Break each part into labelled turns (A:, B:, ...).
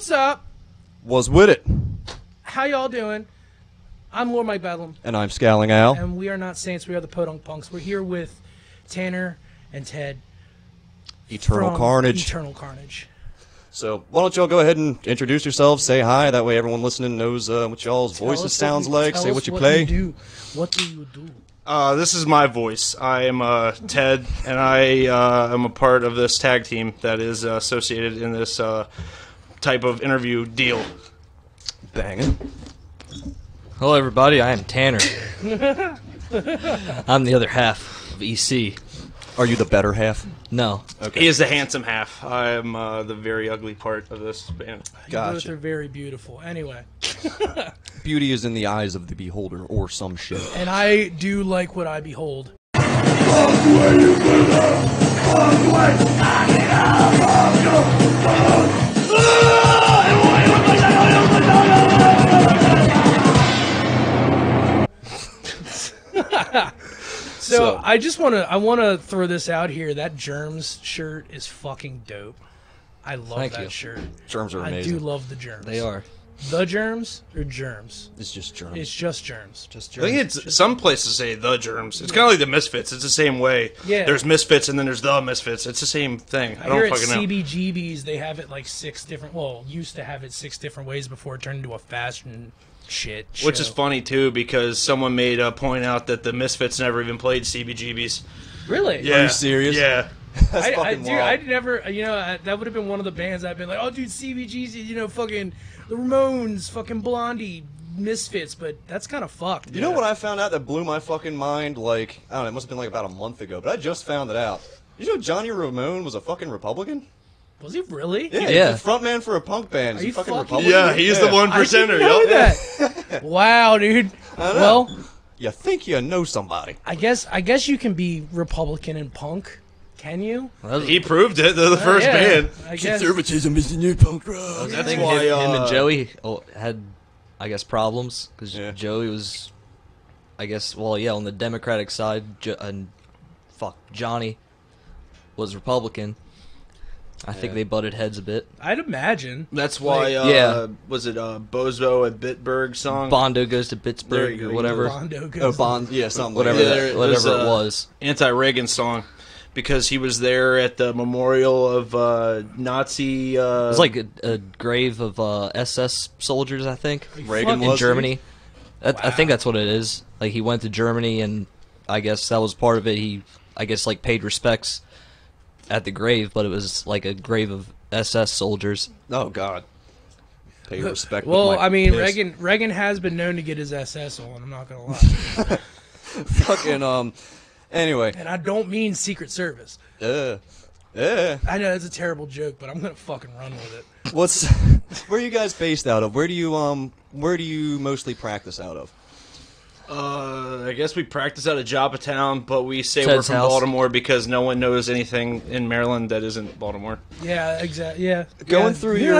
A: What's up?
B: Was with it.
A: How y'all doing? I'm Lord Mike Bedlam.
B: And I'm Scowling Al.
A: And we are not Saints, we are the Podunk Punks. We're here with Tanner and Ted.
B: Eternal Carnage.
A: Eternal Carnage.
B: So, why don't y'all go ahead and introduce yourselves, say hi, that way everyone listening knows what y'all's voices sounds like, say what you play.
A: What do you do?
C: This is my voice. I am Ted, and I am a part of this tag team that is associated in this type of interview deal.
B: Banging.
D: Hello, everybody. I am Tanner. I'm the other half of EC.
B: Are you the better half?
D: No.
C: Okay. He is the handsome half. I am the very ugly part of this band.
A: Gotcha. You both are very beautiful. Anyway.
B: Beauty is in the eyes of the beholder, or some shit.
A: And I do like what I behold. So I want to throw this out here. That Germs shirt is fucking dope. I love that shirt.
B: Germs are amazing.
A: I do love the Germs.
D: They are.
A: The Germs or Germs?
B: It's just Germs.
A: It's just Germs.
D: Just
C: I
D: Germs.
C: think it's some places say the Germs. It's kind of like the Misfits. It's the same way.
A: Yeah.
C: There's Misfits and then there's the Misfits. It's the same thing. I
A: hear
C: don't
A: at
C: fucking know.
A: CBGB's they have it like 6 different. Well, used to have it 6 different ways before it turned into a fashion shit show.
C: Which is funny too because someone made a point out that the Misfits never even played CBGB's.
A: Really?
C: Yeah.
B: Are you serious?
C: Yeah.
B: That's fucking wild.
A: I'd never, that would have been one of the bands I'd been like, oh, dude, CBGB's, fucking the Ramones, fucking Blondie, Misfits, but that's kind of fucked.
B: You know what I found out that blew my fucking mind, like, I don't know, it must have been like about a month ago, but I just found it out. You know Johnny Ramone was a fucking Republican?
A: Was he really?
B: Yeah. He's the frontman for a punk band. Is he fucking Republican?
C: Yeah, he's the 1%er.
A: I didn't know that. Wow, dude.
B: I know.
A: Well,
B: you think you know somebody.
A: I guess you can be Republican and punk. Can you?
C: He proved it. They're the first band.
A: I guess.
B: Conservatism is the new punk rock.
D: I
C: That's
D: think
C: why
D: him and Joey had, I guess, problems because Joey was, I guess, on the Democratic side, and Johnny was Republican. I think they butted heads a bit.
A: I'd imagine.
C: That's why, was it Bozo at Bitburg song?
D: Bondo goes to Pittsburgh or whatever.
A: Bondo goes
B: something
D: whatever
B: like that.
D: whatever it was.
C: Anti-Reagan song. Because he was there at the memorial of Nazi...
D: it was like a grave of SS soldiers, I think.
B: Reagan
D: in
B: was
D: Germany. I think that's what it is. Like, he went to Germany, and I guess that was part of it. He, I guess, like, paid respects at the grave, but it was like a grave of SS soldiers.
B: Oh, God. Pay respect.
A: Well, I mean,
B: piss.
A: Reagan has been known to get his SS on, I'm not going to lie.
B: Fucking, anyway.
A: And I don't mean Secret Service.
B: Yeah.
A: I know it's a terrible joke, but I'm gonna fucking run with it.
B: Where are you guys based out of? Where do you mostly practice out of?
C: I guess we practice out of Joppatown, but we say
D: Ted's
C: we're from
D: house.
C: Baltimore because no one knows anything in Maryland that isn't Baltimore.
A: Yeah, exactly. Yeah.
B: Going through
A: your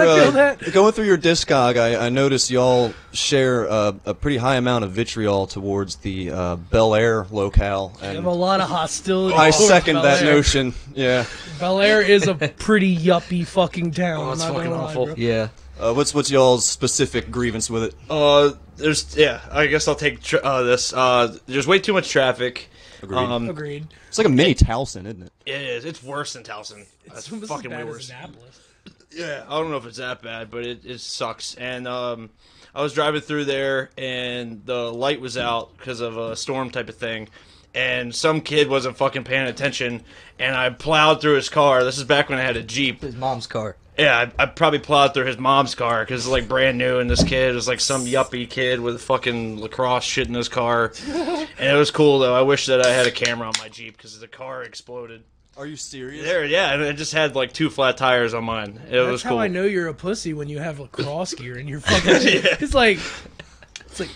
B: Discog, I noticed y'all share a pretty high amount of vitriol towards the Bel Air locale.
A: We
B: And
A: have a lot of hostility.
B: I
A: towards
B: second
A: Bel
B: that
A: Air.
B: notion. Yeah.
A: Bel Air is a pretty yuppie fucking town.
C: Oh, it's
A: I'm not
C: fucking
A: gonna lie,
C: awful.
A: bro.
D: Yeah.
B: What's y'all's specific grievance with it?
C: I guess I'll take this. There's way too much traffic.
B: Agreed.
A: Agreed.
B: It's like a mini Towson, isn't it?
C: It is. It's worse than Towson.
A: It's
C: That's
A: almost
C: fucking
A: as
C: way
A: bad
C: worse.
A: as Annapolis.
C: Yeah, I don't know if it's that bad, but it sucks. And I was driving through there, and the light was out because of a storm type of thing. And some kid wasn't fucking paying attention, and I plowed through his car. This is back when I had a Jeep.
D: His mom's car.
C: Yeah, I probably plowed through his mom's car because it's like brand new, and this kid was like some yuppie kid with fucking lacrosse shit in his car. And it was cool, though. I wish that I had a camera on my Jeep because the car exploded.
B: Are you serious?
C: There, yeah, and it just had like 2 flat tires on mine. It was cool.
A: That's how I know you're a pussy when you have lacrosse gear and you're fucking. It's like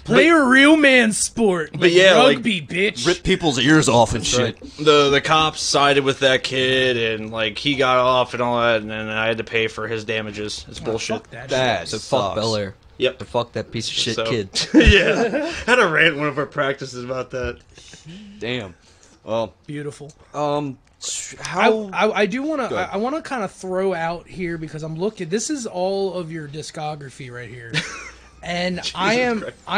A: play a real man sport.
C: But yeah,
A: rugby, bitch.
B: Rip people's ears off and shit.
D: Right.
C: The cops sided with that kid, and like he got off and all that, and then I had to pay for his damages. It's bullshit.
A: Fuck that
B: That
A: shit.
D: So
B: sucks.
D: fuck Bel Air.
C: Yep.
D: Or fuck that piece of shit
C: So-
D: kid.
C: Yeah, had a rant one of our practices about that.
B: Damn. Well,
A: Beautiful.
B: how
A: I do want to.
B: Good.
A: I want to kind of throw out here because I'm looking. This is all of your discography right here, and I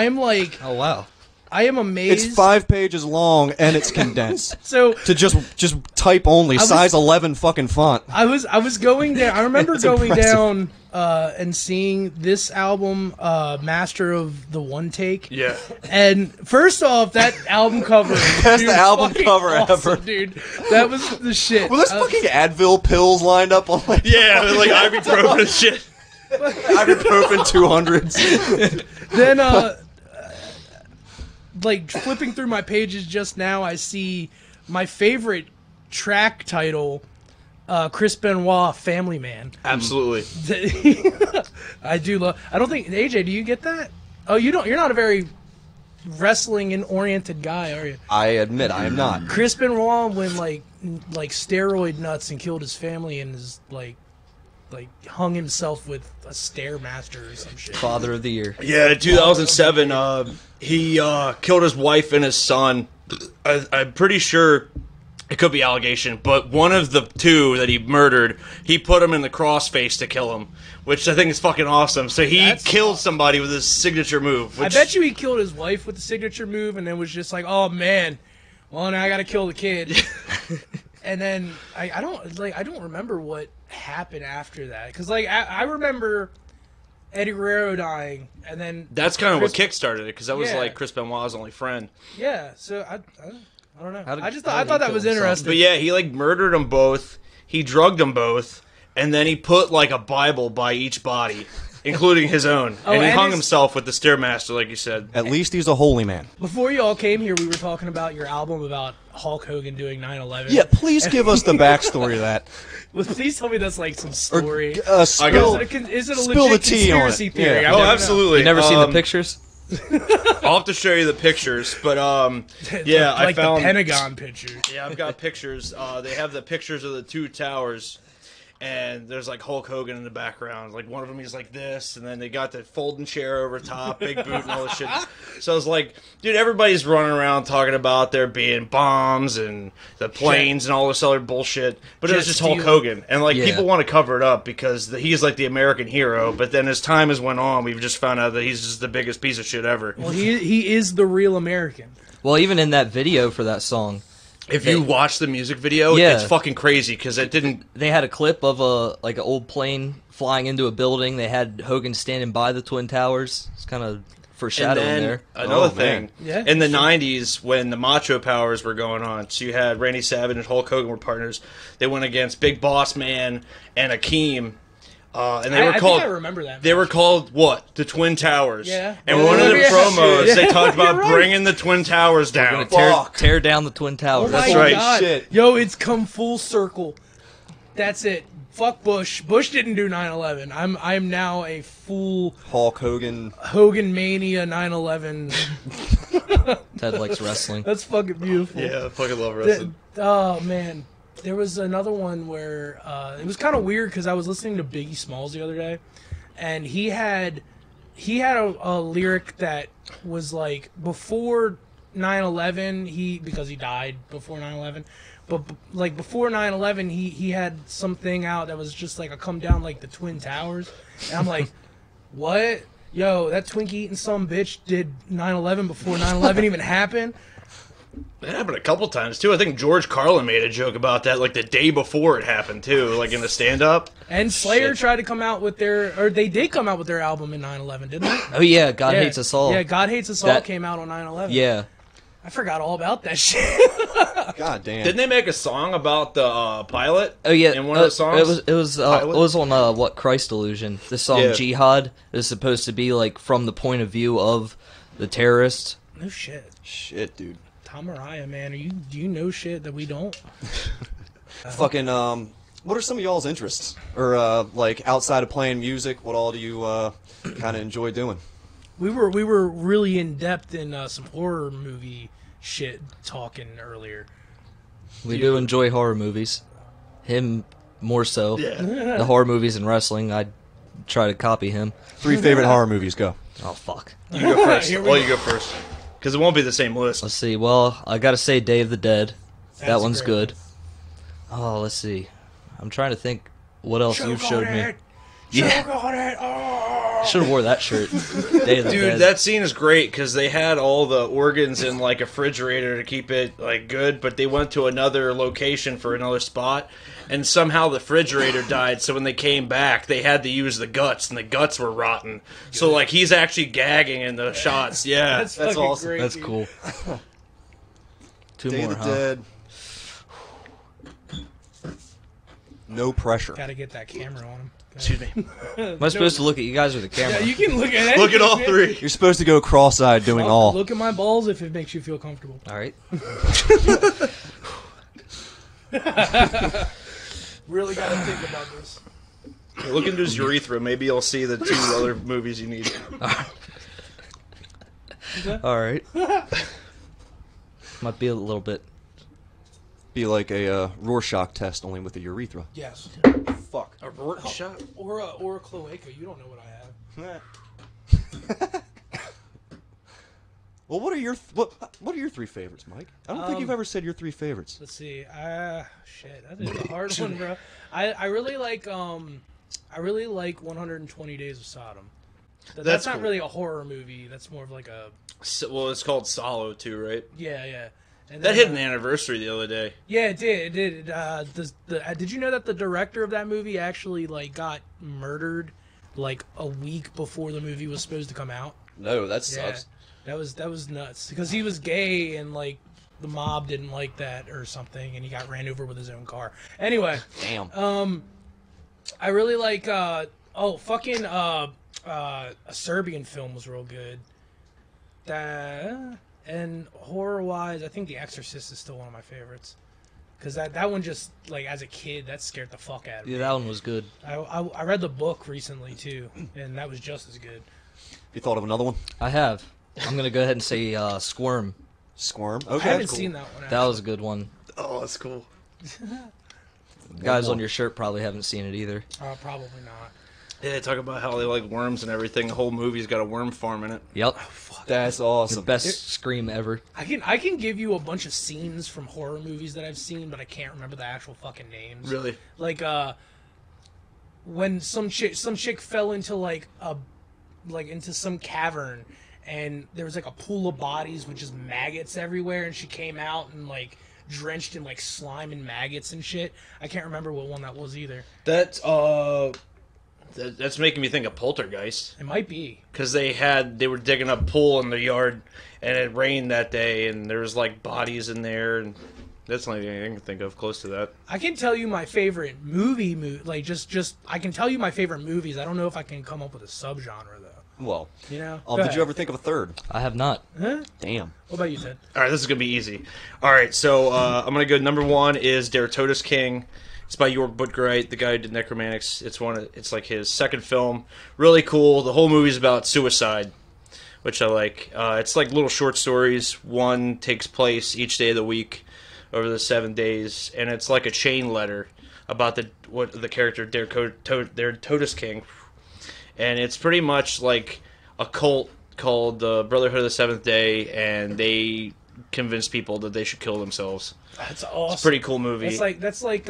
A: am like,
D: Oh wow.
A: I am amazed.
B: it's 5 pages long and it's condensed
A: So
B: to just type only size 11 fucking font.
A: I was going down. I remember
B: It's
A: going
B: impressive.
A: down and seeing this album, Master of the One Take.
C: Yeah.
A: And first off, that album cover,
B: Best
A: dude,
B: album
A: fucking
B: cover
A: awesome,
B: ever.
A: dude. That was the shit.
B: Well, there's fucking Advil pills lined up on like
C: Yeah, like ibuprofen and shit.
B: ibuprofen 200s.
A: Then like flipping through my pages just now, I see my favorite track title, Chris Benoit, Family Man.
C: Absolutely.
A: I do love. I don't think AJ. Do you get that? Oh, you don't. You're not a very wrestling and oriented guy, are you?
B: I admit I am not.
A: Chris Benoit went like steroid nuts and killed his family and is like hung himself with a stairmaster or some shit.
D: Father of the Year.
C: Yeah, in 2007, he killed his wife and his son. I'm pretty sure it could be allegation, but one of the two that he murdered, he put him in the crossface to kill him, which I think is fucking awesome. So he
A: That's
C: killed somebody with his signature move. Which,
A: I bet you he killed his wife with the signature move and then was just like, oh man, well now I gotta kill the kid. And then I don't remember what happened after that because I remember Eddie Guerrero dying and then
C: that's kind of what
A: Chris-
C: kickstarted it, because that was
A: Yeah.
C: like Chris Benoit's only friend.
A: Yeah, so I don't know.
D: How did-
A: I just
D: how
A: thought, I
D: did
A: thought
D: he
A: that was
D: kill himself?
A: interesting.
C: But yeah, he like murdered them both. He drugged them both, and then he put like a Bible by each body, including his own.
A: Oh,
C: and he
A: and
C: hung
A: his-
C: himself with the Stairmaster, like you said.
B: At least he's a holy man.
A: Before you all came here, we were talking about your album about Hulk Hogan doing 9/11.
B: Yeah, please give us the backstory of that.
A: Well, please tell me that's like some
B: Or
A: story.
B: spill,
A: Is it a
B: spill
A: legit
B: the tea on it.
A: conspiracy theory?
B: Yeah.
A: I've
C: Oh,
A: never known.
C: absolutely.
D: You never seen the pictures?
C: I'll have to show you the pictures, but yeah,
A: like
C: I found
A: the Pentagon picture.
C: Yeah, I've got pictures. They have the pictures of the two towers, and there's like Hulk Hogan in the background. Like one of them, he's like this, and then they got the folding chair over top, big boot, and all this shit. So I was like, dude, everybody's running around talking about there being bombs and the planes and all this other bullshit, but it was
A: Just
C: just Hulk
A: stealing.
C: Hogan, and like
D: Yeah.
C: people want to cover it up because he's like the American hero. But then as time has went on, we've just found out that he's just the biggest piece of shit ever.
A: Well, he is the real American.
D: Well, even in that video for that song,
C: If you watch the music video,
D: Yeah.
C: it's fucking crazy because it didn't.
D: they had a clip of an old plane flying into a building. They had Hogan standing by the Twin Towers. It's kind of
C: And
D: foreshadowing
C: then
D: there.
C: another
B: Oh,
C: thing,
B: man.
A: Yeah,
C: in the 90s when the Macho Powers were going on, so you had Randy Savage and Hulk Hogan were partners. They went against Big Boss Man and Akeem, and they were
A: I
C: called.
A: think I remember that.
C: They were called what? The Twin Towers.
A: Yeah.
C: And
A: Yeah,
C: one of the
A: yeah.
C: promos,
A: Yeah.
C: they talked about
A: You're right.
C: bringing the Twin Towers down.
B: Fuck.
D: Tear down the Twin Towers.
A: Oh my
C: That's right.
A: God.
B: Shit.
A: Yo, it's come full circle. That's it. Fuck Bush. Bush didn't do 9/11. I'm now a full
B: Hulk Hogan.
A: Hogan mania 9/11.
D: Ted likes wrestling.
A: That's fucking beautiful.
C: Yeah, I fucking love wrestling.
A: Oh man, there was another one where it was kind of weird because I was listening to Biggie Smalls the other day, and he had a lyric that was like before 9/11. Because he died before 9/11, but like before 9/11, he had something out that was just like a come down like the Twin Towers, and I'm like, what? Yo, that Twinkie eating some bitch did 9/11 before 9/11 even happened.
C: It happened a couple times too. I think George Carlin made a joke about that like the day before it happened too, like in the stand-up.
A: And Slayer
C: Shit.
A: tried to come out with they did come out with their album in 9/11, didn't they?
D: Oh yeah, God Hates Us All.
A: Yeah, God Hates Us All
D: That-
A: came out on 9/11.
D: Yeah.
A: I forgot all about that shit.
B: God damn.
C: Didn't they make a song about the pilot?
D: Oh yeah.
C: in one of the songs.
D: It was on What Christ Illusion. The song
C: Yeah.
D: Jihad is supposed to be like from the point of view of the terrorist.
A: No shit.
B: Shit, dude.
A: Tom Mariah, man, do you know shit that we don't?
B: Fucking, what are some of y'all's interests? Or, like, outside of playing music, what all do you, kind of enjoy doing?
A: We were really in depth in some horror movie shit talking earlier.
D: We do enjoy horror movies. Him more so.
C: Yeah.
D: The horror movies and wrestling, I try to copy him.
B: 3 favorite horror movies, go.
D: Oh fuck.
C: You go first.
A: Here we
C: Well,
A: go.
C: you go first. Because it won't be the same list.
D: Let's see. Well, I gotta say Day of the Dead. That one's
A: a great
D: good.
A: one.
D: Oh, let's see. I'm trying to think what else you've
A: Choke
D: showed
A: on
D: me.
A: it.
D: Yeah.
A: Choke on it. Oh.
D: Should have wore that shirt. Day of the
C: Dude,
D: Dead.
C: that scene is great because they had all the organs in like a refrigerator to keep it like good, but they went to another location for another spot, and somehow the refrigerator died. So when they came back, they had to use the guts, and the guts were rotten. So like he's actually gagging in the shots. Yeah,
A: That's
B: That's
A: fucking
B: awesome.
A: great,
D: That's
A: dude.
D: cool. Two
B: Day
D: more,
B: of the
D: huh?
B: Dead. No pressure.
A: Gotta get that camera on him.
C: excuse me.
D: Am I supposed to look at you guys or the camera?
A: Yeah, you can look at it.
C: Look at all three.
B: You're supposed to go cross-eyed doing all.
A: Look at my balls if it makes you feel comfortable.
D: All right.
A: Really gotta think about this.
C: Look into his urethra. Maybe you'll see the two other movies you need.
D: All right. Might be a little bit.
B: Be like a Rorschach test, only with a urethra.
A: Yes.
B: Fuck.
C: A Rorschach?
A: Or a cloaca. You don't know what I have.
B: Well, what are your three favorites, Mike? I don't think you've ever said your three favorites.
A: Let's see. Shit, that is a hard one, bro. I really like 120 Days of Sodom. That's not
C: cool.
A: really a horror movie. That's more of like a
C: Well, it's called Solo too, right?
A: yeah. And
C: That
A: then,
C: hit an anniversary the other day.
A: Yeah, it did. It did. Did you know that the director of that movie actually like got murdered like a week before the movie was supposed to come out?
B: No, that
A: Yeah,
B: sucks.
A: that was nuts because he was gay and like the mob didn't like that or something, and he got ran over with his own car. Anyway,
B: Damn.
A: I really like a Serbian film was real good. And horror wise, I think The Exorcist is still one of my favorites. Because that one just, like, as a kid, that scared the fuck out of me.
D: Yeah, that one was good.
A: I read the book recently, too, and that was just as good.
B: You thought of another one?
D: I have. I'm gonna go ahead and say Squirm.
B: Squirm.
A: I
B: Okay.
A: haven't seen that one.
D: That was a good one.
C: Oh, that's cool.
D: Guys
B: more.
D: on your shirt probably haven't seen it either.
A: Probably not.
C: Yeah, they talk about how they like worms and everything. The whole movie's got a worm farm in it.
D: Yep.
B: That's
D: The
B: awesome.
D: best scream ever.
A: I can give you a bunch of scenes from horror movies that I've seen, but I can't remember the actual fucking names.
C: Really?
A: Like when some chick fell into into some cavern, and there was like a pool of bodies with just maggots everywhere, and she came out and like drenched in like slime and maggots and shit. I can't remember what one that was either.
C: That's making me think of Poltergeist.
A: It might be.
C: Because they were digging up pool in the yard, and it rained that day, and there was like bodies in there, and that's the only thing I can think of close to that.
A: I can tell you my favorite movie, like just I can tell you my favorite movies. I don't know if I can come up with a subgenre though.
B: Well,
A: You know?
B: did you ever think of a third?
D: I have not.
A: Huh?
B: Damn.
A: What about you, Ted?
C: All right, this is gonna be easy. All right, so I'm gonna go. Number one is Der Todesking. It's by Jorg Buttgereit, the guy who did Necromantics. It's like his second film. Really cool. The whole movie's about suicide, which I like. It's like little short stories. One takes place each day of the week over the 7 days, and it's like a chain letter about the character Der Todesking, and it's pretty much like a cult called the Brotherhood of the Seventh Day, and they convince people that they should kill themselves.
A: That's awesome.
C: It's a pretty cool movie.
A: That's like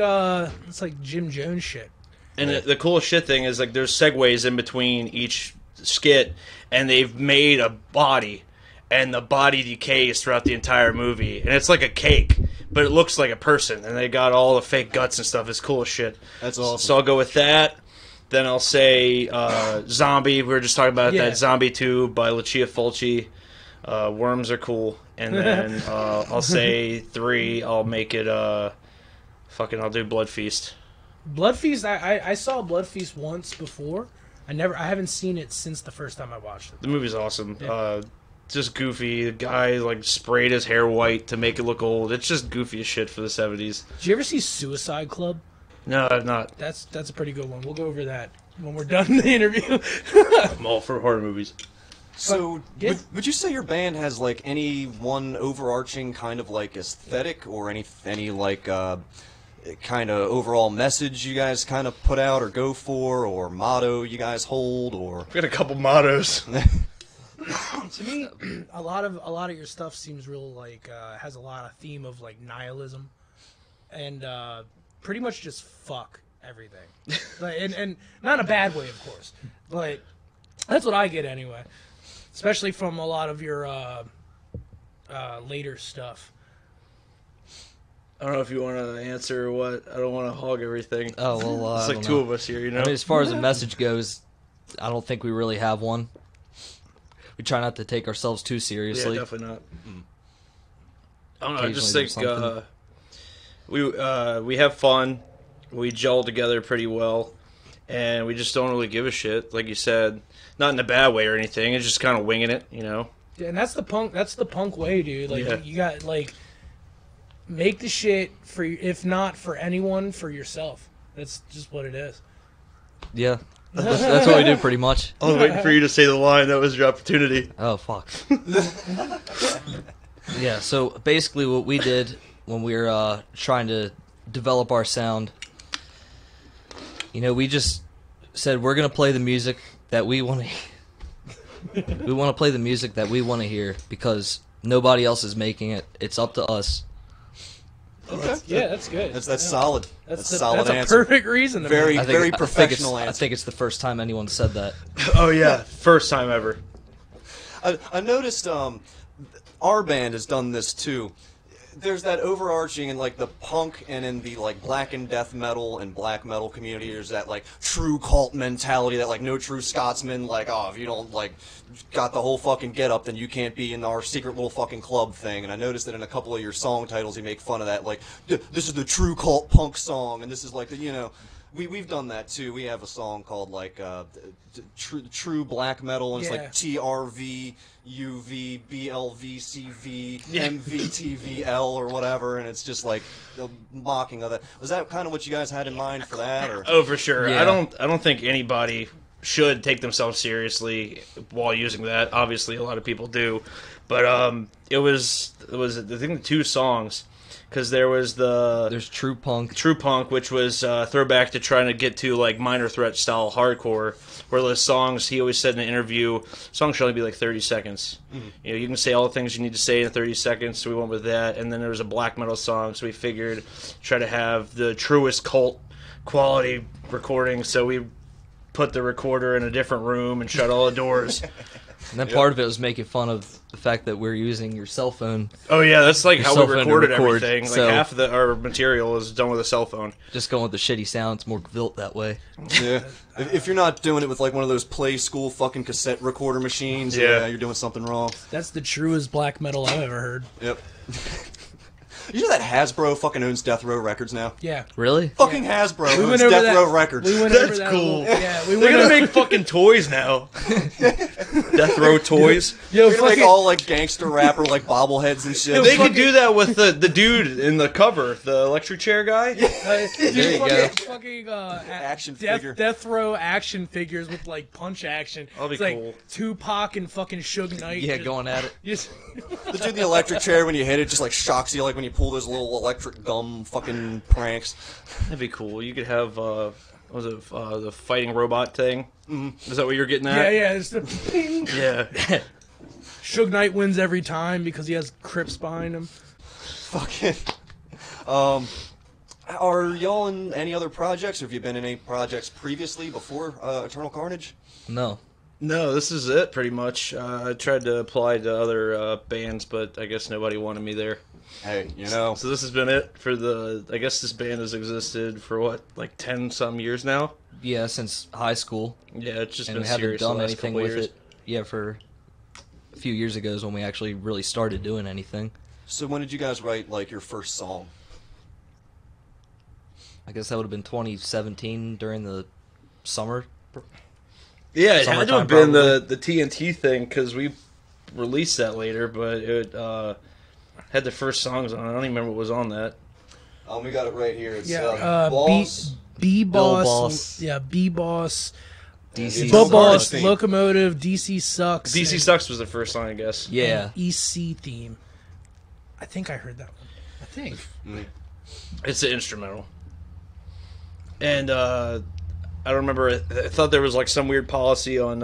A: Jim Jones shit.
C: And the coolest shit thing is like there's segues in between each skit, and they've made a body, and the body decays throughout the entire movie, and it's like a cake, but it looks like a person, and they got all the fake guts and stuff. It's cool as shit.
B: That's awesome.
C: So I'll go with that. Then I'll say Zombie. We were just talking about
A: Yeah.
C: that. Zombie 2 by Lucia Fulci. Worms are cool. And then I'll say 3. I'll make it I'll do Blood Feast.
A: Blood Feast. I saw Blood Feast once before. I haven't seen it since the first time I watched it.
C: The movie's awesome.
A: Yeah.
C: Just goofy. The guy like sprayed his hair white to make it look old. It's just goofy as shit for the 70s.
A: Did you ever see Suicide Club?
C: No, I've not.
A: That's a pretty good one. We'll go over that when we're done the interview.
C: I'm all for horror movies.
B: So,
A: Yeah.
B: would you say your band has like any one overarching kind of like aesthetic or any like kind of overall message you guys kind of put out or go for, or motto you guys hold, or?
C: We got a couple mottos.
A: To me, a lot of your stuff seems real like has a lot of theme of like nihilism. and pretty much just fuck everything. and not in a bad way, of course, but that's what I get anyway, especially from a lot of your later stuff.
C: I don't know if you want to answer or what. I don't want to hog everything.
D: Oh, well,
C: it's like two of us here, you know?
D: I mean, as far as the message goes, I don't think we really have one. We try not to take ourselves too seriously.
C: Yeah, definitely not. I don't know, I just think we have fun. We gel together pretty well. And we just don't really give a shit, like you said. Not in a bad way or anything. It's just kind of winging it, you know?
A: Yeah, and that's the punk way, dude. Like, you got, like... Make the shit for, if not for anyone, for yourself. That's just what it is.
D: Yeah, that's what we do pretty much.
C: I was waiting for you to say the line. That was your opportunity.
D: Oh, fuck. Yeah, so basically what we did when we were trying to develop our sound, you know, we just said we're going to play the music that we want to we want to play the music that we want to hear because nobody else is making it. It's up to us.
A: Okay. Yeah, that's good.
B: That's solid. That's a solid
A: that's
B: answer.
A: a perfect reason. To
B: Very,
A: make.
B: very professional
D: I
B: answer.
D: think it's the first time anyone said that.
C: Oh, yeah. First time ever.
B: I noticed our band has done this too. There's that overarching in like the punk and in the like black and death metal and black metal community. There's that like true cult mentality that like no true Scotsman like if you don't like got the whole fucking get up then you can't be in our secret little fucking club thing. And I noticed that in a couple of your song titles you make fun of that like this is the true cult punk song and this is like the We've done that too. We have a song called like True Black Metal, and it's like TRV, UV, BLV, CV, MVTVL or whatever, and it's just like the mocking of that. Was that kind of what you guys had in mind for that? Or?
C: Oh, for sure.
D: Yeah.
C: I don't think anybody should take themselves seriously while using that. Obviously, a lot of people do, but it was I think the two songs. Because there's
D: True Punk,
C: which was throwback to trying to get to like Minor Threat style hardcore, where those songs he always said in an interview, songs should only be like 30 seconds. Mm-hmm. You know, you can say all the things you need to say in 30 seconds, so we went with that. And then there was a black metal song, so we figured try to have the truest cult quality recording. So we put the recorder in a different room and shut all the doors.
D: and then part of it was making fun of the fact that we're using your cell phone.
C: Oh yeah, that's like how we recorded everything. Like
D: so
C: half of our material is done with a cell phone.
D: Just going with the shitty sound, it's more built that way.
B: Yeah. If you're not doing it with like one of those Play School fucking cassette recorder machines, you're doing something wrong.
A: That's the truest black metal I've ever heard.
B: Yep. You know that Hasbro fucking owns Death Row Records now?
A: Yeah.
D: Really?
B: Fucking Hasbro owns Death Row Records.
A: We went
C: That's
A: over that
C: cool.
A: Yeah,
C: They're gonna make fucking toys now. Death Row toys.
A: Yo,
B: They're gonna make all like gangster rapper like bobbleheads and shit.
C: They could do that with the dude in the cover, the electric chair guy.
D: There you go.
A: Fucking
B: Action figure.
A: Death Row action figures with like punch action.
C: That'll be
A: it's like
C: cool.
A: Tupac and fucking Suge Knight.
D: Yeah, going at it.
A: Just,
B: The dude in the electric chair when you hit it just like shocks you like when you pull those little electric gum fucking pranks.
C: That'd be cool. You could have what was it the fighting robot thing? Mm-hmm. Is that what you're getting at?
A: yeah. It's the
C: Yeah.
A: Suge Knight wins every time because he has Crips behind him.
B: Fucking. Are y'all in any other projects? Or have you been in any projects previously before Eternal Carnage?
D: No.
C: No, this is it pretty much. I tried to apply to other bands, but I guess nobody wanted me there.
B: Hey, you know.
C: So this has been it for I guess this band has existed for what, like 10-some years now?
D: Yeah, since high school.
C: Yeah, it's just
D: And
C: been
D: we haven't
C: serious
D: done
C: the last
D: anything
C: couple
D: with
C: years.
D: it. Yeah, for a few years ago is when we actually really started doing anything.
B: So when did you guys write like your first song?
D: I guess that would have been 2017 during the summer.
C: Yeah, it had to
D: Summertime,
C: have been
D: probably.
C: the TNT thing because we released that later, but it had the first songs on it. I don't even remember what was on that.
B: We got it right here. It's
A: B-Boss.
D: Boss.
A: Yeah, B-Boss.
D: DC
A: Boss,
B: Sucks.
A: Locomotive, DC Sucks.
C: DC
A: and-
C: Sucks was the first song, I guess.
D: Yeah.
A: and EC theme. I think I heard that one. I think.
C: It's an instrumental. And I don't remember. I thought there was like some weird policy on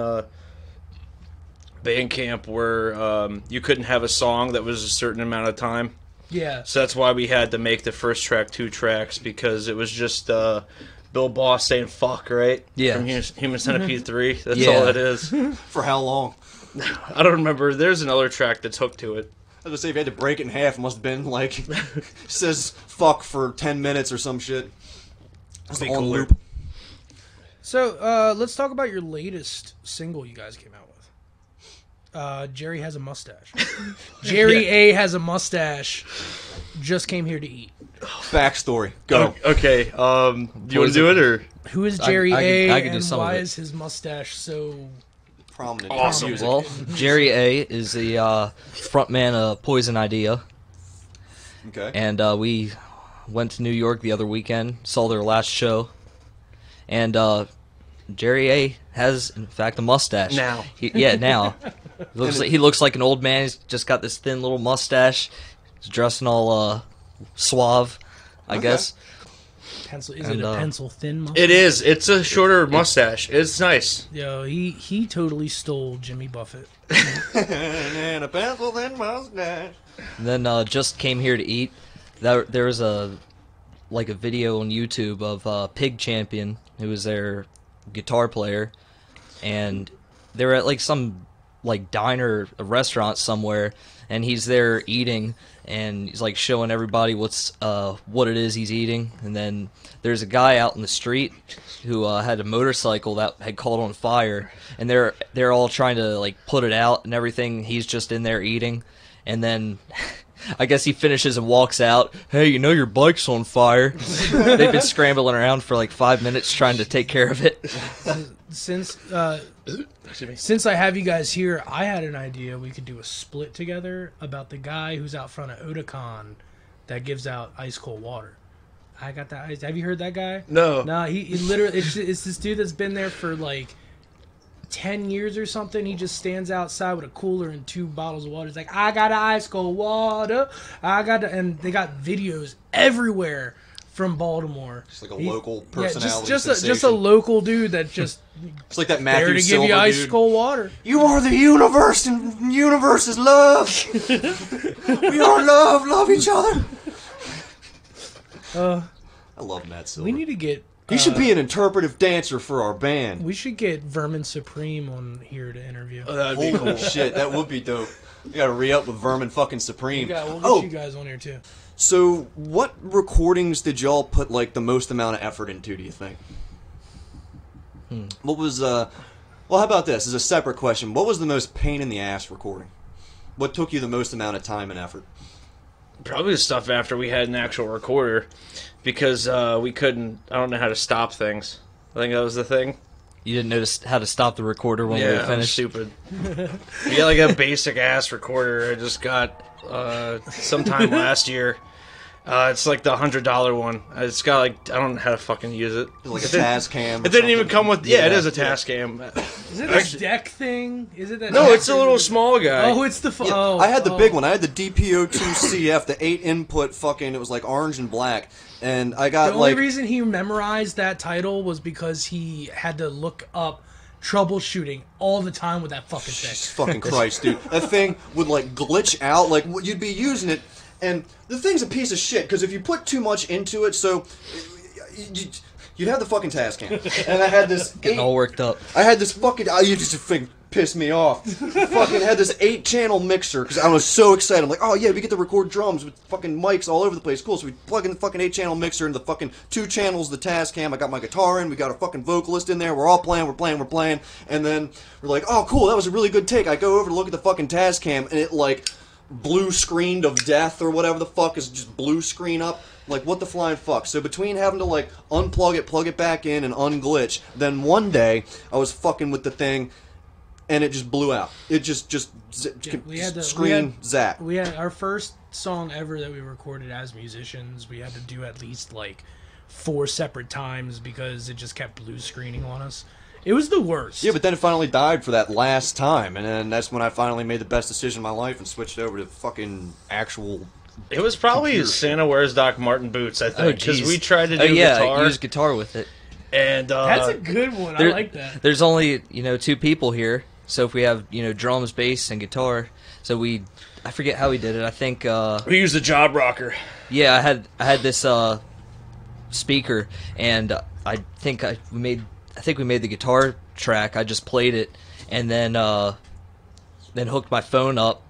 C: Bandcamp where you couldn't have a song that was a certain amount of time.
A: Yeah.
C: So that's why we had to make the first track 2 tracks, because it was just Bill Boss saying fuck, right?
D: Yeah.
C: From Human Centipede 3. That's
D: Yeah.
C: all it is.
B: For how long?
C: I don't remember. There's another track that's hooked to it.
B: I was gonna say, if you had to break it in half, it must have been like says fuck for 10 minutes or some shit. It's
C: Be
B: on
C: cooler.
B: loop.
A: So let's talk about your latest single you guys came out with. Jerry has a mustache. Jerry A has a mustache. Just came here to eat.
B: Backstory. Go.
C: Okay. Do you want to do it or?
A: Who is Jerry A,
D: I can do
A: and
D: some of
A: why
D: it.
A: is his mustache so
B: Prominent.
C: Awesome.
B: Music.
D: Well, Jerry A is the frontman of Poison Idea,
B: Okay.
D: and we went to New York the other weekend, saw their last show, and Jerry A has, in fact, a mustache.
C: Now.
D: Now. He looks like an old man. He's just got this thin little mustache. He's dressing all suave, I guess.
A: pencil? Is it a pencil thin mustache?
C: It is. It's a shorter mustache. It's nice.
A: Yo, he totally stole Jimmy Buffett.
B: And a pencil thin mustache.
D: And then just came here to eat. There was a video on YouTube of Pig Champion, who was their guitar player, and they were at like some diner, a restaurant somewhere, and he's there eating, and he's like showing everybody what it is he's eating. And then there's a guy out in the street who had a motorcycle that had caught on fire, and they're all trying to like put it out and everything. He's just in there eating, and then I guess he finishes and walks out. Hey, you know your bike's on fire. They've been scrambling around for like 5 minutes trying to take care of it.
A: Since I have you guys here, I had an idea we could do a split together about the guy who's out front of Otakon that gives out ice cold water. I got that ice. Have you heard that guy?
C: No.
A: No, he literally it's this dude that's been there for like 10 years or something. He just stands outside with a cooler and 2 bottles of water. He's like, I got ice cold water. And they got videos everywhere from Baltimore.
B: Just like a local personality.
A: Just a local dude that just
B: It's like that
A: there
B: Matthew
A: to give
B: Silver
A: you ice
B: dude.
A: cold water.
B: You are the universe, and universe is love. We are love. Love each other. I love Matt Silver.
A: We need to get.
B: He should be an interpretive dancer for our band.
A: We should get Vermin Supreme on here to interview.
C: That'd be
B: Holy shit, that would be dope. You gotta re-up with Vermin fucking Supreme.
A: We'll get you guys on here too.
B: So what recordings did y'all put like the most amount of effort into, do you think? What was well, how about this? As a separate question, what was the most pain in the ass recording? What took you the most amount of time and effort?
C: Probably the stuff after we had an actual recorder, because we couldn't. I don't know how to stop things. I think that was the thing.
D: You didn't notice how to stop the recorder when we were
C: I'm
D: finished?
C: stupid. We got like a basic ass recorder. I just got sometime last year. It's like the $100 one. It's got like, I don't know how to fucking use it.
B: Like a Tascam.
C: It didn't even come with. Yeah, it is a Tascam.
A: Is it this deck thing? Is it that?
C: No,
A: deck
C: it's a
A: or
C: little
A: is it-
C: small guy.
A: Oh, it's the.
B: I had the big one. I had the DPO2CF, the 8 input fucking. It was like orange and black, and I got
A: The only
B: like.
A: reason he memorized that title was because he had to look up troubleshooting all the time with that fucking thing.
B: Jesus fucking Christ, dude. That thing would like glitch out. Like you'd be using it, and the thing's a piece of shit because if you put too much into it, so you'd have the fucking Tascam, and I had this.
D: Getting all worked up.
B: I had this fucking. You just fucking pissed me off. Fucking had this 8-channel mixer because I was so excited. I'm like, oh yeah, we get to record drums with fucking mics all over the place. Cool. So we plug in the fucking 8-channel mixer into the fucking 2 channels, the Tascam. I got my guitar in. We got a fucking vocalist in there. We're all playing. We're playing. And then we're like, oh cool, that was a really good take. I go over to look at the fucking Tascam, and it like blue screened of death or whatever the fuck is just blue screen up. Like, what the flying fuck? So between having to, like, unplug it, plug it back in, and unglitch, then one day, I was fucking with the thing, and it just blew out. It just zap.
A: We had our first song ever that we recorded as musicians. We had to do at least, like, 4 separate times because it just kept blue screening on us. It was the worst.
B: Yeah, but then it finally died for that last time, and then that's when I finally made the best decision of my life and switched over to fucking actual...
C: It was probably Santa Wears Doc Martin boots, I think, because we tried to do guitar.
D: Use guitar with it.
C: And
A: That's a good one. I like that.
D: There's only 2 people here, So if we have, drums, bass, and guitar, I forget how we did it. I think
C: We use the job rocker.
D: yeah, I had this speaker, and I think we made the guitar track. I just played it, and then hooked my phone up,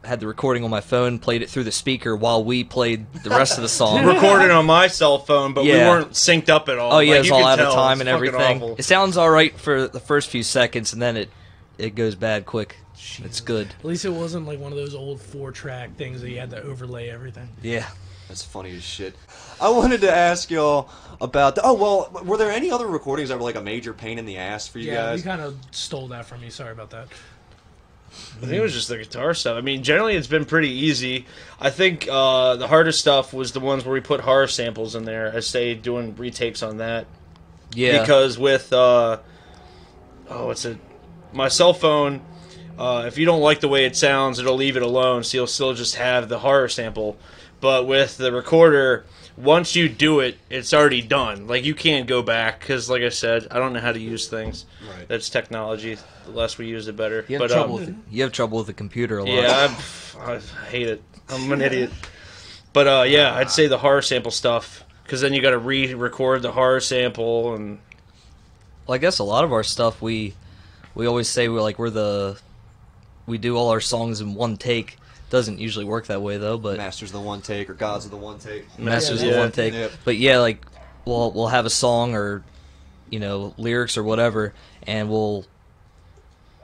D: had the recording on my phone, played it through the speaker while we played the rest of the song.
C: Recorded on my cell phone, but we weren't synced up at all.
D: Oh yeah,
C: Like,
D: it's
C: you
D: all
C: could
D: out of
C: tell,
D: time
C: it's
D: and
C: fucking
D: everything.
C: awful.
D: It sounds all right for the first few seconds, and then it goes bad quick. It's good.
A: At least it wasn't like one of those old 4-track things that you had to overlay everything.
D: Yeah.
B: That's funny as shit. I wanted to ask y'all about. Were there any other recordings that were like a major pain in the ass for you
A: Yeah,
B: guys?
A: you kind of stole that from me. Sorry about that.
C: I think it was just the guitar stuff. I mean, generally it's been pretty easy. I think the hardest stuff was the ones where we put horror samples in there. I say doing retakes on that.
D: Yeah.
C: Because with my cell phone, if you don't like the way it sounds, it'll leave it alone, so you'll still just have the horror sample. But with the recorder, once you do it, it's already done. Like, you can't go back, because, like I said, I don't know how to use things.
B: Right.
C: That's technology. The less we use, the better.
D: You have trouble with the computer a lot.
C: Yeah, I hate it. I'm an idiot. But, I'd say the horror sample stuff, because then you got to re-record the horror sample, and...
D: Well, I guess a lot of our stuff, we always say we do all our songs in one take. Doesn't usually work that way though, but
B: Masters of the one take or Gods of the one take.
D: Masters of the one take.
B: Yep.
D: But yeah, like we'll have a song or lyrics or whatever, and we'll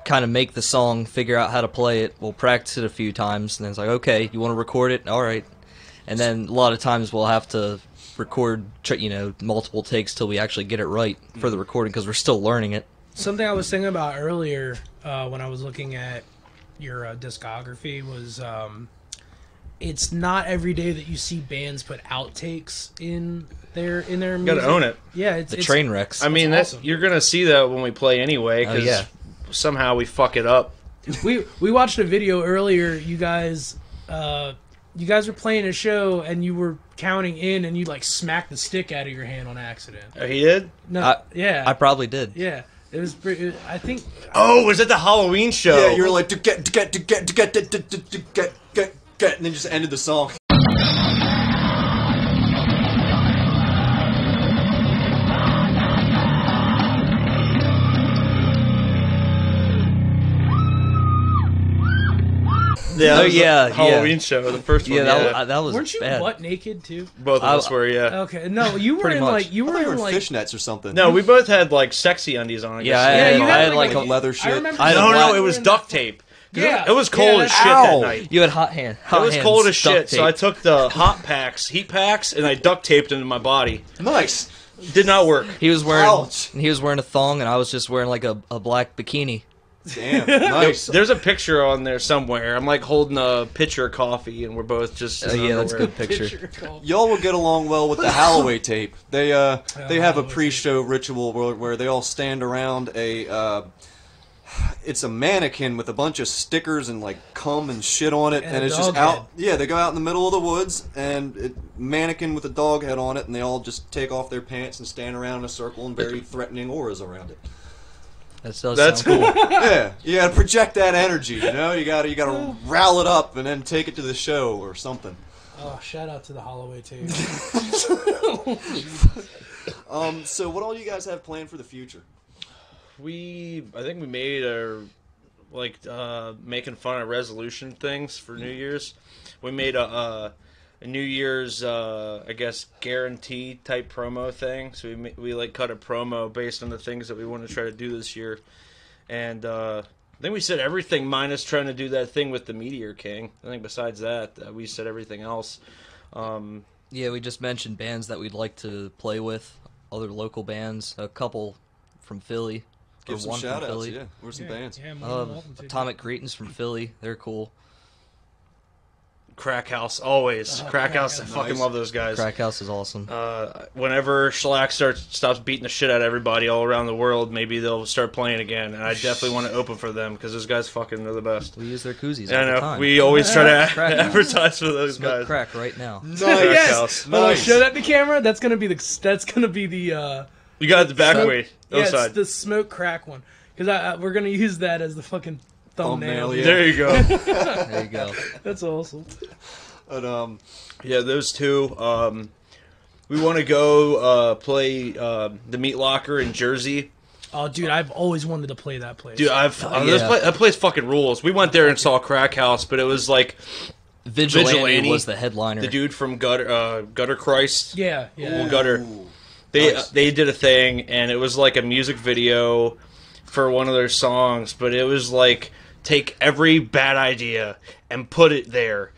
D: kind of make the song, figure out how to play it. We'll practice it a few times, and then it's like, okay, you want to record it? All right. And then a lot of times we'll have to record, multiple takes till we actually get it right for the recording because we're still learning it.
A: Something I was thinking about earlier when I was looking at your discography was it's not every day that you see bands put outtakes in their music.
C: You gotta own it.
A: Yeah, it's
D: train wrecks.
C: I mean,
A: that's awesome.
C: you're gonna see that when we play anyway, because somehow we fuck it up.
A: We watched a video earlier. You guys were playing a show and you were counting in and you like smacked the stick out of your hand on accident.
C: Oh, he did?
A: No, yeah,
D: I probably did.
A: yeah. It was pretty. I think.
C: Oh, was it the Halloween show?
B: Yeah, you were like to get, and then just ended the song.
C: Yeah, that was
D: yeah,
C: the Halloween show, the first one.
D: Yeah, that was
A: Weren't you
D: bad.
A: butt naked too?
C: Both of us were, yeah.
A: Okay, no, you were
D: Pretty
A: in
D: much.
A: like you
B: I
A: were
B: thought you
A: in
B: were
A: like
B: fishnets or something.
C: No, we both had like sexy undies on. I
D: Yeah,
C: guess.
D: I had-
A: you
D: I had
A: had,
D: like
B: like leather shit.
A: I remember.
D: I had a
C: No,
D: black-
C: it was duct tape. 'Cause
A: Yeah,
C: it was cold
A: yeah,
C: as shit
B: Ow.
C: that night.
D: You had hot
C: It
D: hands,
C: was cold as
D: duct
C: shit, so I
D: tape.
C: took the heat packs, and I duct taped them to my body.
B: Nice.
C: Did not work.
D: He was wearing
B: Ouch.
D: a thong, and I was just wearing like a black bikini.
B: Damn. Nice.
C: There's a picture on there somewhere. I'm like holding a pitcher of coffee, and we're both just. in
D: Yeah, that's a
C: underwear.
D: good picture.
B: Y'all will get along well with the Holloway tape. They have a
A: Holloway
B: pre-show ritual where they all stand around it's a mannequin with a bunch of stickers and like cum and shit on it,
A: And
B: and
A: a
B: it's just
A: dog
B: out.
A: head.
B: Yeah, they go out in the middle of the woods and mannequin with a dog head on it, and they all just take off their pants and stand around in a circle and very threatening auras around it.
D: That does
C: That's
D: sound
C: cool.
B: Yeah, you gotta project that energy. You know, you gotta rile it up and then take it to the show or something.
A: Oh, shout out to the Holloway tape.
B: So what all you guys have planned for the future?
C: I think we made making fun of resolution things for New Year's. We made a New Year's, I guess, guarantee type promo thing. So we like cut a promo based on the things that we want to try to do this year. And I think we said everything minus trying to do that thing with the Meteor King. I think besides that, we said everything else.
D: Yeah, we just mentioned bands that we'd like to play with, other local bands, a couple from Philly.
B: Give
D: or
B: some
D: one from
B: shout outs,
D: Philly.
B: yeah. Where's some bands?
A: Yeah, more than welcome to.
D: Atomic Greetings from Philly. They're cool.
C: Crack House, always. Crack
A: Crack
C: House, I
A: House.
C: fucking
B: Nice.
C: love those guys.
D: Crack House is awesome.
C: Whenever Shellac stops beating the shit out of everybody all around the world, maybe they'll start playing again. And I definitely want to open for them because those guys fucking are the best.
D: We use their koozies
C: I
D: all the
C: know.
D: time.
C: We always try to
D: Crack House.
C: advertise for those
D: Smoke
C: guys.
D: crack right now.
B: Nice.
A: Yes.
C: House.
A: Hold on,
B: Nice.
A: show that to camera. That's gonna be the
C: You got the back
A: smoke-
C: way.
A: Yeah,
C: Side.
A: it's the smoke crack one. Because we're gonna use that as the fucking thumbnail.
B: Yeah.
C: There you go.
D: There you go.
A: That's awesome.
B: But
C: Yeah, those two. We want to go play the Meat Locker in Jersey.
A: Oh, dude, I've always wanted to play that place.
C: Dude, that place fucking rules. We went there and saw Crack House, but it was like
D: Vigilante was the headliner.
C: the dude from Gutter Christ.
A: Yeah.
C: Well, Gutter.
B: ooh,
C: They
B: nice.
C: they did a thing, and it was like a music video for one of their songs, but it was like take every bad idea and put it there.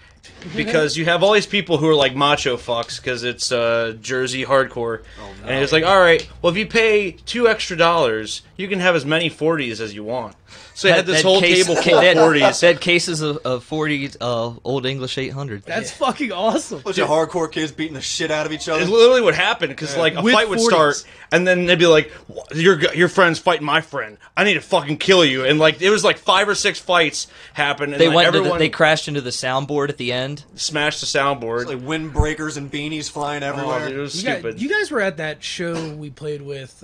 C: Because you have all these people who are like macho fucks because it's Jersey hardcore, and it's like, all right, well if you pay $2 extra, you can have as many 40s as you want. So they had this whole table full of 40s.
D: They had cases of 40 Old English 800.
A: That's fucking awesome.
B: bunch of hardcore kids beating the shit out of each other.
C: It's literally what happened because like a
A: With
C: fight would
A: 40s.
C: start, and then they'd be like, "Your friend's fighting my friend. I need to fucking kill you." And like it was like 5 or 6 fights happened. And
D: They
C: like,
D: went.
C: everyone
D: They crashed into the soundboard at the end.
C: smashed the soundboard.
B: It's like windbreakers and beanies flying
C: Oh,
B: everywhere.
C: dude, it was
A: You guys,
C: stupid.
A: you guys were at that show we played with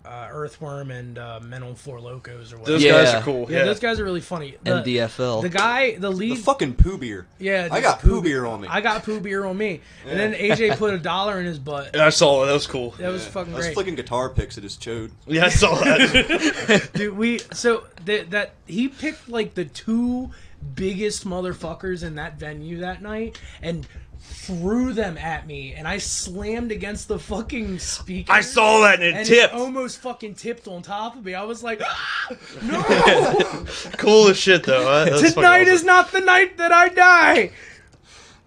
A: Earthworm and Men on Four Locos or whatever.
C: Those
D: Yeah.
C: guys are cool.
A: Yeah, those guys are really funny. The
D: NDFL.
A: The guy, the
B: The
A: lead.
B: fucking poo beer.
A: Yeah,
B: I got poo beer on me.
A: I got poo beer on me. And then AJ put $1 in his butt.
C: I saw it. That was cool.
A: That was
B: Yeah.
A: fucking
B: I was
A: great.
B: flicking guitar picks at his chode.
C: Yeah, I saw that.
A: Dude, that he picked like the 2 biggest motherfuckers in that venue that night and threw them at me, and I slammed against the fucking speaker.
C: I saw that and it
A: and
C: tipped.
A: it almost fucking tipped on top of me. I was like, ah, no!
C: Cool as shit though. That was fucking
A: Tonight
C: awesome.
A: is not the night that I die.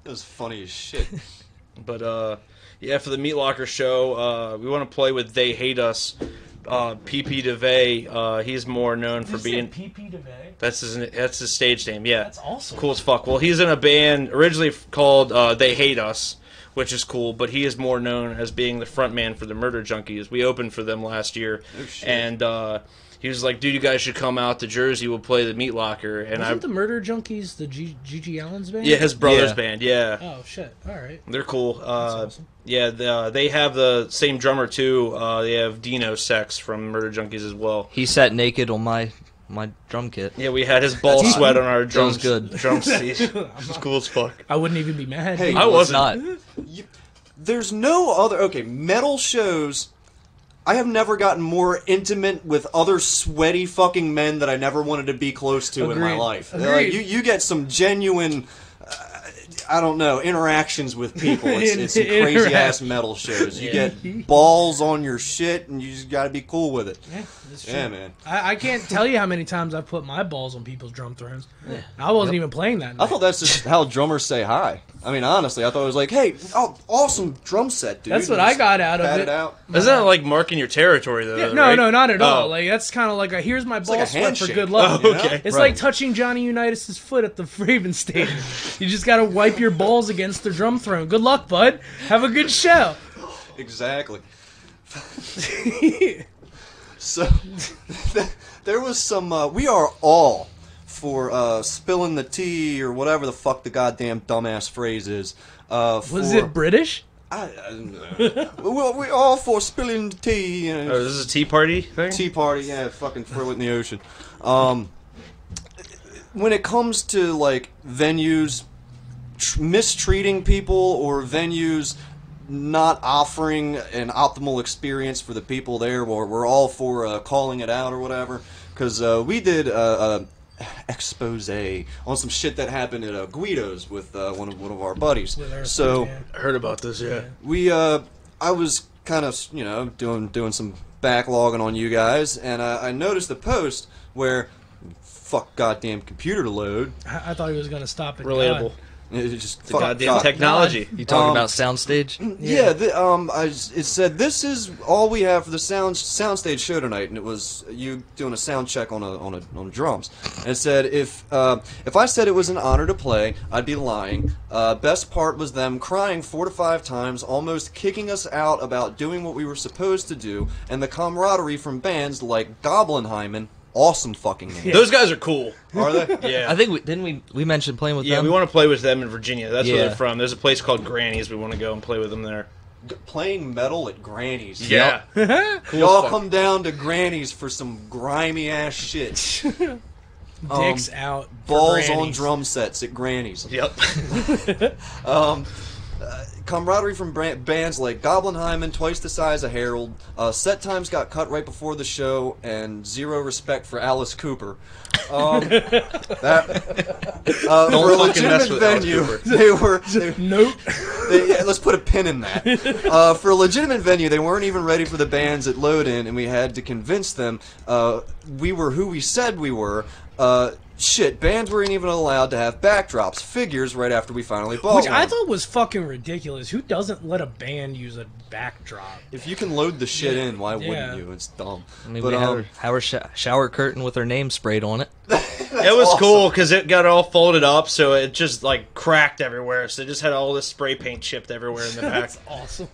B: That was funny as shit.
C: But yeah, for the Meat Locker show, we want to play with They Hate Us. PP DeVay, he's more known for being.
A: PP DeVay.
C: That's his stage name. Yeah,
A: That's awesome.
C: Cool as fuck. Well, he's in a band originally called They Hate Us, which is cool. But he is more known as being the front man for the Murder Junkies. We opened for them last year,
B: Oh, shit.
C: and he was like, "Dude, you guys should come out to Jersey. We'll play the Meat Locker." And
A: Wasn't the Murder Junkies the G.G. Allen's band?
C: yeah, his brother's
D: Yeah.
C: band. Yeah.
A: Oh shit! All right.
C: They're cool.
A: awesome.
C: Yeah, they have the same drummer too. They have Dino Sex from Murder Junkies as well.
D: He sat naked on my drum kit.
C: Yeah, we had his ball
B: That's
C: sweat on our drums.
D: good.
C: Drum seat. It was cool as fuck.
A: I wouldn't even be mad.
B: Hey,
C: I
D: Was
C: wasn't.
D: not.
B: There's no other. Okay, metal shows. I have never gotten more intimate with other sweaty fucking men that I never wanted to be close to in my
A: Agreed.
B: life.
A: Agreed.
B: Like, you get some genuine, I don't know, interactions with people. It's some crazy ass metal shows. You get balls on your shit, and you just got to be cool with it.
A: Yeah, that's true.
B: Yeah, man.
A: I can't tell you how many times I've put my balls on people's drum thrones. I wasn't even playing that night.
B: I thought that's just how drummers say hi. I mean, honestly, I thought it was like, "Hey, awesome drum set, dude."
A: That's what
B: And
A: I
B: just
A: got out of
B: pat
A: it.
B: out.
C: Isn't that like marking your territory though?
A: Yeah, no,
C: right?
A: no, not at all.
C: Oh.
A: Like that's kind of like a here's my ball
B: like a
A: sweat for
B: handshake.
A: good luck.
C: Oh,
A: you know?
C: okay.
A: It's
B: Right.
A: like touching Johnny Unitas's foot at the Raven Stadium. You just got to wipe your balls against the drum throne. Good luck, bud. Have a good show.
B: Exactly. So there was some. We are all for spilling the tea or whatever the fuck the goddamn dumbass phrase is.
A: Was it British?
B: Well, we all for spilling the tea. You know,
C: Oh, this is a tea party thing.
B: tea party, yeah, fucking throw it in the ocean. When it comes to like venues mistreating people or venues not offering an optimal experience for the people there, we're all for calling it out or whatever. Because we did a expose on some shit that happened at Guido's with one of our buddies.
A: With our
B: So
A: yeah.
C: I heard about this. Yeah.
B: we I was kind of doing some backlogging on you guys, and I noticed a post where fuck goddamn computer to load.
A: I thought he was gonna stop it.
C: Relatable.
B: It just
C: The goddamn technology.
D: You talking
B: Um,
D: about soundstage?
B: Yeah, it said this is all we have for the soundstage show tonight, and it was you doing a sound check on drums. And it said if I said it was an honor to play, I'd be lying. Best part was them crying 4 to 5 times, almost kicking us out about doing what we were supposed to do, and the camaraderie from bands like Goblinheimen. Awesome fucking name.
C: Those guys are cool.
B: Are they?
C: Yeah.
D: I think we mentioned playing with
C: Yeah,
D: them.
C: we want to play with them in Virginia. That's where
D: Yeah.
C: they're from. There's a place called Granny's. We want to go and play with them there.
B: playing metal at Granny's.
C: Yeah. Cool
B: Y'all
C: stuff.
B: come down to Granny's for some grimy ass shit.
A: Dicks out. for
B: Balls on
A: grannies.
B: drum sets at Granny's.
C: Yep.
B: Camaraderie from bands like Goblin Hyman, twice the size of Harold. Set times got cut right before the show, and zero respect for Alice Cooper. For a
C: fucking mess
B: legitimate
C: with Alice
B: venue,
C: Cooper.
A: Nope.
B: let's put a pin in that. For a legitimate venue, they weren't even ready for the bands at Load-In, and we had to convince them we were who we said we were. Shit, bands weren't even allowed to have backdrops, figures right after we finally bought
A: Which
B: one.
A: I thought was fucking ridiculous. Who doesn't let a band use a backdrop?
B: If you can load the shit in, why
A: Yeah.
B: wouldn't you? It's dumb.
D: I mean,
B: But,
D: we had our shower curtain with her name sprayed on it.
C: It was
B: awesome.
C: cool because it got all folded up, so it just like cracked everywhere. So they just had all this spray paint chipped everywhere in the back.
A: Awesome.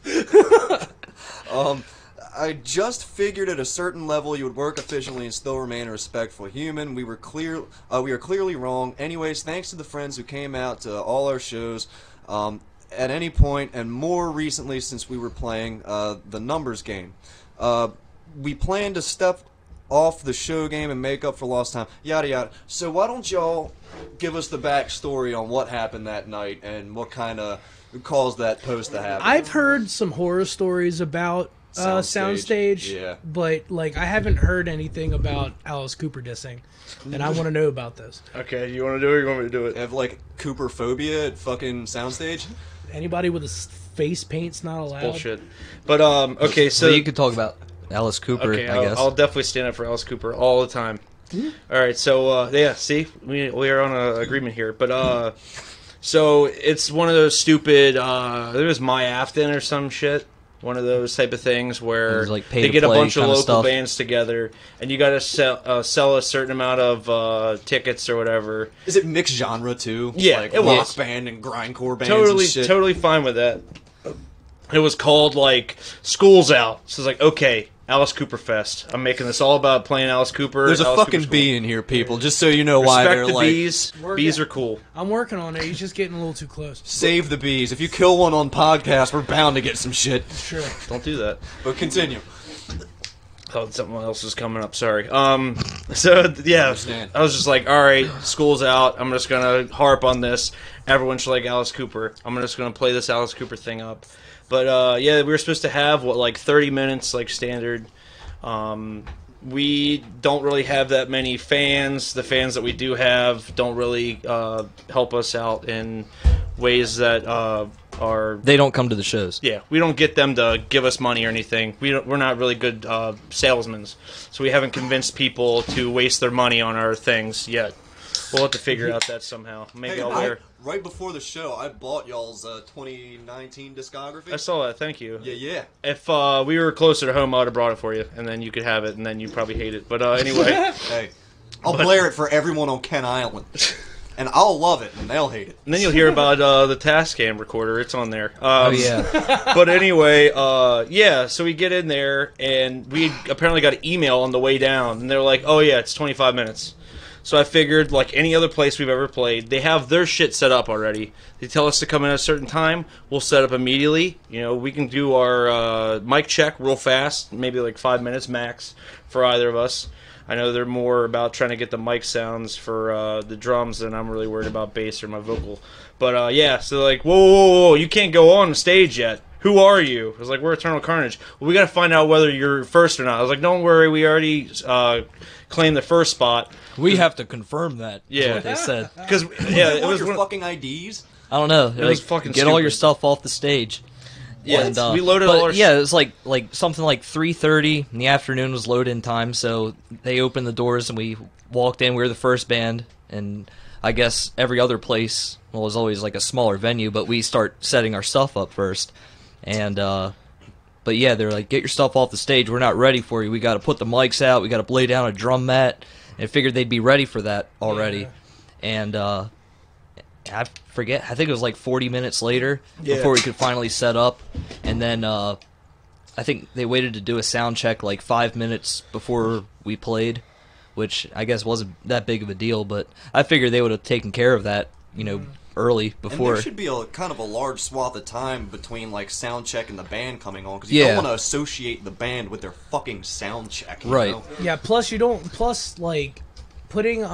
B: I just figured at a certain level you would work efficiently and still remain a respectful human. We were clearly wrong. Anyways, thanks to the friends who came out to all our shows at any point, and more recently since we were playing the numbers game. We plan to step off the show game and make up for lost time. Yada yada. So why don't y'all give us the backstory on what happened that night and what kind of caused that post to happen?
A: I've heard some horror stories about Soundstage,
B: yeah.
A: but like I haven't heard anything about Alice Cooper dissing, and I want to know about this.
C: Okay, you want to do it or you want me to do it?
B: Have like Cooper phobia at fucking Soundstage?
A: Anybody with a face paint's not allowed.
C: Bullshit. But, okay, so...
D: So you could talk about Alice Cooper,
C: Okay,
D: I guess.
C: I'll definitely stand up for Alice Cooper all the time. All right, so yeah, see, we are on an agreement here, but so it's one of those stupid. There was My Afton or some shit. One of those type of things where
D: It's like pay
C: they
D: to
C: get a
D: play
C: bunch of
D: kinda
C: local
D: stuff.
C: bands together, and you got to sell a certain amount of tickets or whatever.
B: Is it mixed genre too?
C: Yeah,
B: like
C: it
B: rock
C: was.
B: band and grindcore bands
C: Totally,
B: and shit.
C: totally fine with that. It was called like School's Out, so it's like okay. Alice Cooper Fest. I'm making this all about playing Alice Cooper.
B: There's a
C: Alice
B: fucking
C: Cooper's
B: bee in here, people. Just so you know why
C: Respect
B: they're
C: the
B: like
C: bees. Bees are cool.
A: I'm working on it. He's just getting a little too close.
B: save the bees. If you kill one on podcast, we're bound to get some shit.
A: Sure.
C: Don't do that.
B: But continue.
C: Oh, something else is coming up. Sorry. So yeah,
B: Understand.
C: I was just like, all right, school's out. I'm just gonna harp on this. Everyone should like Alice Cooper. I'm just gonna play this Alice Cooper thing up. But yeah, we were supposed to have like 30 minutes, like standard. We don't really have that many fans. The fans that we do have don't really help us out in ways that are.
D: They don't come to the shows.
C: Yeah, we don't get them to give us money or anything. We're not really good salesmen, so we haven't convinced people to waste their money on our things yet. We'll have to figure out that somehow. Maybe
B: Hey,
C: I'll wear.
B: right before the show, I bought y'all's 2019 discography.
C: I saw that. Thank you.
B: Yeah.
C: If we were closer to home, I would have brought it for you, and then you could have it, and then you'd probably hate it. But anyway,
B: Hey, I'll blare it for everyone on Ken Island. And I'll love it, and they'll hate it.
C: and then you'll hear about the Tascam recorder. It's on there.
D: Oh, yeah.
C: But anyway, yeah, so we get in there, and we apparently got an email on the way down, and they're like, oh, yeah, it's 25 minutes. So I figured, like any other place we've ever played, they have their shit set up already. They tell us to come in at a certain time. We'll set up immediately. You know, we can do our mic check real fast, maybe like 5 minutes max for either of us. I know they're more about trying to get the mic sounds for the drums than I'm really worried about bass or my vocal. But yeah, so they're like, whoa, you can't go on stage yet. Who are you? I was like, we're Eternal Carnage. Well, we got to find out whether you're first or not. I was like, don't worry, we already claimed the first spot.
D: We have to confirm that. Is
C: Yeah.
D: what they said.
C: Because yeah, it
B: Want
C: was
B: your
C: one.
B: fucking IDs?
D: I don't know.
C: It was fucking
D: get all your
C: stupid.
D: stuff off the stage.
C: Yeah,
D: And,
C: we loaded
D: but
C: all our.
D: yeah, it was like something like 3:30 in the afternoon was load-in time, so they opened the doors and we walked in. We were the first band, and I guess every other place, well, it was always like a smaller venue, but we start setting our stuff up first. And but yeah, they're like, get your stuff off the stage. We're not ready for you. We got to put the mics out. We got to lay down a drum mat. And I figured they'd be ready for that already.
A: Yeah.
D: And I forget. I think it was like 40 minutes later
C: Yeah.
D: before we could finally set up. And then I think they waited to do a sound check like 5 minutes before we played, which I guess wasn't that big of a deal. But I figured they would have taken care of that, you know, early
B: And
D: before.
B: there should be a kind of a large swath of time between like sound check and the band coming on, because you
D: Yeah.
B: don't want to associate the band with their fucking sound check. You
D: Right.
B: know?
A: Yeah, plus you don't. Plus, like putting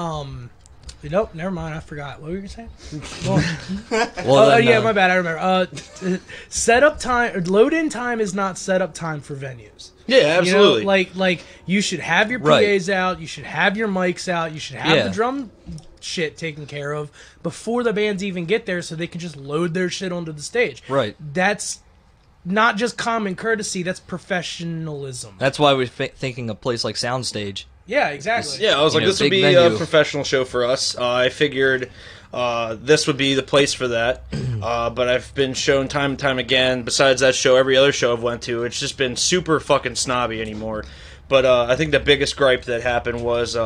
A: Nope, never mind. I forgot. What were you saying? Well,
D: Well, then,
A: yeah, my bad. I remember. Setup time, or load-in time is not setup time for venues.
C: Yeah, absolutely.
A: You know, like you should have your
D: Right.
A: PAs out. You should have your mics out. You should have
D: Yeah.
A: the drum shit taken care of before the bands even get there, so they can just load their shit onto the stage.
D: Right.
A: That's not just common courtesy. That's professionalism.
D: That's why we're thinking a place like Soundstage.
A: Yeah, exactly.
C: Yeah, I was like,
D: know,
C: this would
D: big
C: be
D: venue.
C: a professional show for us. I figured this would be the place for that. But I've been shown time and time again, besides that show, every other show I've went to, it's just been super fucking snobby anymore. But I think the biggest gripe that happened was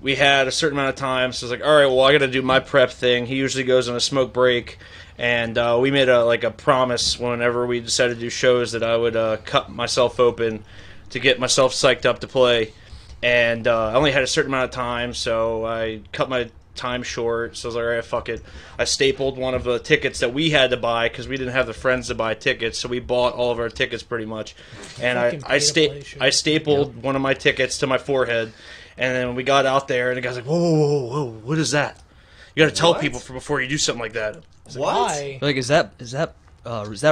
C: we had a certain amount of time, so I was like, all right, well, I got to do my prep thing. He usually goes on a smoke break. And we made a promise whenever we decided to do shows that I would cut myself open to get myself psyched up to play. And I only had a certain amount of time, so I cut my time short. So I was like, all right, fuck it. I stapled one of the tickets that we had to buy because we didn't have the friends to buy tickets, so we bought all of our tickets pretty much. And
A: Fucking
C: I stapled one of my tickets to my forehead. And then we got out there, and the guy's like, whoa, whoa, whoa, whoa, what is that? You got to tell people before you do something like that.
A: Why?
D: Like, is that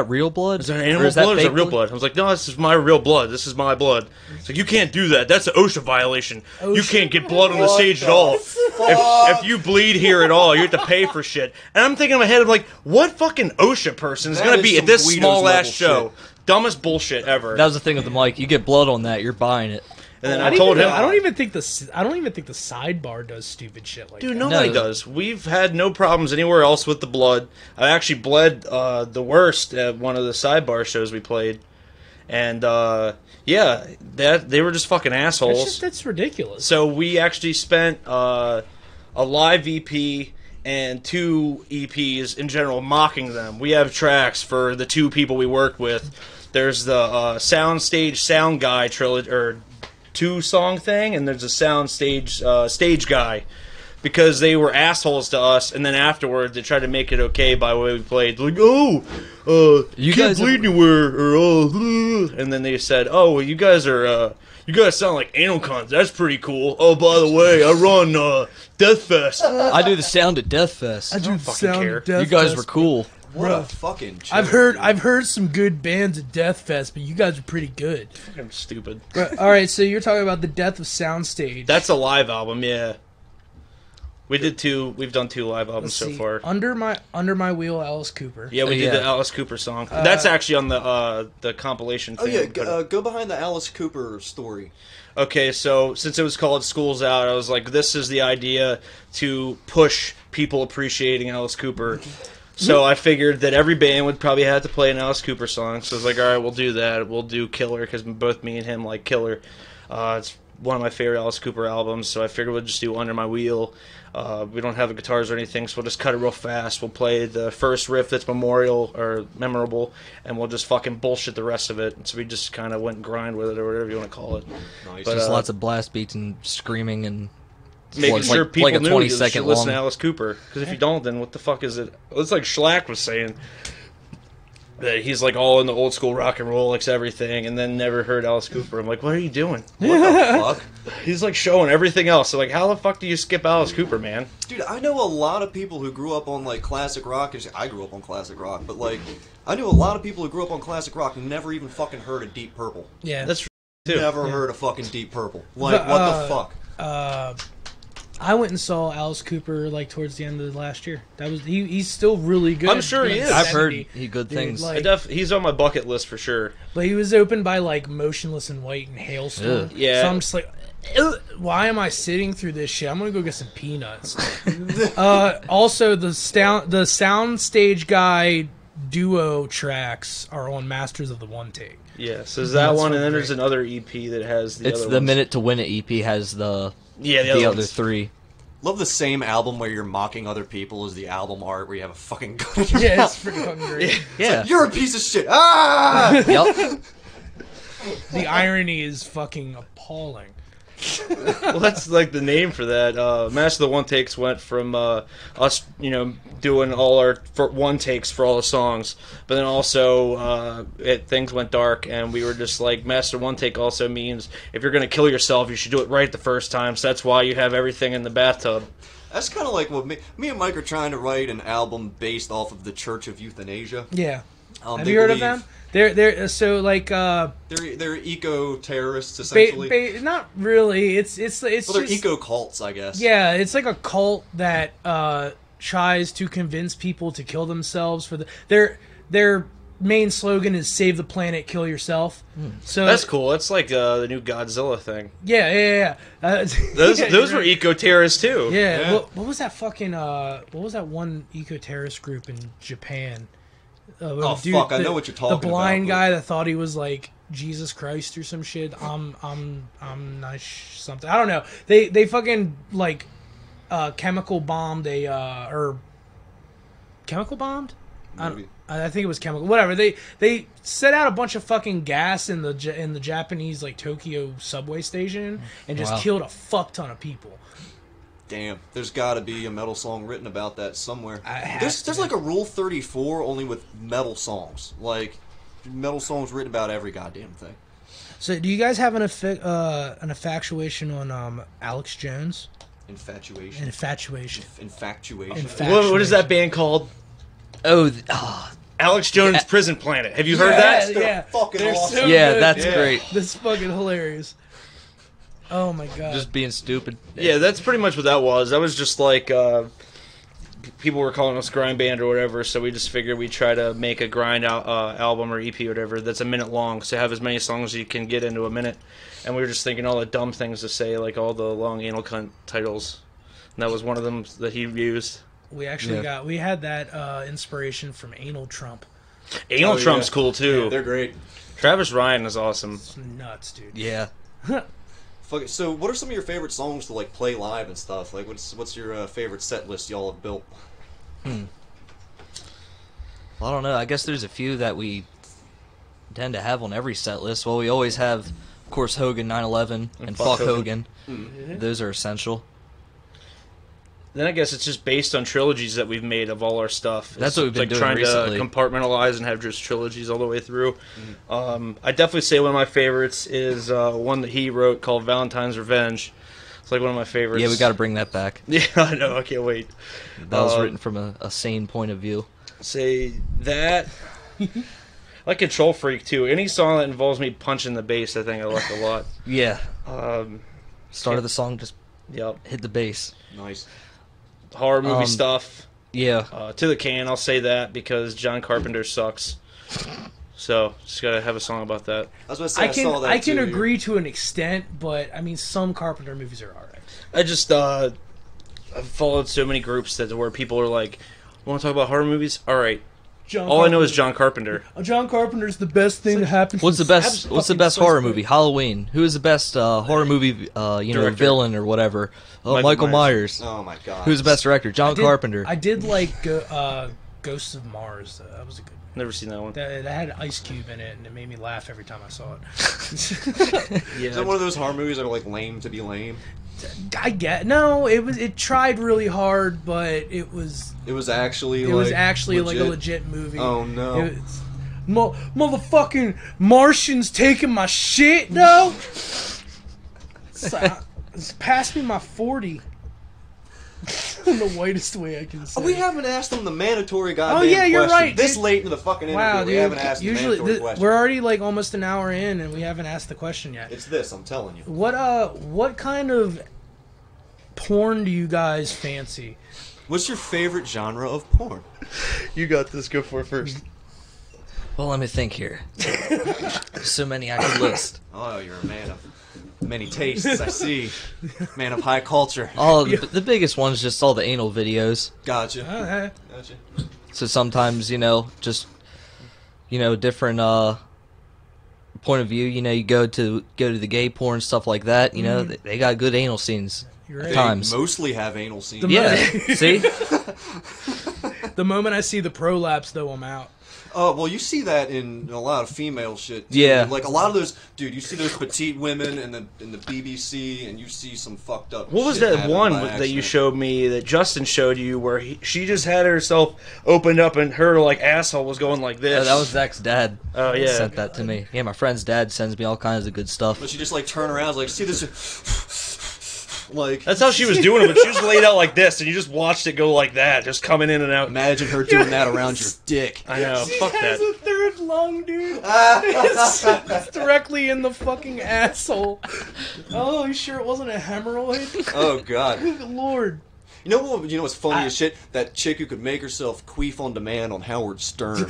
D: real blood?
C: Is that
D: Or
C: animal
D: is that
C: blood or is
D: fake
C: that real blood? I was like, no, this is my real blood. This is my blood. It's like, you can't do that. That's an OSHA violation. You can't get blood on the stage at all. If you bleed here at all, you have to pay for shit. And I'm thinking in my head, I'm like, what fucking OSHA person is
B: That
C: going to
B: is
C: be at
B: some
C: this
B: Guido's
C: small-ass
B: level
C: show? Dumbest bullshit ever.
D: That was the thing with the mic. You get blood on that, you're buying it.
C: And then
A: I
C: I told him,
A: I don't even think the sidebar does stupid shit like
C: dude,
A: that.
C: nobody
D: No.
C: does. We've had no problems anywhere else with the blood. I actually bled the worst at one of the sidebar shows we played. And, yeah, they were just fucking assholes.
A: That's ridiculous.
C: So we actually spent a live EP and 2 EPs in general mocking them. We have tracks for the 2 people we worked with. There's the Soundstage Sound Guy trilogy, or 2-song thing, and there's a Soundstage Stage Guy. Because they were assholes to us, and then afterward they tried to make it okay by the way we played. Like, you
D: You
C: can't
D: guys
C: bleed anywhere, or and then they said, oh, well, you guys sound like anal cons. That's pretty cool. Oh, by the way, I run Death Fest.
D: I do the sound at Death Fest.
A: I do
C: fucking care.
D: You guys were cool.
B: What
A: Bruh.
B: a fucking joke.
A: I've heard some good bands at Death Fest, but you guys are pretty good.
C: I'm stupid.
A: All right, so you're talking about the Death of Soundstage.
C: That's a live album, yeah. We've done 2 live albums
A: Let's
C: so
A: see.
C: far.
A: Under my wheel, Alice Cooper.
C: Yeah, we did
D: Yeah.
C: the Alice Cooper song. That's actually on the compilation
B: Oh
C: thing.
B: yeah,
C: but-
B: go behind the Alice Cooper story.
C: Okay, so since it was called School's Out, I was like, this is the idea to push people appreciating Alice Cooper. So I figured that every band would probably have to play an Alice Cooper song. So I was like, all right, we'll do that. We'll do Killer, because both me and him like Killer. It's one of my favorite Alice Cooper albums, so I figured we'll just do Under My Wheel. We don't have the guitars or anything, so we'll just cut it real fast. We'll play the first riff that's memorable, and we'll just fucking bullshit the rest of it. So we just kind of went and grind with it, or whatever you want to call it.
B: Nice.
C: But,
D: Just lots of blast beats and screaming and
C: Making
D: like-
C: sure people
D: like a
C: knew
D: 20
C: you should
D: second
C: listen
D: long.
C: to Alice Cooper. Because if you don't, then what the fuck is it? It's like Schlack was saying. That he's like all in the old school rock and roll, likes everything, and then never heard Alice Cooper. I'm like, what are you doing?
B: What the fuck?
C: He's like showing everything else. So like, how the fuck do you skip Alice Cooper, man?
B: Dude, I know a lot of people who grew up on like classic rock. I grew up on classic rock, but like, I knew a lot of people who grew up on classic rock and never even fucking heard of Deep Purple.
A: Yeah.
C: That's too.
B: Never heard of fucking Deep Purple. Like,
A: But,
B: what the fuck?
A: I went and saw Alice Cooper like towards the end of the last year. That was he's still really good.
C: I'm sure he is.
D: I've heard
A: 70.
D: good
A: Dude,
D: things.
A: like-
C: He's on my bucket list for sure.
A: But he was opened by like Motionless in White and Hailstorm.
D: Ugh.
C: Yeah.
A: So I'm just like, "Ugh, why am I sitting through this shit? I'm gonna go get some peanuts. Also, the Soundstage Guy duo tracks are on Masters of the One Take.
C: Yeah, so there's that
A: That's
C: one, and then
A: great.
C: there's another EP that has the
D: It's
C: other
D: the
C: ones.
D: Minute to Win It EP has the
C: Yeah, the
D: other
C: ones.
D: 3.
B: Love the same album where you're mocking other people as the album art where you have a fucking gun.
A: Yeah, it's pretty fucking great.
D: Yeah.
B: You're a piece of shit. Ah!
D: Yep.
A: The irony is fucking appalling.
C: Well, that's like the name for that. Master of the One Takes went from us, doing all our one takes for all the songs, but then also things went dark, and we were just like, Master One Take also means if you're gonna kill yourself, you should do it right the first time. So that's why you have everything in the bathtub.
B: That's kind of like what me and Mike are trying to write an album based off of the Church of Euthanasia.
A: Yeah. Have you heard of them? They're so like
B: they're eco-terrorists essentially.
A: Not really. It's
B: they're
A: just
B: eco-cults, I guess.
A: Yeah, it's like a cult that tries to convince people to kill themselves for their main slogan is "Save the planet, kill yourself." So
C: That's cool. It's like the new Godzilla thing.
A: Yeah.
C: Those were eco-terrorists too.
A: Yeah. What was that fucking? What was that one eco-terrorist group in Japan?
B: I know what you're talking about.
A: The blind guy that thought he was like Jesus Christ or some shit. I'm not something. I don't know. They fucking like chemical bombed or chemical bombed. I think it was chemical. Whatever. They set out a bunch of fucking gas in the Japanese like Tokyo subway station and just killed a fuck ton of people.
B: Damn, there's got to be a metal song written about that somewhere. There's like a Rule 34 only with metal songs. Like metal songs written about every goddamn thing.
A: So, do you guys have an infatuation on Alex Jones?
B: Infatuation.
C: What is that band called? Alex Jones' Prison Planet. Have you heard that?
A: Yeah,
B: fucking awesome.
A: So
D: yeah,
A: good.
D: that's great.
A: That's fucking hilarious. Oh my god.
D: Just being stupid.
C: Yeah, that's pretty much what that was. That was just like people were calling us grind band or whatever, so we just figured we'd try to make a grind album or EP or whatever that's a minute long, so have as many songs as you can get into a minute. And we were just thinking all the dumb things to say, like all the long anal cunt titles. And that was one of them that he used.
A: We actually we had that inspiration from Anal Trump.
C: Anal Trump's cool too.
B: Yeah, they're great.
C: Travis Ryan is awesome.
A: It's nuts, dude.
D: Yeah.
B: So, what are some of your favorite songs to like play live and stuff? Like, what's your favorite set list y'all have built?
D: Well, I don't know. I guess there's a few that we tend to have on every set list. Well, we always have, of course, Hogan 9/11 and Fuck Hogan.
B: Mm-hmm.
D: Those are essential.
C: Then I guess it's just based on trilogies that we've made of all our stuff.
D: That's what we've been doing
C: trying
D: recently.
C: to compartmentalize and have just trilogies all the way through. I definitely say one of my favorites is one that he wrote called Valentine's Revenge. It's like one of my favorites.
D: Yeah, we got to bring that back.
C: Yeah, I know. I can't wait.
D: That was written from a sane point of view.
C: Say that. Like Control Freak too. Any song that involves me punching the bass, I think I like a lot.
D: Yeah. Start of the song, just hit the bass.
B: Nice.
C: Horror movie stuff.
D: Yeah.
C: To the Can, I'll say that because John Carpenter sucks. So, just gotta have a song about that.
B: I was about to say,
A: I can agree to an extent, but I mean, some Carpenter movies are alright.
C: I just I've followed so many groups where people are like, "Want to talk about horror movies? All right." All I know is John Carpenter.
A: John Carpenter's the best thing that happened.
D: What's the best horror movie? Halloween. Who is the best horror movie? Villain or whatever. Oh, Michael Myers.
B: Oh my god.
D: Who's the best director? John Carpenter.
A: I did like Ghosts of Mars. That was a good.
C: Never seen that one.
A: That had Ice Cube in it, and it made me laugh every time I saw it.
B: Is that one of those horror movies that are like lame to be lame?
A: I get it tried really hard, but it was
B: actually
A: legit.
B: Like
A: a legit movie.
B: Oh no.
A: Motherfucking Martians taking my shit, no. Pass me my 40. In the whitest way I can say.
B: We haven't asked them the mandatory goddamn
A: question. Oh yeah, you're
B: question.
A: right.
B: This late into the fucking interview,
A: wow,
B: we
A: dude,
B: haven't asked the mandatory question.
A: We're already like almost an hour in, and we haven't asked the question yet.
B: It's this, I'm telling you.
A: What kind of porn do you guys fancy?
B: What's your favorite genre of porn?
C: You got this. Go for it first.
D: Well, let me think here. So many I could list.
B: Oh, you're a man of many tastes, I see. Man of high culture.
D: Oh, the biggest one's just all the anal videos.
B: Gotcha.
A: Okay.
B: Gotcha.
D: So sometimes, just different point of view. You go to the gay porn stuff like that. They got good anal scenes.
A: You're
D: at
A: right.
D: times.
B: They mostly have anal scenes.
D: Yeah. See.
A: The moment I see the prolapse, though, I'm out.
B: Well, you see that in a lot of female shit. Too.
D: Yeah.
B: Like a lot of those, dude. You see those petite women in the BBC, and you see some fucked up.
C: What was
B: shit
C: that
B: happen
C: one
B: by
C: that you
B: accident.
C: showed me that Justin showed you where she just had herself opened up and her like asshole was going like this?
D: That was Zach's dad.
C: Oh, yeah.
D: Sent that to me. Yeah, my friend's dad sends me all kinds of good stuff.
B: But she just like turn around, like see this, like
C: That's how she was doing it, but she was laid out like this, and you just watched it go like that, just coming in and out.
B: imagine her doing that around your dick.
C: I know,
A: She
C: fuck
A: has
C: that.
A: a third lung, dude. It's directly in the fucking asshole. Oh, you sure it wasn't a hemorrhoid?
B: Oh god.
A: Good lord.
B: You know what? You know what's funny as shit? That chick who could make herself queef on demand on Howard Stern.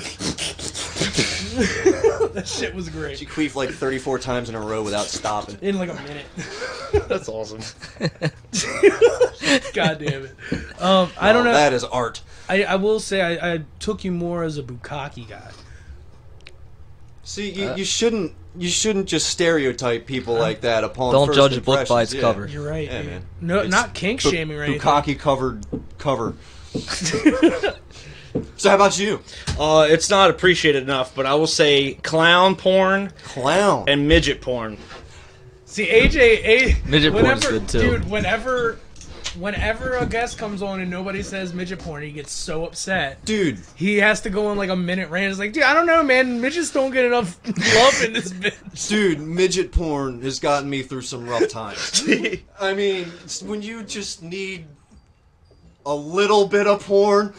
A: That shit was great.
B: She queefed like 34 times in a row without stopping.
A: In like a minute.
C: That's awesome.
A: God damn it. I don't know.
B: That is art.
A: I will say I took you more as a bukkake guy.
B: See, you shouldn't just stereotype people like that upon
D: Don't
B: first
D: judge a book by
B: impressions.
D: its cover.
A: You're right.
B: Yeah,
A: dude.
B: man.
A: No,
B: It's
A: not kink shaming or anything.
B: Bukkake covered cover. So how about you?
C: It's not appreciated enough, but I will say clown porn
B: Clown.
C: and midget porn.
A: See, AJ,
D: Midget porn's good, too.
A: Dude, whenever a guest comes on and nobody says midget porn, he gets so upset.
B: Dude,
A: He has to go on like a minute rant. It's like, dude, I don't know, man. Midgets don't get enough love in this bitch.
B: midget porn has gotten me through some rough times. I mean, when you just need a little bit of porn,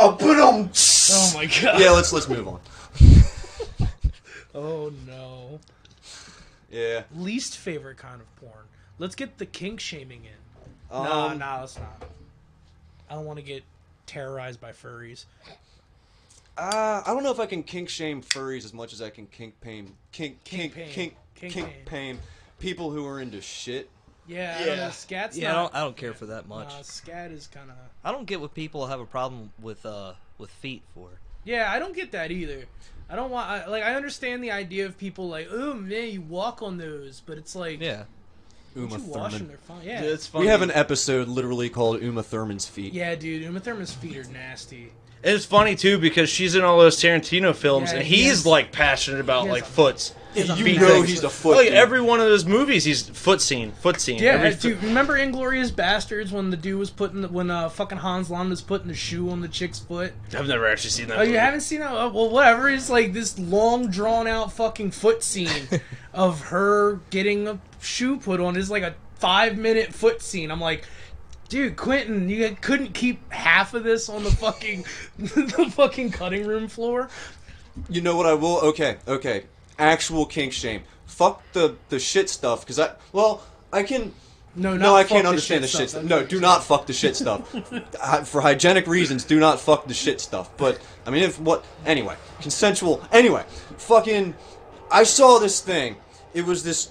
B: I'll put on.
A: Oh my god.
B: Yeah, let's move on.
A: Oh no.
B: Yeah.
A: Least favorite kind of porn. Let's get the kink shaming in.
B: Um,
A: Nah, let's not. I don't want to get terrorized by furries.
B: I don't know if I can kink shame furries as much as I can kink pain people who are into shit.
A: Yeah, I don't know. Scat's
D: Yeah,
A: not.
D: I don't care for that much.
A: Scat is kind of.
D: I don't get what people have a problem with feet for.
A: Yeah, I don't get that either. I don't want. I understand the idea of people like, oh man, you walk on those, but it's like,
D: Yeah.
A: once
B: Uma
A: you wash them,
B: Thurman.
A: they're fine. Yeah,
C: It's funny.
B: We have an episode literally called Uma Thurman's feet.
A: yeah, dude. Uma Thurman's feet are nasty.
C: And it's funny too because she's in all those Tarantino films,
A: Yeah,
C: and
A: he
C: he's
A: has-
C: like passionate about
A: he has
C: like
A: a-
C: foots.
A: he has a
C: feet
A: massive-
C: things.
B: he's a foot.
C: Oh, yeah,
B: dude.
C: every one of those movies, he's foot scene.
A: Yeah,
C: Every
A: dude. Remember Inglourious Bastards when the dude was putting when fucking Hans Landa was putting the shoe on the chick's foot?
C: I've never actually seen that.
A: Oh,
C: movie.
A: you haven't seen it? Oh, well, whatever. It's like this long, drawn-out fucking foot scene of her getting a shoe put on. It's like a 5-minute foot scene. I'm like, dude, Quentin, you couldn't keep half of this on the fucking the fucking cutting room floor.
B: You know what I will? Okay. Actual kink shame. Fuck the shit stuff, because I can.
A: No,
B: No, I
A: fuck
B: can't understand the shit stuff. No, do not fuck the shit stuff. For hygienic reasons, do not fuck the shit stuff. But, I mean, anyway, consensual, anyway, fucking, I saw this thing. It was this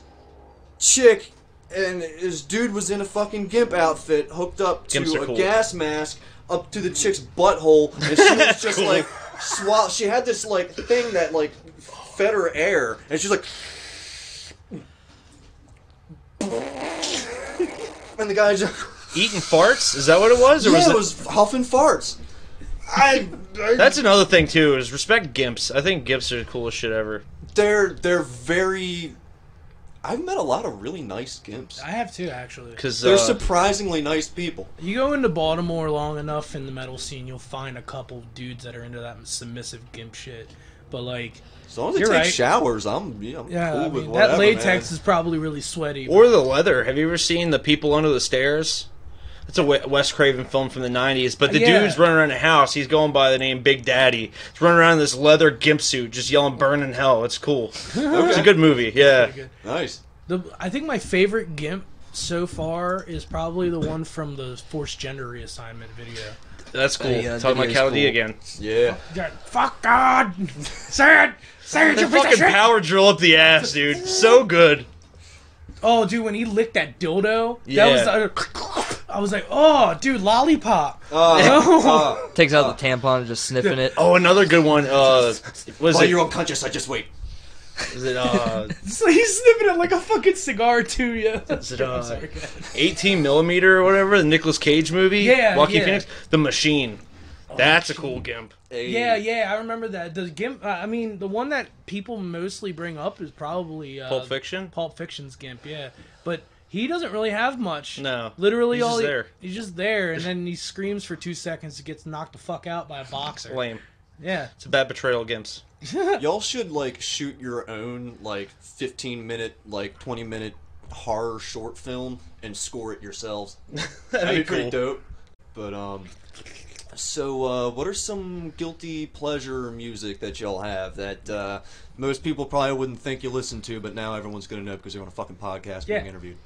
B: chick, and this dude was in a fucking gimp outfit, hooked up
C: Gimps
B: to
C: are
B: a
C: cool.
B: gas mask, up to the chick's butthole, and she was just like, she had this, like, thing that, like, fed her air, and she's like, and the guy's
C: Eating farts? Is that what it was? Or
B: yeah,
C: was
B: it was huffing farts.
C: That's another thing too. Is respect gimps. I think gimps are the coolest shit ever.
B: They're very. I've met a lot of really nice gimps.
A: I have too, actually.
C: Because
B: They're surprisingly nice people.
A: You go into Baltimore long enough in the metal scene, you'll find a couple dudes that are into that submissive gimp shit. But like,
B: As long as they
A: You're
B: take
A: right.
B: showers, I'm
A: yeah,
B: cool
A: I
B: with
A: mean,
B: whatever,
A: that latex
B: man.
A: is probably really sweaty.
C: or the leather. Have you ever seen the people under the stairs? That's a Wes Craven film from the 90s. But the
A: Yeah.
C: dude's running around the house. He's going by the name Big Daddy. He's running around in this leather gimp suit, just yelling "Burn in Hell." It's cool. It's a good movie. Yeah.
A: Pretty good.
B: Nice.
A: I think my favorite gimp so far is probably the one from the forced gender reassignment video.
C: That's cool.
D: Yeah,
C: Talking about
D: video's
C: Cal D
D: cool.
C: again.
B: Yeah.
A: Yeah, fuck God! Say it! Say it,
C: The
A: you piece of
C: fucking
A: shit!
C: power drill up the ass, dude. So good.
A: Oh, dude, when he licked that dildo,
C: Yeah.
A: that was I was like, oh, dude, lollipop.
D: Takes out the tampon and just sniffing it.
C: Oh, another good one. Was
B: While
C: it?
B: you're unconscious, I just wait.
C: Is it?
A: So he's sniffing it like a fucking cigar too, yeah.
C: Is it?
A: I'm sorry, go ahead.
C: 18 millimeter or whatever, the Nicolas Cage movie.
A: Yeah,
C: Joaquin
A: yeah.
C: Phoenix. The Machine. That's a cool GIMP.
A: Yeah, I remember that. The GIMP, I mean, the one that people mostly bring up is probably
C: Pulp Fiction?
A: Pulp Fiction's GIMP, yeah. But he doesn't really have much.
C: No.
A: Literally
C: He's
A: all
C: just there.
A: He's just there, and then he screams for 2 seconds and gets knocked the fuck out by a boxer.
C: Lame.
A: Yeah.
C: It's a bad betrayal, GIMPs.
B: Y'all should, like, shoot your own, like, 15-minute, like, 20-minute horror short film and score it yourselves.
C: That'd be
B: pretty
C: cool.
B: dope. But, so, what are some guilty pleasure music that y'all have that most people probably wouldn't think you listen to, but now everyone's going to know because they're on a fucking podcast being interviewed?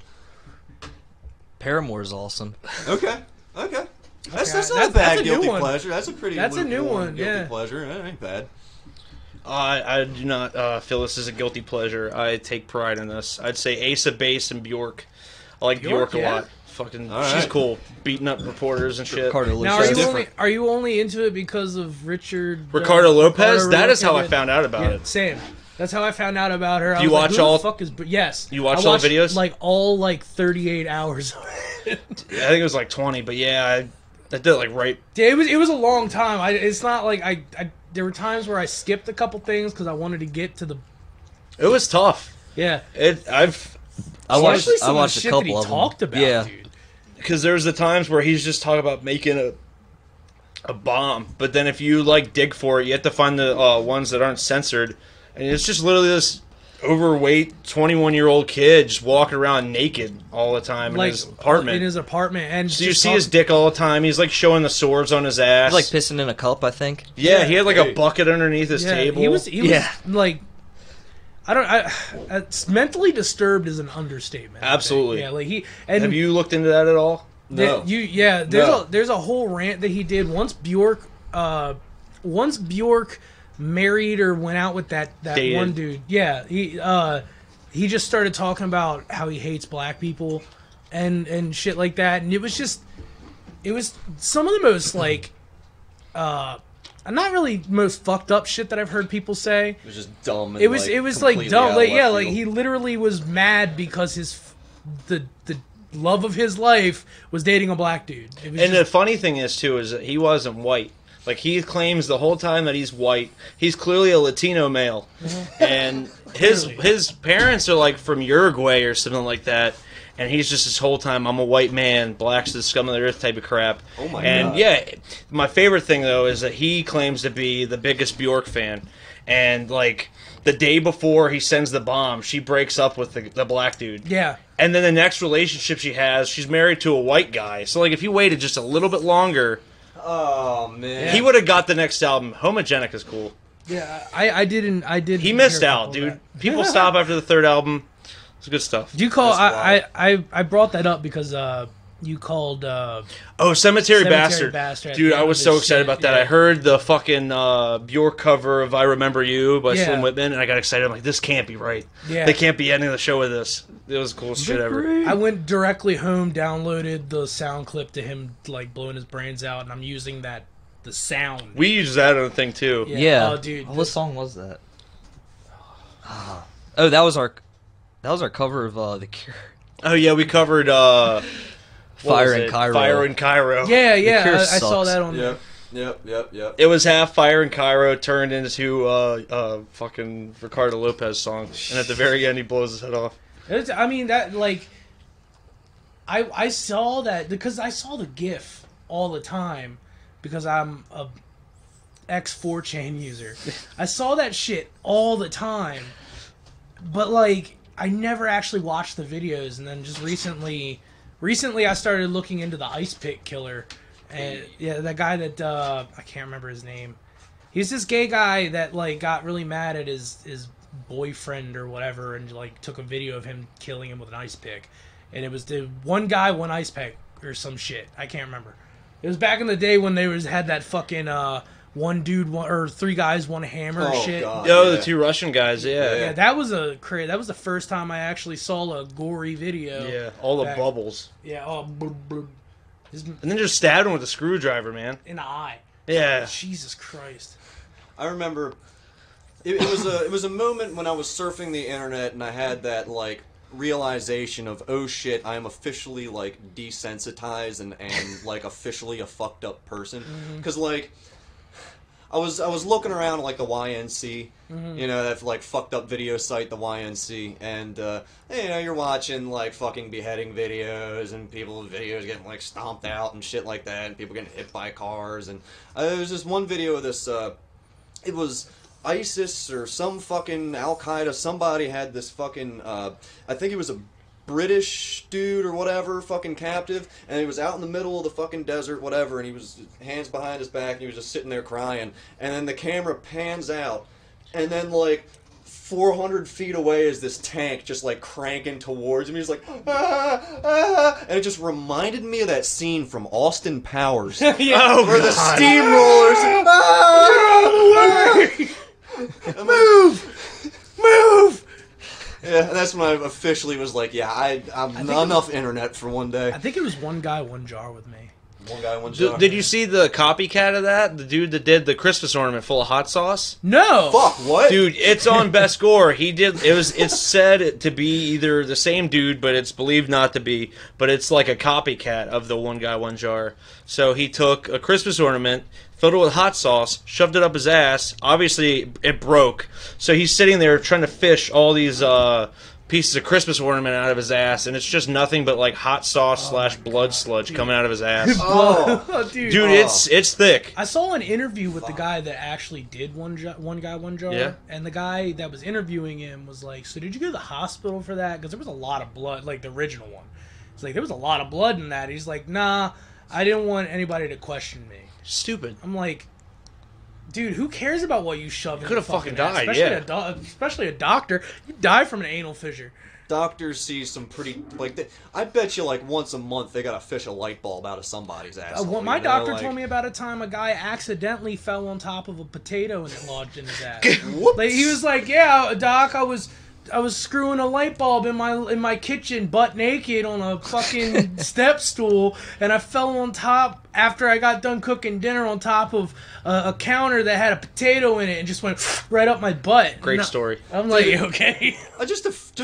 D: Paramore's awesome.
B: Okay. That's not a
A: That's
B: bad
A: a new
B: guilty
A: one.
B: pleasure. That's a pretty
A: That's a new
B: lukewarm
A: one,
B: guilty
A: yeah.
B: pleasure. That ain't bad.
C: I do not feel this is a guilty pleasure. I take pride in this. I'd say Ace of Base and Bjork. I like Bjork a
A: yeah?
C: lot. Fucking,
B: All
C: she's
B: right.
C: cool. Beating up reporters and shit.
D: Ricardo
A: Now,
D: Lopez.
A: are you only into it because of
C: Ricardo Lopez? That is how I found out about
A: Yeah,
C: it.
A: same. That's how I found out about her.
C: Do you watch
A: who
C: all-
A: the fuck is? Yes.
C: You watched
A: I
C: all the videos?
A: Like all 38 hours. Of it.
C: I think it was like 20, but yeah, I did it like right.
A: Yeah, it was a long time. It's not like I there were times where I skipped a couple things because I wanted to get to the.
C: It was tough.
A: Yeah.
D: I watched
A: Especially some
D: I
A: of
D: watched
A: the
D: a
A: shit
D: couple
A: that he
D: of them.
A: talked about,
D: Yeah.
A: dude.
C: Because there's the times where he's just talking about making a bomb, but then if you like dig for it, you have to find the ones that aren't censored, and it's just literally this overweight 21-year-old kid just walking around naked all the time in his apartment.
A: And
C: So you see his dick all the time. He's like showing the swords on his ass.
D: He's like pissing in a cup, I think.
C: yeah, he had like
B: Hey.
C: a bucket underneath his table.
A: He was
C: yeah,
A: like. It's mentally disturbed is an understatement. I think.
C: Absolutely.
A: Yeah, like he and
C: have you looked into that at all?
B: No.
A: There's a whole rant that he did once Bjork married or went out with that
C: Dated.
A: one dude. Yeah, he just started talking about how he hates black people and shit like that, and it was some of the most like not really most fucked up shit that I've heard people say.
B: It was just dumb. And,
A: It was like
B: completely
A: dumb.
B: out of
A: Like, yeah,
B: left
A: like
B: field.
A: he literally was mad because the love of his life was dating a black dude. It was
C: And the
A: just,
C: funny thing is too is that he wasn't white. Like he claims the whole time that he's white. He's clearly a Latino male, and his parents are like from Uruguay or something like that. And he's just this whole time, I'm a white man, black's the scum of the earth type of crap.
B: Oh my
C: and
B: God.
C: yeah, my favorite thing though is that he claims to be the biggest Bjork fan, and like the day before he sends the bomb, she breaks up with the black dude.
A: yeah.
C: And then the next relationship she has, she's married to a white guy. So like if he waited just a little bit longer,
B: Oh man.
C: he would have got the next album. Homogenic is cool.
A: Yeah, I didn't.
C: He missed out, dude. People stop after the third album. It's good stuff.
A: Do you call?
B: That's
A: I brought that up because you called.
C: Oh, Cemetery Bastard.
A: Bastard at
C: Dude,
A: the
C: I
A: end
C: was
A: of
C: so
A: his
C: excited
A: shit,
C: about that.
A: yeah.
C: I heard the fucking Bjork cover of I Remember You by
A: Yeah.
C: Slim Whitman, and I got excited. I'm like, this can't be right.
A: Yeah.
C: They can't be ending the show with this. It was the coolest shit ever.
A: I went directly home, downloaded the sound clip to him like blowing his brains out, and I'm using the sound.
C: We use that on the thing, too.
A: Yeah.
D: Yeah.
A: Oh, dude,
D: What song was that? Oh, that was our cover of The Cure.
C: Oh, yeah, we covered what
D: Fire
C: was
D: in
C: it?
D: Cairo.
C: Fire in Cairo.
A: Yeah,
D: Cure
A: I saw
D: sucks.
A: that on.
B: Yep.
C: It was half Fire in Cairo turned into fucking Ricardo Lopez song. And at the very end, he blows his head off.
A: I mean that like. I saw that because I saw the GIF all the time because I'm a ex-4chan user. I saw that shit all the time, but like I never actually watched the videos. And then just recently I started looking into the Ice Pick Killer, and yeah, that guy that I can't remember his name. He's this gay guy that like got really mad at his boyfriend or whatever, and like took a video of him killing him with an ice pick. And it was the one guy, one ice pick or some shit. I can't remember. It was back in the day when they had that fucking one dude, or three guys, one hammer
B: Oh,
A: shit.
B: God.
C: Oh,
B: Yeah.
C: the two Russian guys, yeah.
A: Yeah, that was the first time I actually saw a gory video.
C: Yeah, all the
A: Back-
C: bubbles.
A: Yeah. Oh, Just
C: And then just stabbed him with a screwdriver, man.
A: in the eye.
C: Yeah.
A: Jesus Christ.
B: I remember it was a moment when I was surfing the internet and I had that like realization of, oh shit, I am officially like desensitized and like officially a fucked up person. Because like I was looking around at, like, the YNC, you know, that like fucked up video site, the YNC, and you know, you're watching like fucking beheading videos and people's videos getting like stomped out and shit like that, and people getting hit by cars, and there was this one video of this. It was ISIS or some fucking Al Qaeda. Somebody had this fucking. I think it was a British dude or whatever, fucking captive, and he was out in the middle of the fucking desert, whatever, and he was hands behind his back, and he was just sitting there crying, and then the camera pans out, and then like 400 feet away is this tank just like cranking towards him. He's like, and it just reminded me of that scene from Austin Powers, where the steamrollers, move. Yeah, and that's when I officially was like, yeah, I'm enough internet for one day.
A: I think it was One Guy, One Jar with me.
B: One guy, one jar.
C: Did you see the copycat of that? The dude that did the Christmas ornament full of hot sauce?
A: No!
B: Fuck, what?
C: Dude, it's on Best Gore. It's said to be either the same dude, but it's believed not to be. But it's like a copycat of the One Guy, One Jar. So he took a Christmas ornament, filled it with hot sauce, shoved it up his ass. Obviously, it broke. So he's sitting there trying to fish all these pieces of Christmas ornament out of his ass, and it's just nothing but like hot sauce slash blood sludge coming out of his ass.
A: Dude,
C: it's thick.
A: I saw an interview with the guy that actually did One Guy, One Jar.
C: Yeah.
A: And the guy that was interviewing him was like, so did you go to the hospital for that? Because there was a lot of blood, like the original one. It's like, there was a lot of blood in that. He's like, nah, I didn't want anybody to question me.
C: Stupid.
A: I'm like, dude, who cares about what you shoved in
C: Could have
A: the
C: fucking
A: ass?
C: died,
A: Especially a doctor. You die from an anal fissure.
B: Doctors see some pretty, like, I bet you, like, once a month they gotta fish a light bulb out of somebody's ass.
A: My doctor told me about a time a guy accidentally fell on top of a potato and it lodged in his ass. Like, he was like, yeah, doc, I was screwing a light bulb in my kitchen butt naked on a fucking step stool, and I fell on top after I got done cooking dinner on top of a counter that had a potato in it and just went right up my butt.
C: Great story.
A: I'm like, okay.
B: Just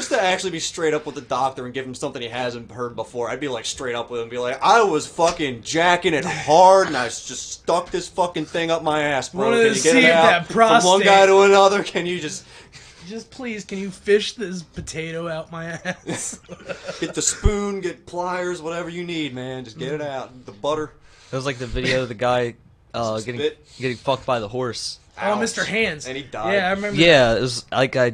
B: to actually be straight up with the doctor and give him something he hasn't heard before, I'd be like straight up with him and be like, I was fucking jacking it hard and I just stuck this fucking thing up my ass, bro. Can you get it out from one guy to another? Can you just
A: please, can you fish this potato out my ass?
B: Get the spoon, get pliers, whatever you need, man. Just get it out. The butter.
D: It was like the video of the guy getting fucked by the horse.
A: Oh, Mr. Hands.
B: And he died.
A: Yeah, I remember.
D: Yeah, it was like I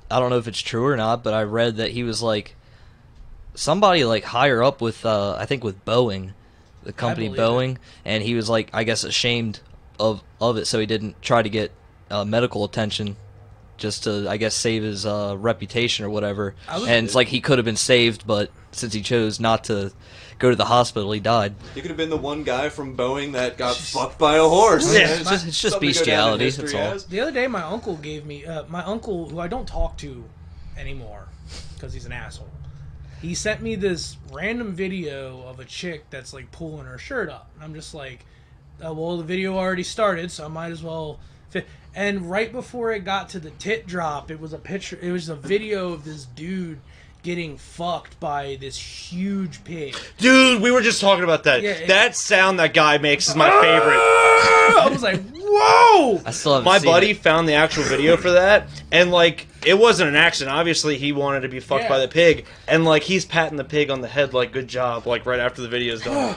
D: don't know if it's true or not, but I read that he was like somebody like higher up with I think with Boeing, the company Boeing, and he was like I guess ashamed of it, so he didn't try to get medical attention. Just to, I guess, save his reputation or whatever. And it's like he could have been saved, but since he chose not to go to the hospital, he died.
B: He could have been the one guy from Boeing that got fucked by a horse.
D: Yeah, it's just bestiality, that's all.
A: The other day, my uncle gave me... my uncle, who I don't talk to anymore, because he's an asshole, he sent me this random video of a chick that's, like, pulling her shirt up. And I'm just like, well, the video already started, so I might as well... And right before it got to the tit drop, it was a video of this dude getting fucked by this huge pig.
C: Dude, we were just talking about that. Yeah, that sound that guy makes is my favorite.
A: I was like, whoa!
D: I still haven't
C: My
D: seen
C: buddy
D: it.
C: found the actual video for that, and like, it wasn't an accident. Obviously, he wanted to be fucked by the pig, and like, he's patting the pig on the head like, good job, like right after the video's done.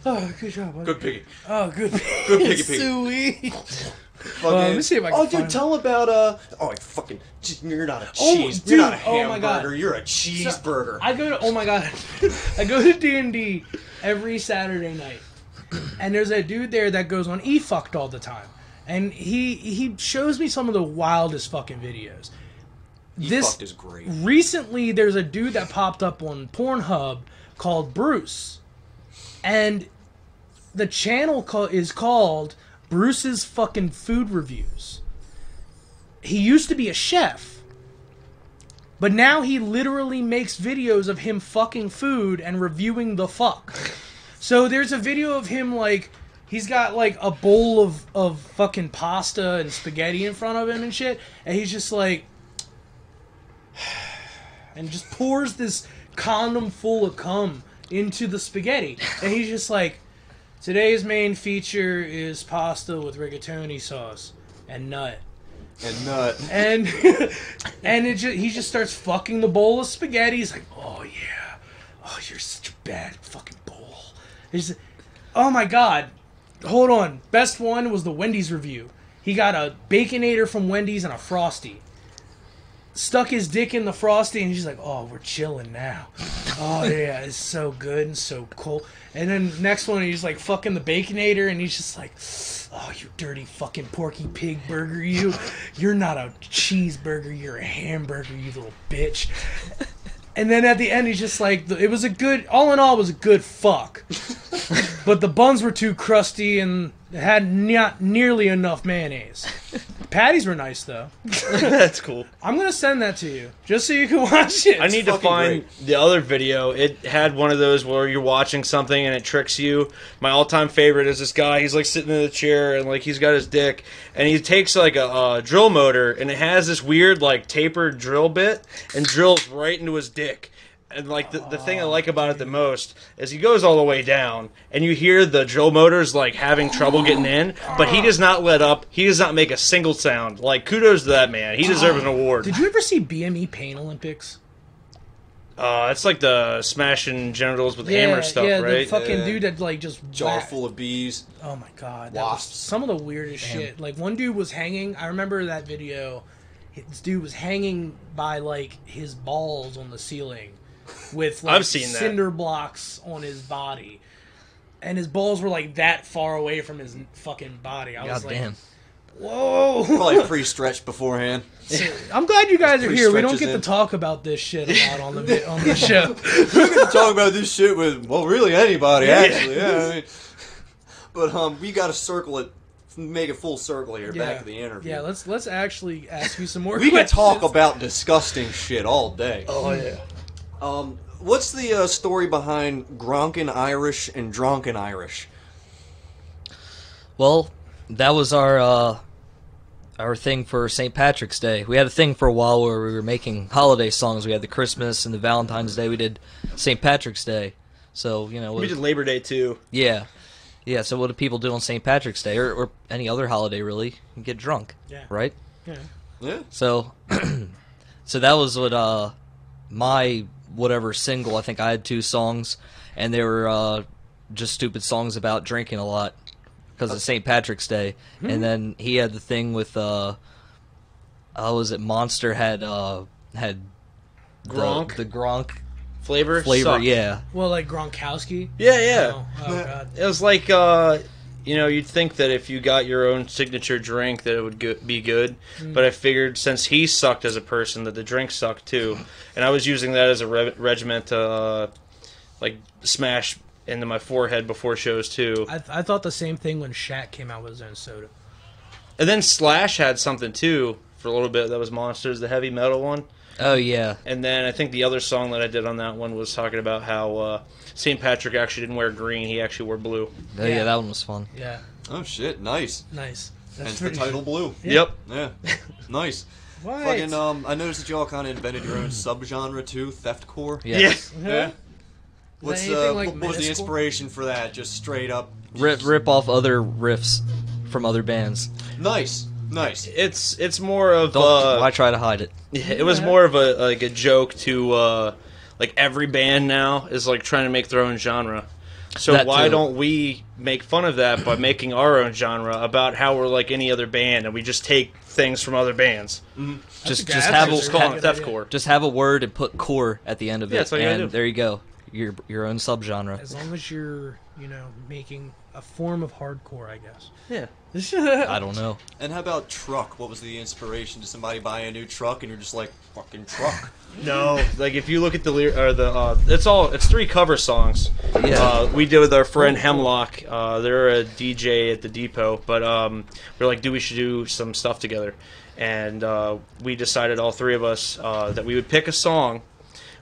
A: Oh, good job, buddy.
B: Good piggy.
A: Oh, good piggy.
B: Good piggy.
A: Sweet. Let me see if I can
B: dude,
A: find
B: tell him about fucking. You're not a cheese.
A: Dude,
B: you're not a
A: oh my God.
B: hamburger. You're a cheeseburger.
A: I go to I go to D&D every Saturday night, and there's a dude there that goes on E-fucked all the time, and he shows me some of the wildest fucking videos.
B: E-fucked is great.
A: Recently, there's a dude that popped up on Pornhub called Bruce, and the channel is called Bruce's fucking food reviews. He used to be a chef, but now he literally makes videos of him fucking food and reviewing the fuck. So there's a video of him like he's got like a bowl of fucking pasta and spaghetti in front of him and shit, and he's just like and just pours this condom full of cum into the spaghetti. And he's just like, today's main feature is pasta with rigatoni sauce and nut. And he just starts fucking the bowl of spaghetti. He's like, oh yeah, oh you're such a bad fucking bowl. He's, oh my god, hold on. Best one was the Wendy's review. He got a Baconator from Wendy's and a Frosty. Stuck his dick in the Frosty and he's like, oh, we're chilling now. Oh yeah, it's so good and so cool. And then next one he's like fucking the Baconator and he's just like, oh, you dirty fucking Porky Pig burger, you. You're not a cheeseburger, you're a hamburger, you little bitch. And then at the end he's just like, it was a good, all in all, it was a good fuck. But the buns were too crusty and had not nearly enough mayonnaise. Patties were nice though.
C: That's cool.
A: I'm gonna send that to you just so you can watch it.
C: I need to find the other video. It had one of those where you're watching something and it tricks you. My all-time favorite is this guy. He's like sitting in the chair and like he's got his dick and he takes like a drill motor and it has this weird like tapered drill bit and drills right into his dick. And like the thing I like about it the most is he goes all the way down and you hear the drill motors like having trouble getting in, but he does not let up. He does not make a single sound. Like, kudos to that man. He deserves an award.
A: Did you ever see BME Pain Olympics?
C: It's like the smashing genitals with hammer stuff,
A: yeah,
C: right?
A: The fucking dude that like just
B: Jar full of bees.
A: Oh my god,
B: Wasps.
A: some of the weirdest shit. Like one dude was hanging. I remember that video. This dude was hanging by like his balls on the ceiling, with like
C: I've seen that.
A: cinder blocks on his body, and his balls were like that far away from his fucking body. I was like,
D: damn.
A: whoa.
B: Probably pre-stretched beforehand.
A: I'm glad you guys are here. We don't
B: stretches
A: get to
B: in.
A: talk about this shit a lot on the show.
B: We're going to talk about this shit with, well, really anybody, actually. Yeah, I mean, but we got to circle it, make it full circle here, back to the interview.
A: Yeah, let's actually ask you some more
B: We can
A: questions.
B: talk about disgusting shit all day.
A: Oh, yeah.
B: What's the story behind Gronkin Irish and Drunken Irish?
D: Well, that was our thing for St. Patrick's Day. We had a thing for a while where we were making holiday songs. We had the Christmas and the Valentine's Day. We did St. Patrick's Day. So, you know,
C: We did Labor Day too.
D: yeah. Yeah, so what do people do on St. Patrick's Day or any other holiday really? You get drunk.
A: Yeah.
D: Right?
A: Yeah.
B: Yeah.
D: So so that was what my whatever single, I think I had 2 songs and they were just stupid songs about drinking a lot because of St. Patrick's Day. And then he had the thing with was it Monster had
C: Gronk?
D: the Gronk
C: Flavor?
D: flavor,
C: Sucked.
D: yeah.
A: Well, like Gronkowski?
C: Yeah, yeah.
A: Oh God.
C: It was like, you'd think that if you got your own signature drink that it would be good. But I figured since he sucked as a person that the drink sucked too. And I was using that as a regiment to, smash into my forehead before shows too.
A: I thought the same thing when Shaq came out with his own soda.
C: And then Slash had something too for a little bit. That was Monsters, the heavy metal one.
D: Oh, yeah.
C: And then I think the other song that I did on that one was talking about how St. Patrick actually didn't wear green. He actually wore blue.
D: Oh, yeah, that one was fun.
A: Yeah.
B: Oh, shit. Nice.
A: Nice.
B: Hence the title Blue.
C: Yep.
B: Yeah. Nice.
A: What?
B: Fucking, I noticed that y'all kind of invented your own subgenre too, theftcore.
D: Yes.
B: Yeah. What's
A: anything like
B: what was the
A: Menacecore?
B: inspiration for that? Just straight up.
D: Rip off other riffs from other bands.
B: Nice. Nice.
C: It's more of
D: Why try to hide it?
C: it was more of a joke to every band now is like trying to make their own genre. So
D: That
C: why
D: too.
C: don't we make fun of that by making our own genre about how we're like any other band and we just take things from other bands?
D: Just
A: that's
D: have
C: We'll
A: a
C: call
A: good
C: it
A: idea.
C: deathcore.
D: just have a word and put core at the end of
C: Yeah,
D: it,
C: that's all you gotta
D: and
C: do.
D: there you go. Your own subgenre.
A: As long as you're, making a form of hardcore, I guess.
C: Yeah.
D: I don't know.
B: And how about truck? What was the inspiration? Did somebody buy a new truck and you're just like, fucking truck?
C: No, like if you look at it's 3 cover songs.
D: Yeah.
C: We did with our friend Hemlock. They're a DJ at the Depot, but we're like, we should do some stuff together, and we decided all 3 of us that we would pick a song.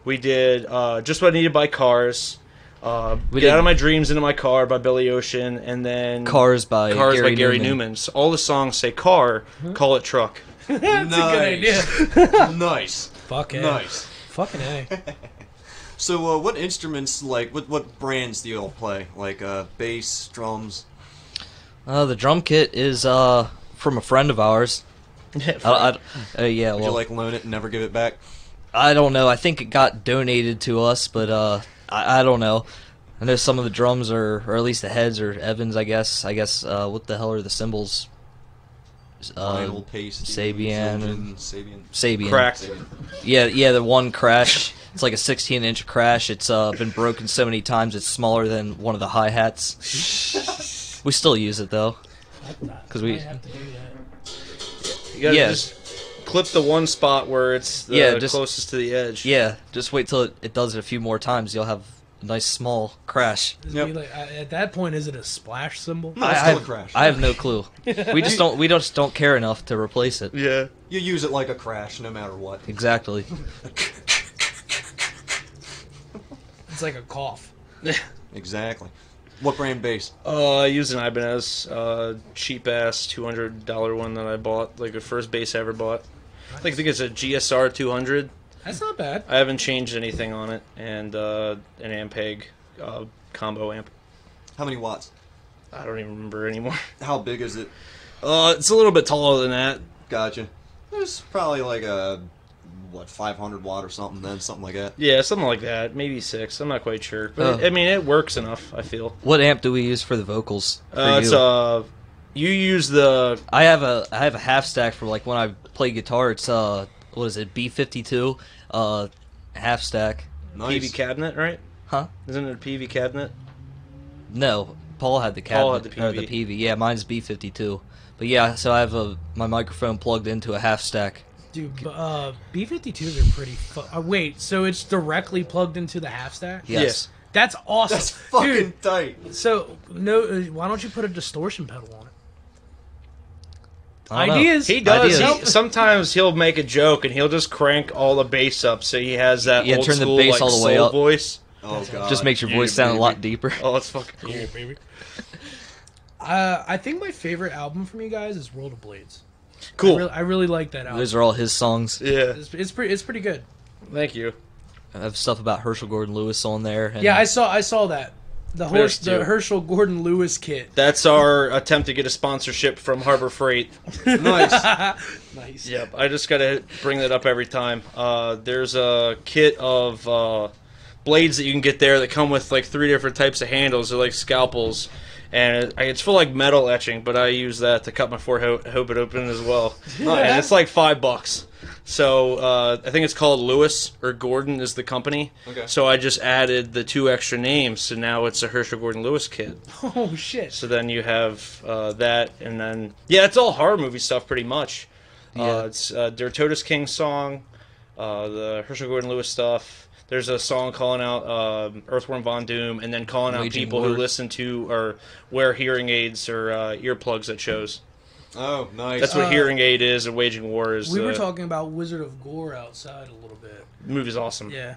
C: We did Just What I Needed by Cars.
D: We
C: Get
D: did-
C: Out of My Dreams Into My Car by Billy Ocean, and then
D: Cars by Gary
C: Newman. So all the songs say car, call it truck.
B: That's
A: a good idea.
B: Nice.
A: Fuck yeah.
B: Nice.
A: Fucking A.
B: So, what instruments, like, what brands do you all play? Like, bass, drums?
D: The drum kit is from a friend of ours. Yeah,
B: Would you, like, loan it and never give it back?
D: I don't know. I think it got donated to us, but I don't know. I know some of the drums or at least the heads are Evans, I guess. What the hell are the cymbals?
B: Vinyl paste.
D: Sabian.
C: Cracked.
D: Yeah, the one crash. It's like a 16-inch crash. It's been broken so many times it's smaller than one of the hi-hats. We still use it, though. Because we
A: have to do that.
C: You gotta just clip the one spot where it's closest to the edge.
D: Yeah, just wait till it does it a few more times. You'll have a nice small crash.
A: Like, at that point, is it a splash cymbal?
B: No, it's still a crash.
D: I have no clue. We just don't care enough to replace it.
C: Yeah.
B: You use it like a crash, no matter what.
D: Exactly.
A: It's like a cough.
B: Exactly. What brand bass?
C: I use an Ibanez, cheap ass $200 one that I bought, like the first bass I ever bought. I think it's a GSR 200.
A: That's not bad.
C: I haven't changed anything on it, and an Ampeg combo amp.
B: How many watts?
C: I don't even remember anymore.
B: How big is it?
C: It's a little bit taller than that.
B: Gotcha. There's probably like a 500 watt or something then, something like that.
C: Yeah, something like that. Maybe 6. I'm not quite sure, but I mean, it works enough. I feel.
D: What amp do we use for the vocals?
C: It's you use the.
D: I have a half stack for like when I play guitar. It's what is it, B52 half stack.
B: Nice.
C: PV cabinet, right?
D: Huh?
C: Isn't it a PV cabinet?
D: No, Paul had the cabinet.
C: Paul had the PV.
D: Or the PV. Yeah, mine's B52. But yeah, so I have my microphone plugged into a half stack.
A: Dude, B52s are pretty wait, so it's directly plugged into the half stack?
D: Yes.
A: That's awesome.
B: That's fucking
A: Dude,
B: tight.
A: So, why don't you put a distortion pedal on it?
D: I don't know.
A: Ideas.
C: He does.
D: Ideas.
C: Sometimes he'll make a joke and he'll just crank all the bass up, so he has that old
D: turn the
C: school
D: bass
C: like
D: all the way
C: soul
D: up.
C: voice.
B: Oh god.
D: Just makes your voice
C: Yeah,
D: sound a
C: baby.
D: lot deeper.
C: Oh, it's fucking cool.
A: Yeah, baby. I think my favorite album from you guys is World of Blades.
C: Cool.
A: I really like that album.
D: Those are all his songs.
C: Yeah.
A: It's pretty good.
C: Thank you.
D: I have stuff about Herschel Gordon Lewis on there. And
A: Yeah, I saw that. The
C: There's two.
A: Herschel Gordon Lewis kit.
C: That's our attempt to get a sponsorship from Harbor Freight.
B: Nice.
A: Nice.
C: Yep, I just gotta bring that up every time. There's a kit of blades that you can get there that come with like 3 different types of handles. They're like scalpels, and it's for like metal etching. But I use that to cut my forehead open as well. And it's like $5. So I think it's called Lewis or Gordon is the company.
B: Okay.
C: So I just added the 2 extra names, so now it's a Herschel Gordon Lewis kit.
A: Oh shit.
C: So then you have that, and then it's all horror movie stuff pretty much.
D: Yeah.
C: It's Der Todesking song, the Herschel Gordon Lewis stuff. There's a song calling out Earthworm Von Doom, and then calling out
D: Waging
C: people
D: War.
C: who listen to or wear hearing aids or earplugs at shows.
B: Oh, nice.
C: That's what Hearing Aid is, and Waging War is.
A: We were talking about Wizard of Gore outside a little bit.
C: The movie's awesome.
A: Yeah.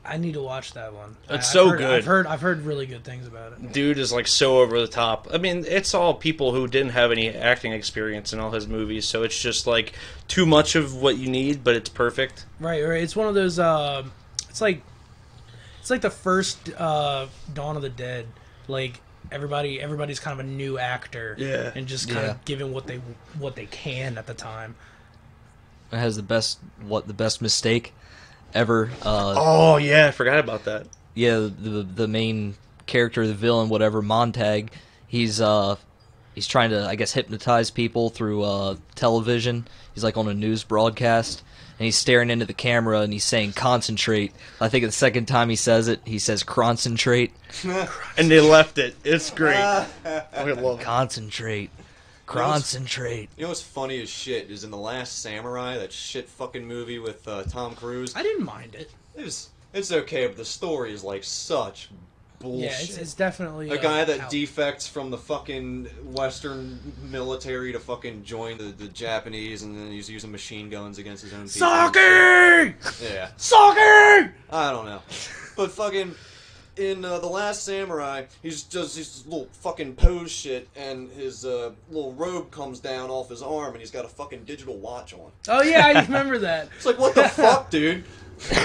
A: I need to watch that one.
C: It's
A: I've
C: so
A: heard-
C: good.
A: I've heard really good things about it.
C: Dude is like so over the top. I mean, it's all people who didn't have any acting experience in all his movies, so it's just like too much of what you need, but it's perfect.
A: Right. It's one of those. It's like the first Dawn of the Dead. Like everybody's kind of a new actor.
C: Yeah.
A: And just kind of giving what they can at the time.
D: It has the best mistake ever.
C: Oh yeah, I forgot about that.
D: Yeah, the main character, the villain, whatever, Montag, he's trying to, I guess, hypnotize people through television. He's like on a news broadcast, and he's staring into the camera and he's saying concentrate. I think the second time he says it, he says concentrate.
C: And they left it. It's great. I love it.
D: Concentrate. Concentrate.
B: You know what's funny as shit is in The Last Samurai, that shit fucking movie with Tom Cruise.
A: I didn't mind it.
B: It's okay, but the story is like such bullshit.
A: Yeah, it's definitely
B: a guy that
A: out.
B: defects from the fucking Western military to fucking join the Japanese, and then he's using machine guns against his own people.
A: Saki!
B: Yeah.
A: Saki!
B: I don't know. But fucking, in The Last Samurai, he's does this little fucking pose shit, and his little robe comes down off his arm, and he's got a fucking digital watch on.
A: Oh yeah, I remember that.
B: It's like, what the fuck, dude?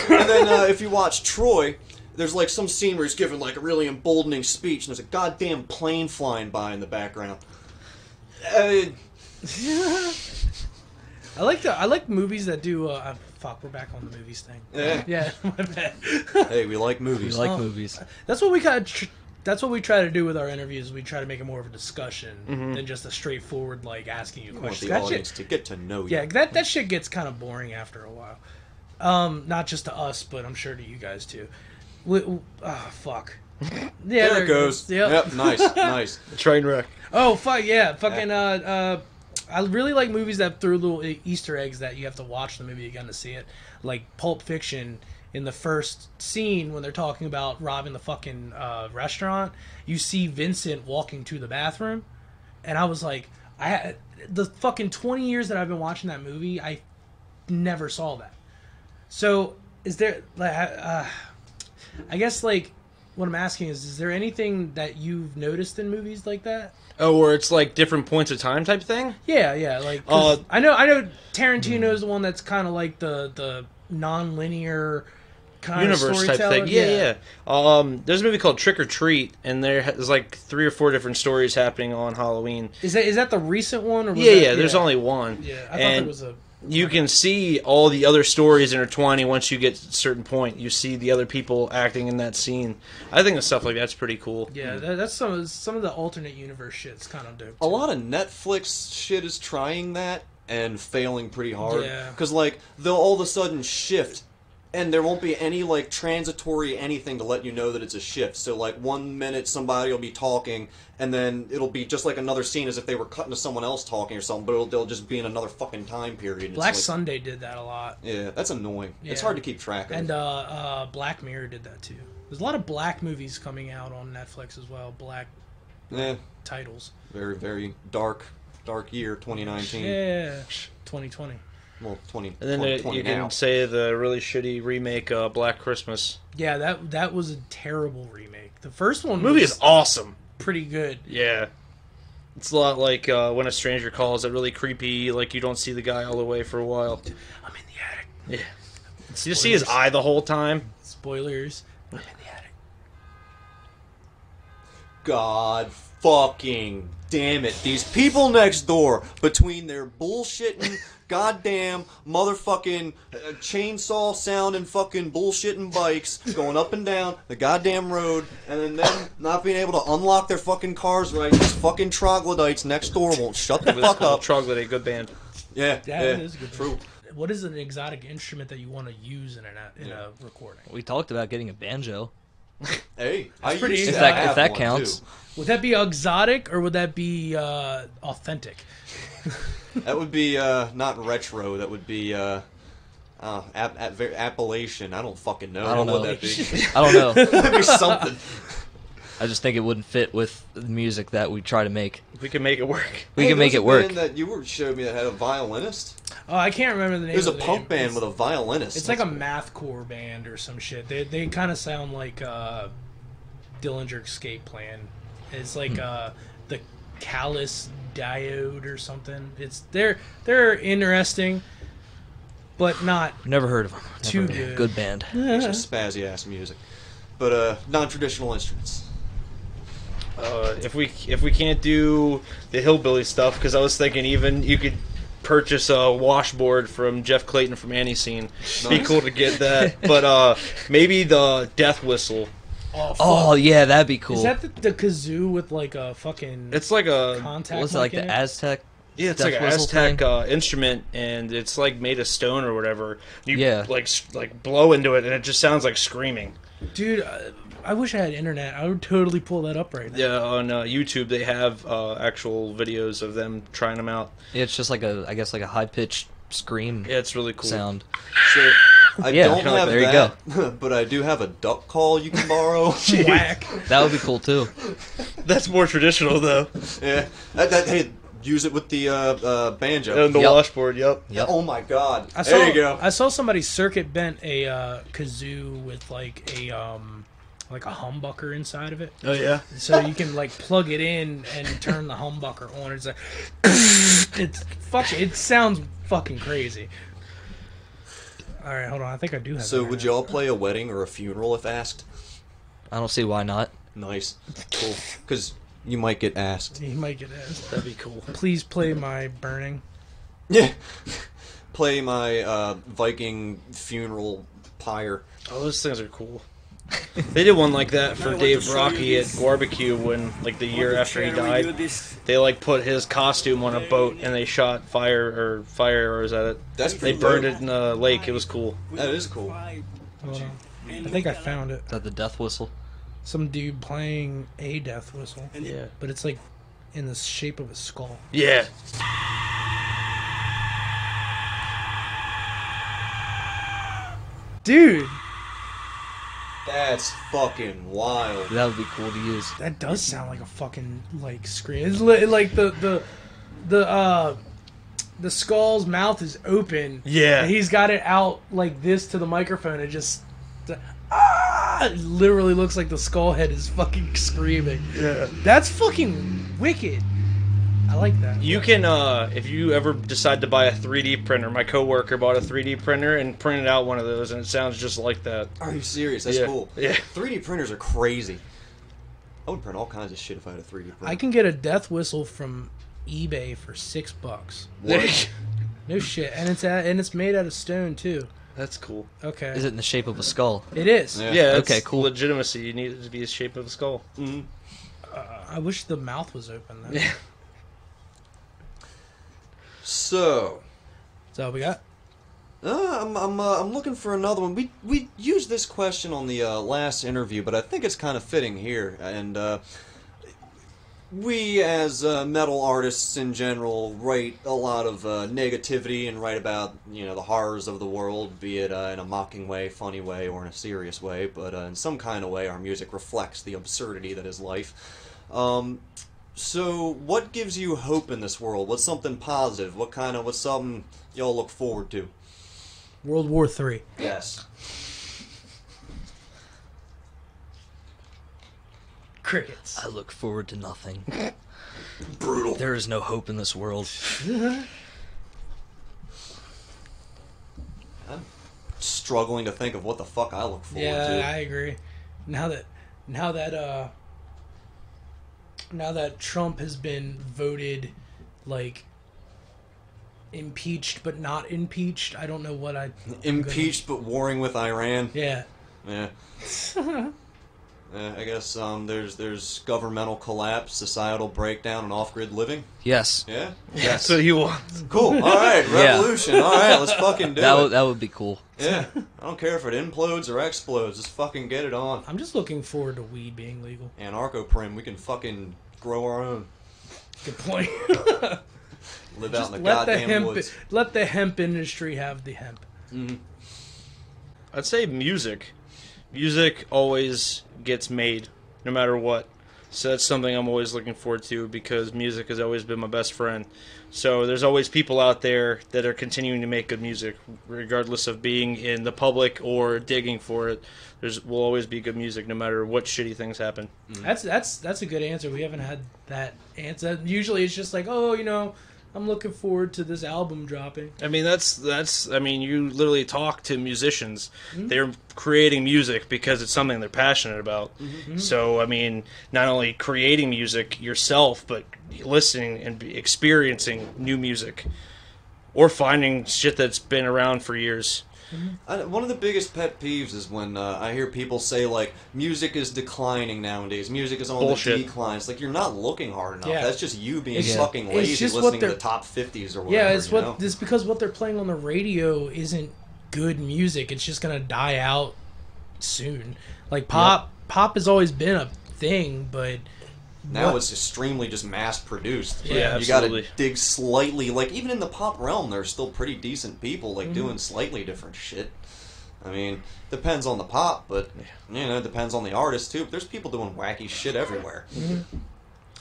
B: And then if you watch Troy, there's like some scene where he's giving like a really emboldening speech, and there's a goddamn plane flying by in the background.
A: I like movies that do. Fuck, we're back on the movies thing. Yeah, my bad.
B: Hey, we like movies.
D: We like movies.
A: That's what we that's what we try to do with our interviews. We try to make it more of a discussion than just a straightforward like asking you
B: Want
A: questions.
B: the
A: That
B: audience
A: shit,
B: to get to know you.
A: yeah, that shit gets kind of boring after a while. Not just to us, but I'm sure to you guys too. Fuck. Yeah,
B: There it goes. Yep, nice, nice.
C: Train wreck.
A: Oh fuck yeah, fucking I really like movies that throw little Easter eggs that you have to watch the movie again to see it. Like Pulp Fiction, in the first scene when they're talking about robbing the fucking restaurant, you see Vincent walking to the bathroom, and I was like, the fucking 20 years that I've been watching that movie, I never saw that. So is there like I guess like what I'm asking is there anything that you've noticed in movies like that?
C: Oh, where it's like different points of time type thing?
A: Yeah, like 'cause I know Tarantino's the one that's kind of like the non-linear kind
C: Universe
A: of
C: type
A: storyteller.
C: thing. Yeah. There's a movie called Trick or Treat, and there's like 3 or 4 different stories happening on Halloween.
A: Is that the recent one? Or was
C: Yeah, there's only one.
A: Yeah, I thought
C: and
A: there was a.
C: you can see all the other stories intertwining once you get to a certain point. You see the other people acting in that scene. I think the stuff like that's pretty cool.
A: Yeah, that's some of the alternate universe shit's kind of dope.
B: A lot of Netflix shit is trying that and failing pretty hard.
A: Yeah.
B: Because, like, they'll all of a sudden shift, and there won't be any, like, transitory anything to let you know that it's a shift. So, like, 1 minute somebody will be talking, and then it'll be just like another scene as if they were cutting to someone else talking or something, but they'll just be in another fucking time period. It's
A: Black
B: like,
A: Sunday did that a lot.
B: Yeah, that's annoying. It's
A: Yeah.
B: hard to keep track of.
A: And Black Mirror did that too. There's a lot of black movies coming out on Netflix as well. Black titles.
B: Very, very dark year, 2019.
A: Yeah, 2020.
B: Well, 20.
C: And then
B: 2020
C: you
B: now.
C: can say the really shitty remake, Black Christmas.
A: Yeah, that was a terrible remake. The first one
C: The movie
A: was
C: is awesome.
A: pretty good.
C: Yeah. It's a lot like When a Stranger Calls. That really creepy, like you don't see the guy all the way for a while.
A: I'm in the attic.
C: Yeah. You just see his eye the whole time.
A: Spoilers. I'm in the attic.
B: God fucking damn it. These people next door, between their bullshitting, goddamn, motherfucking chainsaw sounding fucking bullshitting bikes going up and down the goddamn road, and then them not being able to unlock their fucking cars right, these fucking troglodytes next door won't shut the fuck up.
C: Troglodyte, good band.
B: Yeah,
A: That is a good.
B: true.
A: What is an exotic instrument that you want to use in a recording?
D: We talked about getting a banjo.
B: Hey, I
A: pretty
B: used
A: easy.
B: to
D: If
B: have
D: that
B: one,
D: counts.
B: too.
A: Would that be exotic or would that be authentic?
B: That would be not retro. That would be Appalachian. I don't fucking know.
D: I don't
B: What
D: know.
B: would that be?
D: I don't know.
B: That'd be something.
D: I just think it wouldn't fit with the music that we try to make.
C: We can make it work.
D: We
B: Hey,
D: can make
B: there
D: it
B: was a
D: work.
B: band that you showed me that had a violinist.
A: Oh, I can't remember the name.
B: It was a
A: of the
B: punk
A: name.
B: band with a violinist.
A: It's like a mathcore band or some shit. They kind of sound like Dillinger Escape Plan. It's like the Callus Diode or something. They're interesting, but not
D: Never heard of them.
A: too
D: Never-
A: good.
D: Good band.
B: It's just spazzy ass music, but non-traditional instruments.
C: If we can't do the hillbilly stuff, because I was thinking even you could purchase a washboard from Jeff Clayton from Annie Scene. Be
B: Nice.
C: cool to get that. But maybe the death whistle.
A: Oh, fuck.
D: Oh yeah, that'd be cool.
A: Is that the kazoo with like a fucking
C: It's like a
A: contact?
D: What's it, like
A: mic in
D: the
A: it?
D: Aztec?
C: yeah, it's
D: death
C: like an
D: whistle
C: Aztec
D: thing?
C: instrument, and it's like made of stone or whatever. You
D: Yeah.
C: like blow into it, and it just sounds like screaming.
A: Dude, I wish I had internet. I would totally pull that up right now.
C: Yeah, on YouTube they have actual videos of them trying them out.
D: Yeah, it's just like I guess like a high pitched scream
C: Yeah, it's really cool.
D: sound.
B: So I
D: Yeah,
B: don't have
D: there you
B: that, but I do have a duck call you can borrow.
A: Whack.
D: That would be cool too.
C: That's more traditional though.
B: Yeah, hey, use it with the banjo.
C: And the
D: Yep.
C: washboard, yep.
D: Yep.
B: Oh my god!
A: There
B: you go.
A: I saw somebody circuit bent a kazoo with like a like a humbucker inside of it.
C: Oh yeah.
A: So you can like plug it in and turn the humbucker on. It's like it sounds fucking crazy. All right, hold on. I think I do have.
B: So would y'all play a wedding or a funeral if asked?
D: I don't see why not.
B: Nice, cool. Because you might get asked.
A: He might get asked.
C: That'd be cool.
A: Please play my burning.
B: Yeah. Play my Viking funeral pyre.
C: Oh, those things are cool. They did one like that for Dave Rocky at Barbecue when, like, the year after he died. They, like, put his costume on a boat and they shot fire arrows at it.
B: That's
C: They
B: pretty
C: burned
B: dope.
C: it in a lake. It was cool.
B: That is cool.
A: Hold on. I think I found it.
D: Is that the death whistle?
A: Some dude playing a death whistle.
C: Yeah.
A: But it's like in the shape of a skull.
C: Yeah.
A: Dude,
B: That's fucking wild.
D: That would be cool to use.
A: that does sound like a fucking like scream. It's like the skull's mouth is open.
C: Yeah.
A: And he's got it out like this to the microphone. It just it literally looks like the skull head is fucking screaming.
C: Yeah.
A: That's fucking wicked. I like that.
C: You can, if you ever decide to buy a 3D printer, my coworker bought a 3D printer and printed out one of those, and it sounds just like that.
B: Are you serious? That's
C: Yeah.
B: cool.
C: Yeah.
B: 3D printers are crazy. I would print all kinds of shit if I had a 3D printer.
A: I can get a death whistle from eBay for $6.
B: What?
A: No shit, and it's made out of stone too.
C: That's cool.
A: Okay,
D: Is it in the shape of a skull?
A: It is.
B: Yeah.
C: Yeah,
D: Okay,
C: it's
D: cool.
C: legitimacy. You need it to be the shape of a skull.
B: Mm-hmm.
A: I wish the mouth was open though.
C: Yeah.
B: So,
A: That's all we got.
B: I'm looking for another one. We used this question on the last interview, but I think it's kind of fitting here. And we, as metal artists in general, write a lot of negativity and write about the horrors of the world, be it in a mocking way, funny way, or in a serious way. But in some kind of way, our music reflects the absurdity that is life. So, what gives you hope in this world? What's something positive? What's something y'all look forward to?
A: World War III.
B: Yes.
A: Crickets.
D: I look forward to nothing.
B: Brutal.
D: There is no hope in this world.
B: I'm struggling to think of what the fuck I look forward
A: Yeah,
B: to.
A: I agree. Now that Trump has been voted like impeached but not impeached, I don't know what
B: Impeached but warring with Iran.
A: Yeah.
B: Yeah. I guess there's governmental collapse, societal breakdown, and off-grid living.
D: Yes.
B: Yeah.
C: That's what you want.
B: Cool. All right.
D: Yeah.
B: Revolution. All right. Let's fucking do it.
D: That would be cool.
B: Yeah. I don't care if it implodes or explodes. Just fucking get it on.
A: I'm just looking forward to weed being legal.
B: Anarcho-prim. We can fucking grow our own.
A: Good point.
B: Live out in the
A: let the
B: goddamn
A: hemp
B: woods.
A: let the hemp industry have the hemp.
B: Mm-hmm.
C: I'd say music. Music always gets made, no matter what. So that's something I'm always looking forward to because music has always been my best friend. So there's always people out there that are continuing to make good music, regardless of being in the public or digging for it. Will always be good music, no matter what shitty things happen.
A: That's a good answer. We haven't had that answer. Usually it's just like, I'm looking forward to this album dropping.
C: I mean, you literally talk to musicians. Mm-hmm. They're creating music because it's something they're passionate about. Mm-hmm. So, I mean, not only creating music yourself, but listening and experiencing new music. Or finding shit that's been around for years.
B: One of the biggest pet peeves is when I hear people say, like, music is declining nowadays. Music is on
C: Bullshit.
B: the decline. It's like, you're not looking hard enough.
A: Yeah.
B: That's just you being
A: It's-
B: fucking
A: it's
B: lazy
A: just what
B: listening to
A: they're-
B: the top 50s or whatever.
A: Yeah, it's because what they're playing on the radio isn't good music. It's just gonna die out soon. Like pop has always been a thing, but
B: Now it's extremely just mass-produced.
C: Yeah,
B: You gotta
C: absolutely.
B: dig slightly. Like, even in the pop realm, there's still pretty decent people, like, doing slightly different shit. I mean, depends on the pop, but, it depends on the artist, too. There's people doing wacky shit everywhere.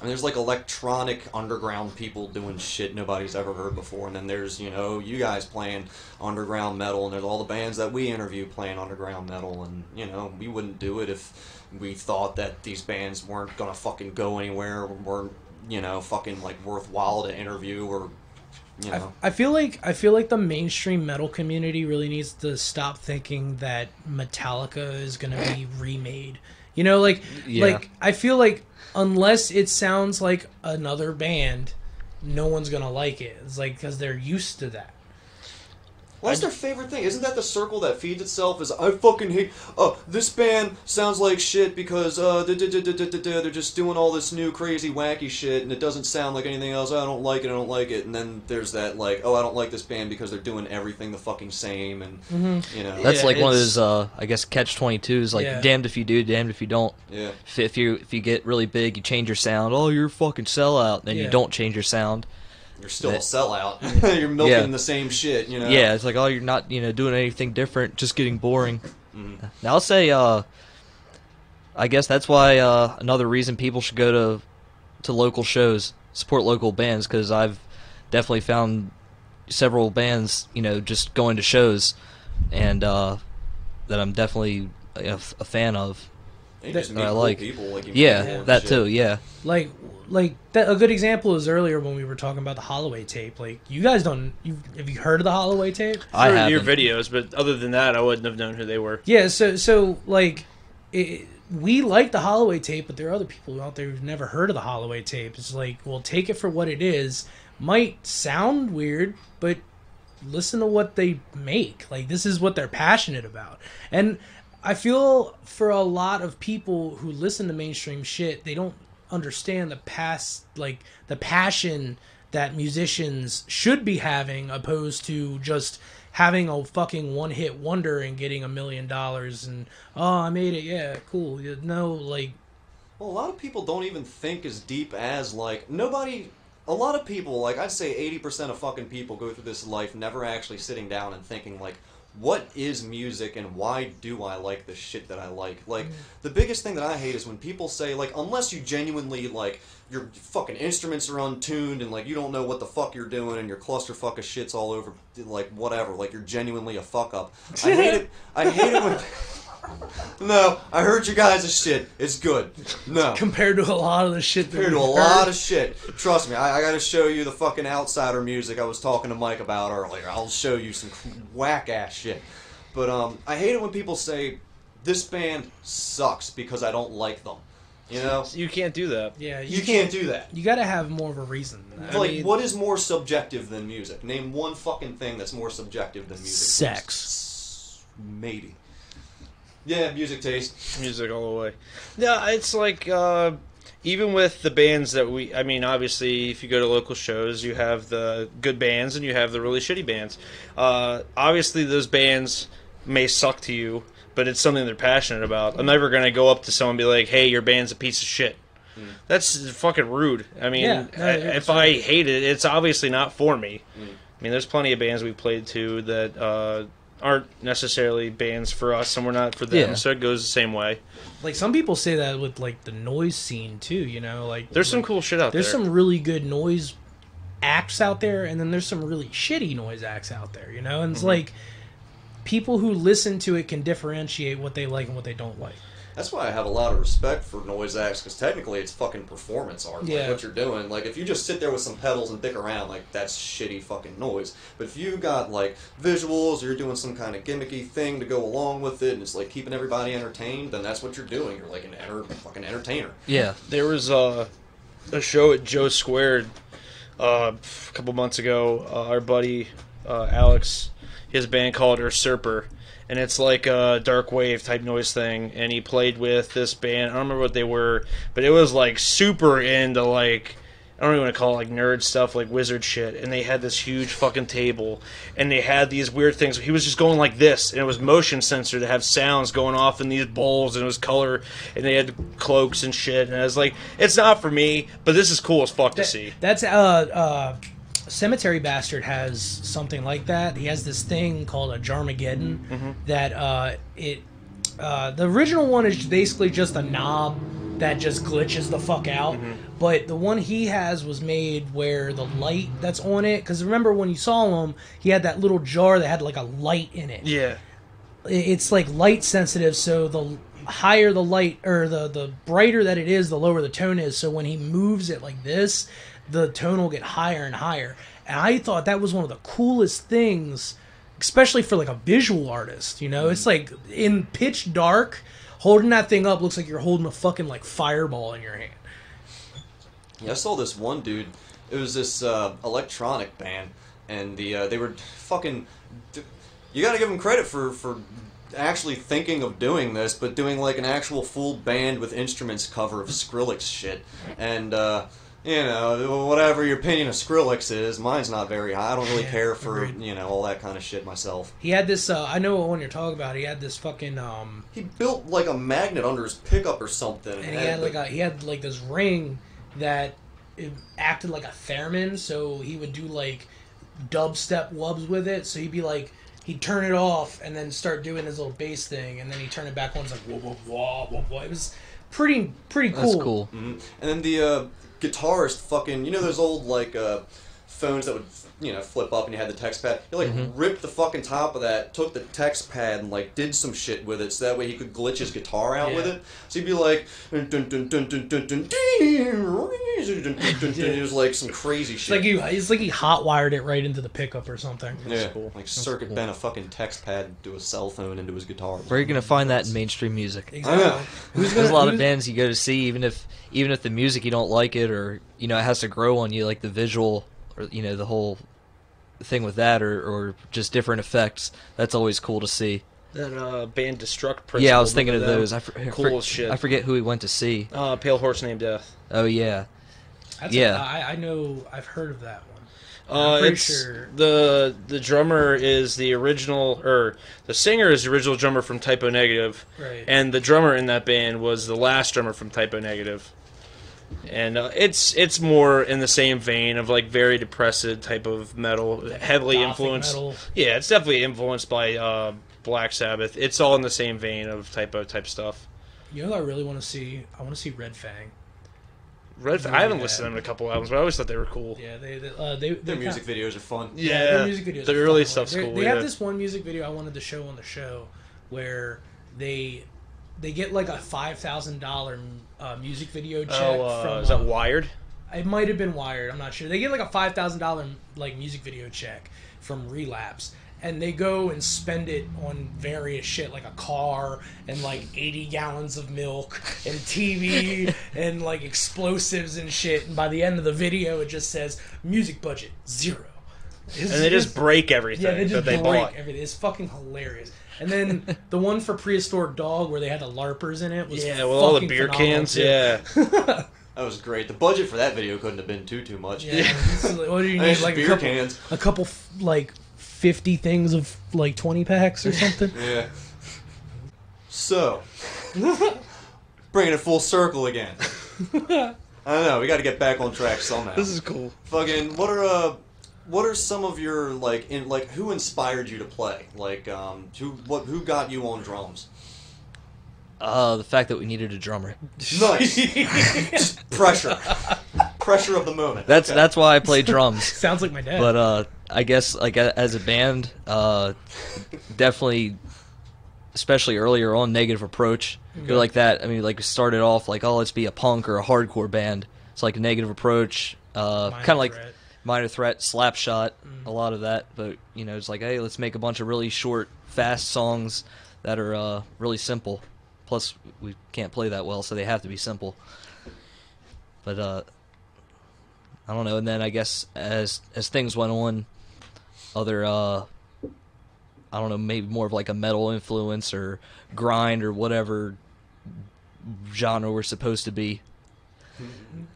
B: And there's like electronic underground people doing shit nobody's ever heard before, and then there's, you know, you guys playing underground metal, and there's all the bands that we interview playing underground metal, and, you know, we wouldn't do it if we thought that these bands weren't gonna fucking go anywhere, or weren't, you know, fucking like worthwhile to interview, or, you know.
A: I feel like the mainstream metal community really needs to stop thinking that Metallica is gonna be remade. You know, like I feel like unless it sounds like another band, no one's gonna like it. It's like because they're used to that.
B: Well, that's their favorite thing. Isn't that the circle that feeds itself? Is I fucking hate. This band sounds like shit because they're just doing all this new crazy wacky shit, and it doesn't sound like anything else. I don't like it. I don't like it. And then there's that like, I don't like this band because they're doing everything the fucking same, and you know.
D: That's like one of those, I guess, catch-22s. Like, damned if you do, damned if you don't.
B: Yeah.
D: If you get really big, you change your sound. Oh, you're a fucking sellout. Then you don't change your sound.
B: You're still a sellout. You're milking the same shit, you know?
D: Yeah, it's like, oh, you're not, doing anything different, just getting boring. Mm-hmm. Now, I'll say, I guess that's why another reason people should go to local shows, support local bands, because I've definitely found several bands, just going to shows, and that I'm definitely a fan of.
B: They just meet
D: I
B: cool
D: like.
B: People, like
D: that shit. Too, yeah.
A: Like that, a good example is earlier when we were talking about the Holloway tape. Like, you guys have you heard of the Holloway tape?
C: I heard your videos, but other than that, I wouldn't have known who they were.
A: Yeah, so like, we like the Holloway tape, but there are other people out there who've never heard of the Holloway tape. It's like, well, take it for what it is. Might sound weird, but listen to what they make. Like, this is what they're passionate about. And I feel for a lot of people who listen to mainstream shit, they don't understand the passion that musicians should be having, opposed to just having a fucking one-hit wonder and getting $1 million and, oh, I made it, yeah, cool. No, like...
B: Well, a lot of people don't even think as deep as, like, a lot of people, like, I'd say 80% of fucking people go through this life never actually sitting down and thinking, like, what is music and why do I like the shit that I like? Like, the biggest thing that I hate is when people say, like, unless you genuinely, like, your fucking instruments are untuned and, like, you don't know what the fuck you're doing and your clusterfuck of shit's all over, like, whatever, like, you're genuinely a fuck up. I hate it when... No, I heard you guys' shit. It's good. No.
A: Compared to a lot of the shit that
B: Compared to a lot of shit. Trust me, I gotta show you the fucking outsider music I was talking to Mike about earlier. I'll show you some whack-ass shit. But, I hate it when people say, this band sucks because I don't like them. You know?
C: You can't do that.
A: Yeah,
B: you can't do that.
A: You gotta have more of a reason than that.
B: Like, what is more subjective than music? Name one fucking thing that's more subjective than music.
A: Sex.
B: Maybe. Yeah, music taste.
C: Music all the way. Yeah, it's like, even with the bands that obviously, if you go to local shows, you have the good bands and you have the really shitty bands. Obviously, those bands may suck to you, but it's something they're passionate about. I'm never going to go up to someone and be like, hey, your band's a piece of shit. That's fucking rude. I mean, if I hate it, it's obviously not for me. I mean, there's plenty of bands we played to that aren't necessarily bands for us, and we're not for them, so it goes the same way.
A: Like, some people say that with, like, the noise scene, too, like...
C: There's some cool shit out there.
A: There's some really good noise acts out there, and then there's some really shitty noise acts out there, And it's like, people who listen to it can differentiate what they like and what they don't like.
B: That's why I have a lot of respect for noise acts, because technically it's fucking performance art. Like, what you're doing. Like, if you just sit there with some pedals and dick around, like, that's shitty fucking noise. But if you got, like, visuals, or you're doing some kind of gimmicky thing to go along with it, and it's, like, keeping everybody entertained, then that's what you're doing. You're, like, fucking entertainer.
D: Yeah.
C: There was a show at Joe Squared a couple months ago. Our buddy, Alex, his band called Usurper. And it's like a dark wave type noise thing, and he played with this band. I don't remember what they were, but it was like super into, like, I don't even want to call it like nerd stuff, like wizard shit. And they had this huge fucking table, and they had these weird things. He was just going like this, and it was motion sensor to have sounds going off in these bowls, and it was color, and they had cloaks and shit. And I was like, it's not for me, but this is cool as fuck to see.
A: That's Cemetery Bastard has something like that. He has this thing called a Jarmageddon that the original one is basically just a knob that just glitches the fuck out. But the one he has was made where the light that's on it, because remember when you saw him, he had that little jar that had like a light in it.
C: Yeah.
A: It's like light sensitive, so the higher the light, or the brighter that it is, the lower the tone is. So when he moves it like this, the tone will get higher and higher. And I thought that was one of the coolest things, especially for like a visual artist, you know? It's like in pitch dark, holding that thing up looks like you're holding a fucking like fireball in your hand.
B: Yeah, I saw this one dude. It was this electronic band, and they were fucking. You gotta give them credit for actually thinking of doing this, but doing like an actual full band with instruments cover of Skrillex shit. And you know, whatever your opinion of Skrillex is, mine's not very high. I don't really care for you know, all that kind of shit myself.
A: He had this. I know what one you're talking about. He had this fucking.
B: He built like a magnet under his pickup or something.
A: And he had like this ring that it acted like a theremin, so he would do like dubstep wubs with it. So he'd turn it off and then start doing his little bass thing, and then he'd turn it back on. It's like whoa, whoa, whoa, whoa, whoa. It was pretty cool.
D: That's cool.
B: And then the guitarist fucking, you know those old like phones that would, you know, flip up and you had the text pad. He like ripped the fucking top of that, took the text pad and like did some shit with it, so that way he could glitch his guitar out with it. So he'd be like, dun, dun, dun, dun, dun, dun, dun, it was like some crazy shit.
A: It's like he hot wired it right into the pickup or something.
B: Yeah, cool. Like circuit bent a fucking text pad to a cell phone into his guitar.
D: Where are you gonna find that in mainstream music?
A: Exactly.
B: I know.
D: There's a lot of bands you go to see, even if the music you don't like it, or you know it has to grow on you, like the visual, or you know the whole thing with that, or just different effects. That's always cool to see.
C: That band Destruct Principle.
D: Yeah, I was thinking of those.
C: Cool as shit.
D: I forget who we went to see.
C: Pale Horse Named Death.
D: Oh yeah.
A: I know. I've heard of that one. I'm pretty sure
C: the drummer is the original, or the singer is the original drummer from Typo Negative,
A: right.
C: And the drummer in that band was the last drummer from Typo Negative. And it's more in the same vein of like very depressive type of metal, heavily
A: Gothic
C: influenced.
A: metal.
C: Yeah, it's definitely influenced by Black Sabbath. It's all in the same vein of Typo type stuff.
A: You know what I really want to see? I want to see Red Fang.
C: I haven't listened to them in a couple albums, but I always thought they were cool.
A: Yeah,
B: Their music videos are fun.
C: Yeah,
A: their music videos.
C: The
A: are
C: early
A: fun.
C: stuff's cool.
A: They have this one music video I wanted to show on the show, where they get like a $5,000 music video check from.
C: Is that Wired?
A: It might have been Wired. I'm not sure. They get like a $5,000 like music video check from Relapse, and they go and spend it on various shit like a car and like 80 gallons of milk and TV and like explosives and shit. And by the end of the video, it just says music budget 0.
C: And they just break everything.
A: Yeah, they just
C: that they
A: break
C: bought.
A: everything. It's fucking hilarious. And then the one for Prehistoric Dog where they had the LARPers in it was
C: with all the beer
A: phenomenal,
C: cans.
A: too.
C: Yeah.
B: That was great. The budget for that video couldn't have been too much.
A: Yeah. What do you
B: I mean,
A: need?
B: it's
A: Like
B: beer cans.
A: a couple like 50 things of like 20 packs or something.
B: Yeah. So, bringing it full circle again. I don't know. We got to get back on track somehow.
C: This is cool.
B: Fucking, what are some of your who inspired you to play? Like, who got you on drums?
D: The fact that we needed a drummer.
B: Nice. Just pressure of the moment.
D: That's why I play drums.
A: Sounds like my dad.
D: But I guess like as a band, definitely, especially earlier on, Negative Approach. Go like that. I mean, like we started off like, oh, let's be a punk or a hardcore band. It's like Negative Approach, kind of like Minor Threat, Slapshot, a lot of that. But you know, it's like, hey, let's make a bunch of really short, fast songs that are really simple. Plus, we can't play that well, so they have to be simple. But I don't know. And then I guess as things went on, other I don't know, maybe more of like a metal influence or grind or whatever genre we're supposed to be.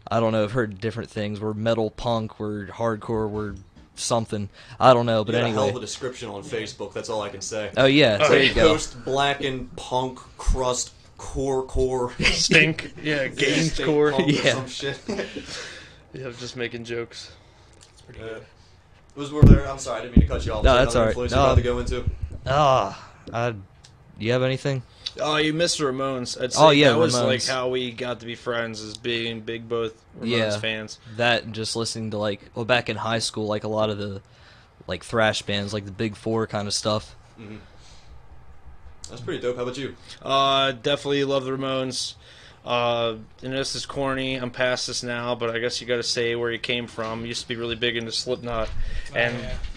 D: I don't know. I've heard different things. We're metal punk. We're hardcore. We're something. I don't know. But
B: you got
D: anyway,
B: a hell of a description on Facebook. That's all I can say.
D: Oh yeah, there you go.
B: Post blackened punk crust core
C: Stink. Yeah, games
B: stink
C: core.
B: punk or
D: Yeah.
B: some shit.
C: Yeah, just making jokes.
A: It's pretty good.
B: Was were there? I'm sorry, I didn't mean to cut you off.
D: No,
B: Was there
D: that's
B: another
D: all right.
B: influence
D: No,
B: you're about to go into?
D: I you have anything?
C: Oh, you missed the Ramones. I'd say
D: Oh, yeah,
C: that was
D: Ramones.
C: like how we got to be friends, as being big both Ramones fans.
D: That and just listening to like, well, back in high school, like a lot of the like thrash bands, like the Big Four kind of stuff.
B: Mm-hmm. That's pretty dope. How about you?
C: Definitely love the Ramones. And this is corny. I'm past this now, but I guess you got to say where you came from. Used to be really big into Slipknot, and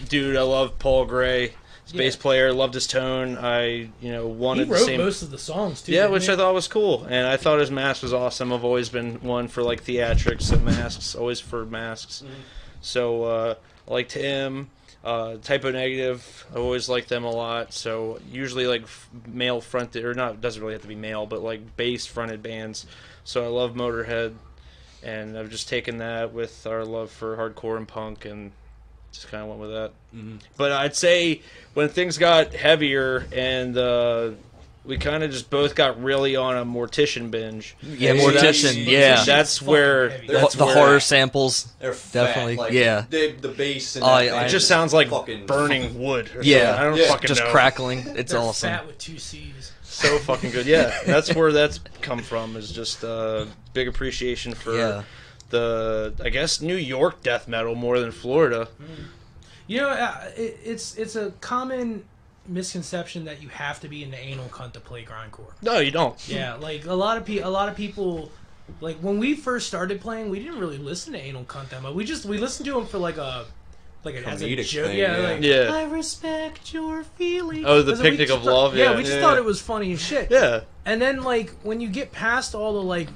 C: dude, I love Paul Gray. Bass player, loved his tone. I, wanted
A: he wrote
C: the same.
A: most of the songs too.
C: Yeah, which I thought was cool, and I thought his mask was awesome. I've always been one for like theatrics and masks, always for masks. Mm-hmm. So I liked him. Typo Negative, I always liked them a lot. So usually like male fronted, or not, doesn't really have to be male, but like bass fronted bands. So I love Motorhead, and I've just taken that with our love for hardcore and punk, and just kind of went with that. Mm-hmm. But I'd say when things got heavier and we kind of just both got really on a Mortician binge.
D: Yeah, Mortician, yeah.
C: That's where...
D: the horror samples.
B: They're fat,
D: definitely,
B: like,
D: yeah.
B: The bass and
C: it just sounds like burning wood. Or something. I don't fucking
D: just
C: know.
D: Crackling. It's
A: They're
D: awesome.
A: fat with 2 C's.
C: So fucking good. Yeah, that's where that's come from, is just big appreciation for the, I guess, New York death metal more than Florida.
A: It's a common misconception that you have to be in the anal cunt to play grindcore.
C: No, you don't.
A: Yeah, like a lot of people, like when we first started playing, we didn't really listen to anal cunt that much. We listened to them for like as a joke.
B: Thing,
A: yeah. I respect your feelings.
C: Oh, the Picnic of Love.
A: Yeah, we just thought it was funny as shit.
C: Yeah.
A: And then like when you get past all the like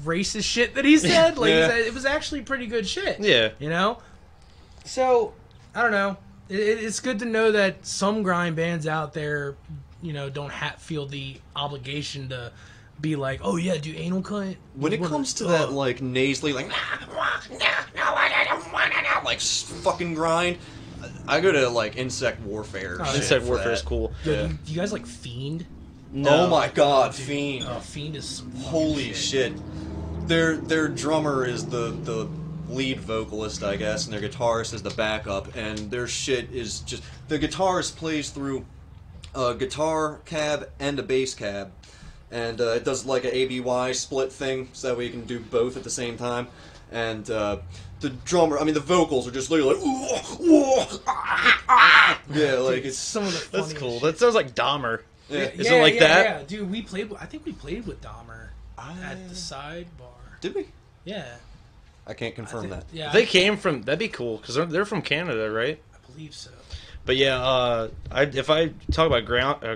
A: racist shit that he said, like it was actually pretty good shit.
C: Yeah.
A: So I don't know. It's good to know that some grind bands out there, don't feel the obligation to be like, oh yeah, do anal cunt.
B: When it comes to that like nasally, like like fucking grind, I go to like Insect Warfare.
C: Insect Warfare is cool.
A: Yo, do you guys like Fiend?
B: No. Oh my god, Fiend!
A: Fiend is
B: holy shit. Their drummer is the lead vocalist, I guess, and their guitarist is the backup, and their shit is just... The guitarist plays through a guitar cab and a bass cab, and it does like an ABY split thing, so that way you can do both at the same time, and the drummer, the vocals are just literally like... Yeah, like, it's...
A: Some of the
C: That's cool.
A: shit.
C: That sounds like Dahmer.
B: Yeah.
C: Is it like that?
A: Yeah, dude, I think we played with Dahmer at the sidebar.
B: Did we?
A: Yeah.
B: I can't confirm that.
A: Yeah,
C: They came from... That'd be cool, because they're from Canada, right?
A: I believe so.
C: But yeah, if I talk about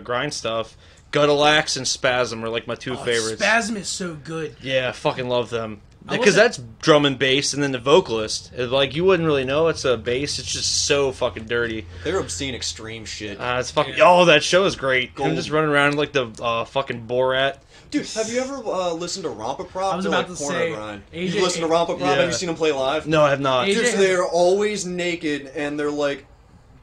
C: grind stuff, Gutalax and Spasm are like my two favorites.
A: Spasm is so good.
C: Yeah, I fucking love them. Because that's drum and bass, and then the vocalist. Like, you wouldn't really know it's a bass. It's just so fucking dirty.
B: They're obscene extreme shit.
C: It's fucking... Oh, that show is great. Him just running around like the fucking Borat.
B: Dude, have you ever listened to Rompa Prop?
A: I was about to say,
B: grind.
A: AJ,
B: You listen to Rompa Prop?
C: Yeah.
B: Have you seen them play live?
C: No, I have not.
A: AJ
B: Dude, so they're always naked, and they're like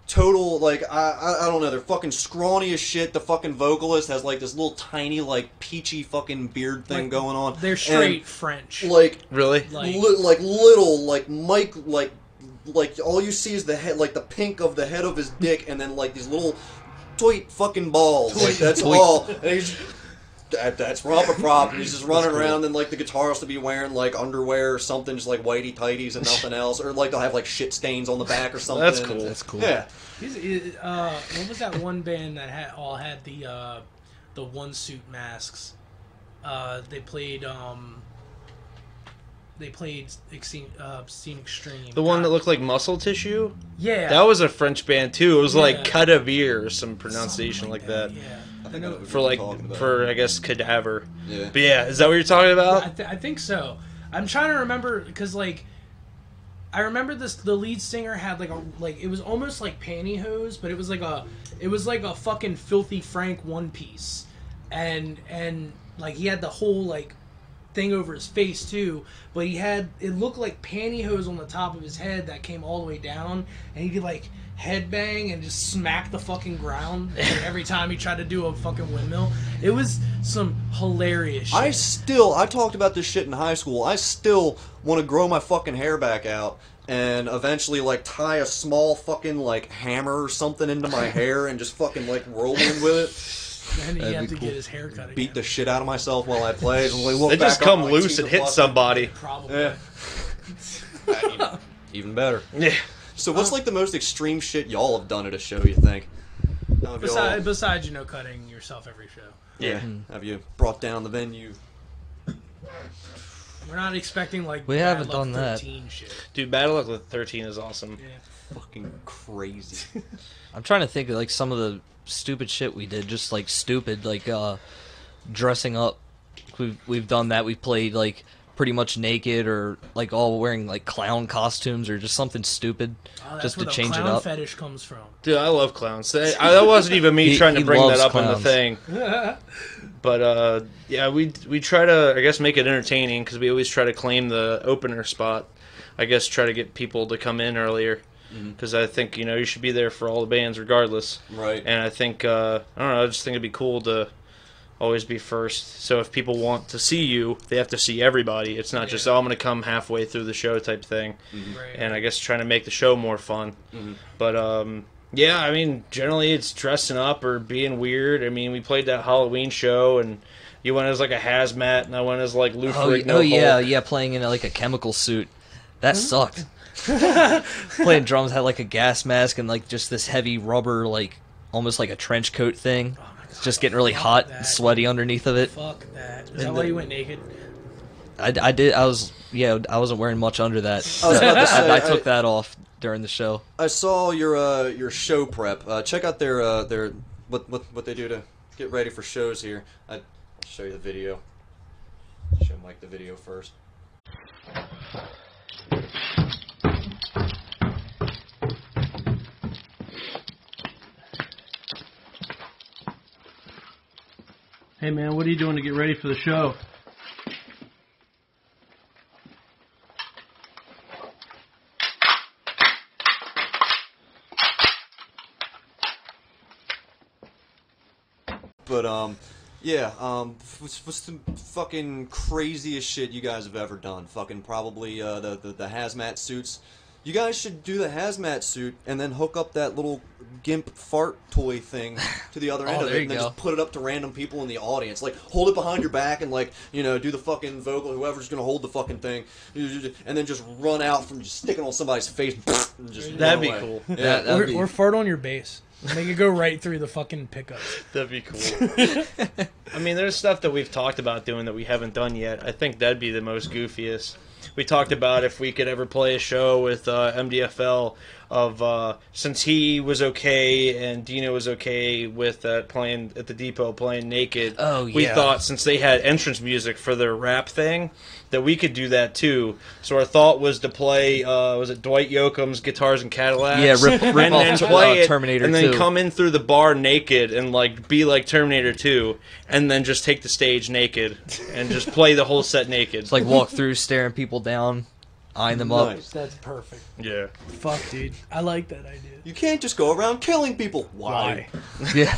B: total, like, I don't know, they're fucking scrawny as shit. The fucking vocalist has like this little tiny, like, peachy fucking beard thing going on.
A: They're straight French.
B: Like,
C: Really?
A: Like,
B: little, like, Mike, like all you see is the head, like the pink of the head of his dick, and then like these little toit fucking balls. Like, that's all. And he's that's Rompa Prop, and he's just running around, and like the guitarist will be wearing like underwear or something, just like whitey tighties and nothing else, or like they'll have like shit stains on the back or something.
C: That's cool.
D: That's cool.
B: Yeah.
A: What was that one band that had the one suit masks? They played Extreme Extreme.
C: The one that looked like muscle tissue?
A: Yeah.
C: That was a French band, too. It was
A: Yeah.
C: like Cadavir or some pronunciation like that.
A: Yeah.
B: I think I know what
C: For
B: you're
C: like,
B: talking about.
C: for, I guess, cadaver.
B: Yeah.
C: But yeah, is that what you're talking about?
A: I think so. I'm trying to remember because like I remember the lead singer had it was almost like pantyhose, but it was like a fucking Filthy Frank one piece, and like he had the whole like thing over his face too, but it looked like pantyhose on the top of his head that came all the way down, and he could like headbang and just smack the fucking ground every time he tried to do a fucking windmill. It was some hilarious shit.
B: I talked about this shit in high school. I still want to grow my fucking hair back out and eventually like tie a small fucking like hammer or something into my hair and just fucking like rolling with it.
A: Then he had to get his hair cut again.
B: Beat the shit out of myself while I play.
C: They just come loose and hit somebody.
A: Probably.
B: Yeah. Even better.
C: Yeah.
B: So what's like the most extreme shit y'all have done at a show, you think?
A: Besides, cutting yourself every show.
B: Yeah. Have you brought down the venue?
A: We're not expecting like
D: we
A: Bad
D: haven't
A: Luck
D: done that.
A: 13 shit.
C: Dude, Bad Luck with 13 is awesome.
A: Yeah.
B: Fucking crazy.
D: I'm trying to think of like some of the stupid shit we did, just like stupid, like dressing up. We've done that. We've played like pretty much naked or like all wearing like clown costumes or just something stupid just to change it up.
A: Fetish comes from.
C: Dude, I love clowns. That wasn't even me trying to bring that up in the thing. But yeah, we try to, I guess, make it entertaining because we always try to claim the opener spot. I guess try to get people to come in earlier. Because I think, you should be there for all the bands regardless.
B: Right.
C: And I think, I don't know, I just think it'd be cool to always be first. So if people want to see you, they have to see everybody. It's not just, I'm going to come halfway through the show type thing.
A: Right.
C: And I guess trying to make the show more fun. But, yeah, I mean, generally it's dressing up or being weird. I mean, we played that Halloween show, and you went as like a hazmat, and I went as like Lou Ferrigno.
D: Yeah, playing in like a chemical suit. That sucked. Playing drums had like a gas mask and like just this heavy rubber, like almost like a trench coat thing.
A: Oh my God,
D: it's just getting really hot and sweaty underneath of it.
A: Fuck that. Is that why you went naked?
D: I did. I wasn't wearing much under that.
B: I was about to say,
D: I took that off during the show.
B: I saw your show prep. Check out their what they do to get ready for shows here. I'll show you the video. Show Mike the video first.
E: Hey man, what are you doing to get ready for the show?
B: But yeah, what's the fucking craziest shit you guys have ever done? Fucking probably the hazmat suits. You guys should do the hazmat suit and then hook up that little gimp fart toy thing to the other end of it, and then just put it up to random people in the audience. Like, hold it behind your back and, like, do the fucking vocal, whoever's gonna hold the fucking thing, and then just run out from just sticking on somebody's face. And just
C: That'd be
B: run away.
C: cool.
B: Yeah,
A: Or fart on your bass. Make it go right through the fucking pickups.
C: That'd be cool. I mean, there's stuff that we've talked about doing that we haven't done yet. I think that'd be the most goofiest. We talked about if we could ever play a show with MDFL of since he was okay and Dino was okay with playing at the depot, playing naked.
D: Oh, yeah.
C: We thought since they had entrance music for their rap thing that we could do that too. So our thought was to play was it Dwight Yoakam's Guitars and Cadillacs?
D: Yeah, rip
C: and
D: off
C: then play it,
D: Terminator
C: and then
D: 2.
C: come in through the bar naked and like be like Terminator 2, and then just take the stage naked and just play the whole set naked.
D: It's like walk through, staring people down, eyeing them up.
B: Nice.
A: That's perfect.
C: Yeah.
A: Fuck, dude. I like that idea.
B: You can't just go around killing people. Why?
D: Yeah.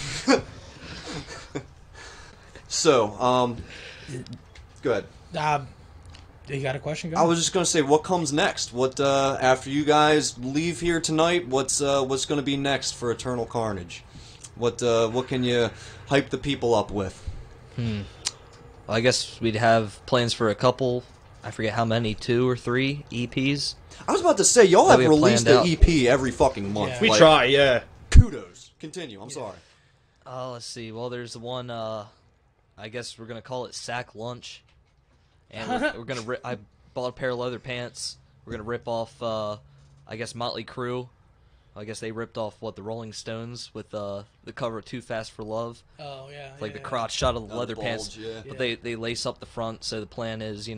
B: So, go ahead.
A: You got a question? Go
B: I was just gonna say, what comes next? What after you guys leave here tonight? What's gonna be next for Eternal Carnage? What can you hype the people up with?
D: Well, I guess we'd have plans for a couple. I forget how many, 2 or 3 EPs.
B: I was about to say, y'all
D: That
B: have
D: we
B: released
D: planned
B: an
D: out.
B: EP every fucking month.
A: Yeah.
C: We
B: Like,
C: try, yeah.
B: Kudos. Continue. I'm sorry.
D: Let's see. Well, there's one. I guess we're gonna call it Sack Lunch, and we're gonna. I bought a pair of leather pants. We're gonna rip off. I guess Motley Crue. I guess they ripped off the Rolling Stones with the cover of Too Fast for Love.
A: Oh yeah.
D: Like the crotch shot of the
B: Oh,
D: leather
B: the
D: pants.
B: bulge, yeah.
D: But they lace up the front. So the plan is,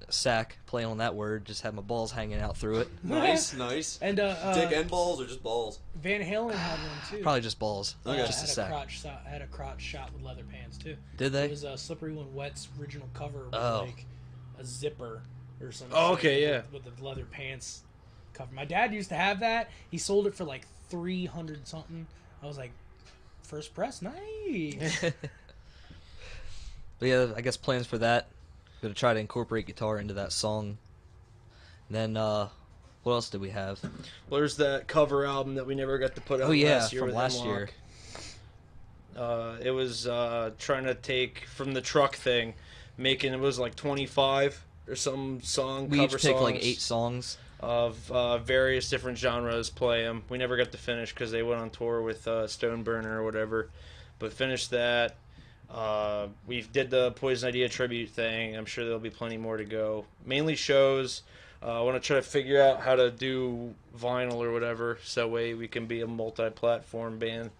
D: sack, playing on that word, just have my balls hanging out through it.
B: Nice, nice.
A: And
B: Dick and balls or just balls?
A: Van Halen had one too.
D: Probably just balls.
B: Okay.
D: Just a sack.
A: Had a crotch shot with leather pants too.
D: Did they?
A: It was Slippery When Wet's original cover with like a zipper or something.
C: Oh, okay, yeah.
A: With the leather pants cover. My dad used to have that. He sold it for like 300 something. I was like, first press, nice.
D: But yeah, I guess plans for that. Gonna try to incorporate guitar into that song. And then what else did we have?
C: Well, there's that cover album that we never got to put out last year.
D: From
C: with
D: last year.
C: It was trying to take from the truck thing, making it was like 25 or some song
D: We
C: cover
D: each picked
C: songs
D: like 8 songs.
C: of various different genres. Play them. We never got to finish because they went on tour with Stoneburner or whatever. But finished that. We did the Poison Idea tribute thing. I'm sure there'll be plenty more to go. Mainly shows. I want to try to figure out how to do vinyl or whatever, so that way we can be a multi-platform band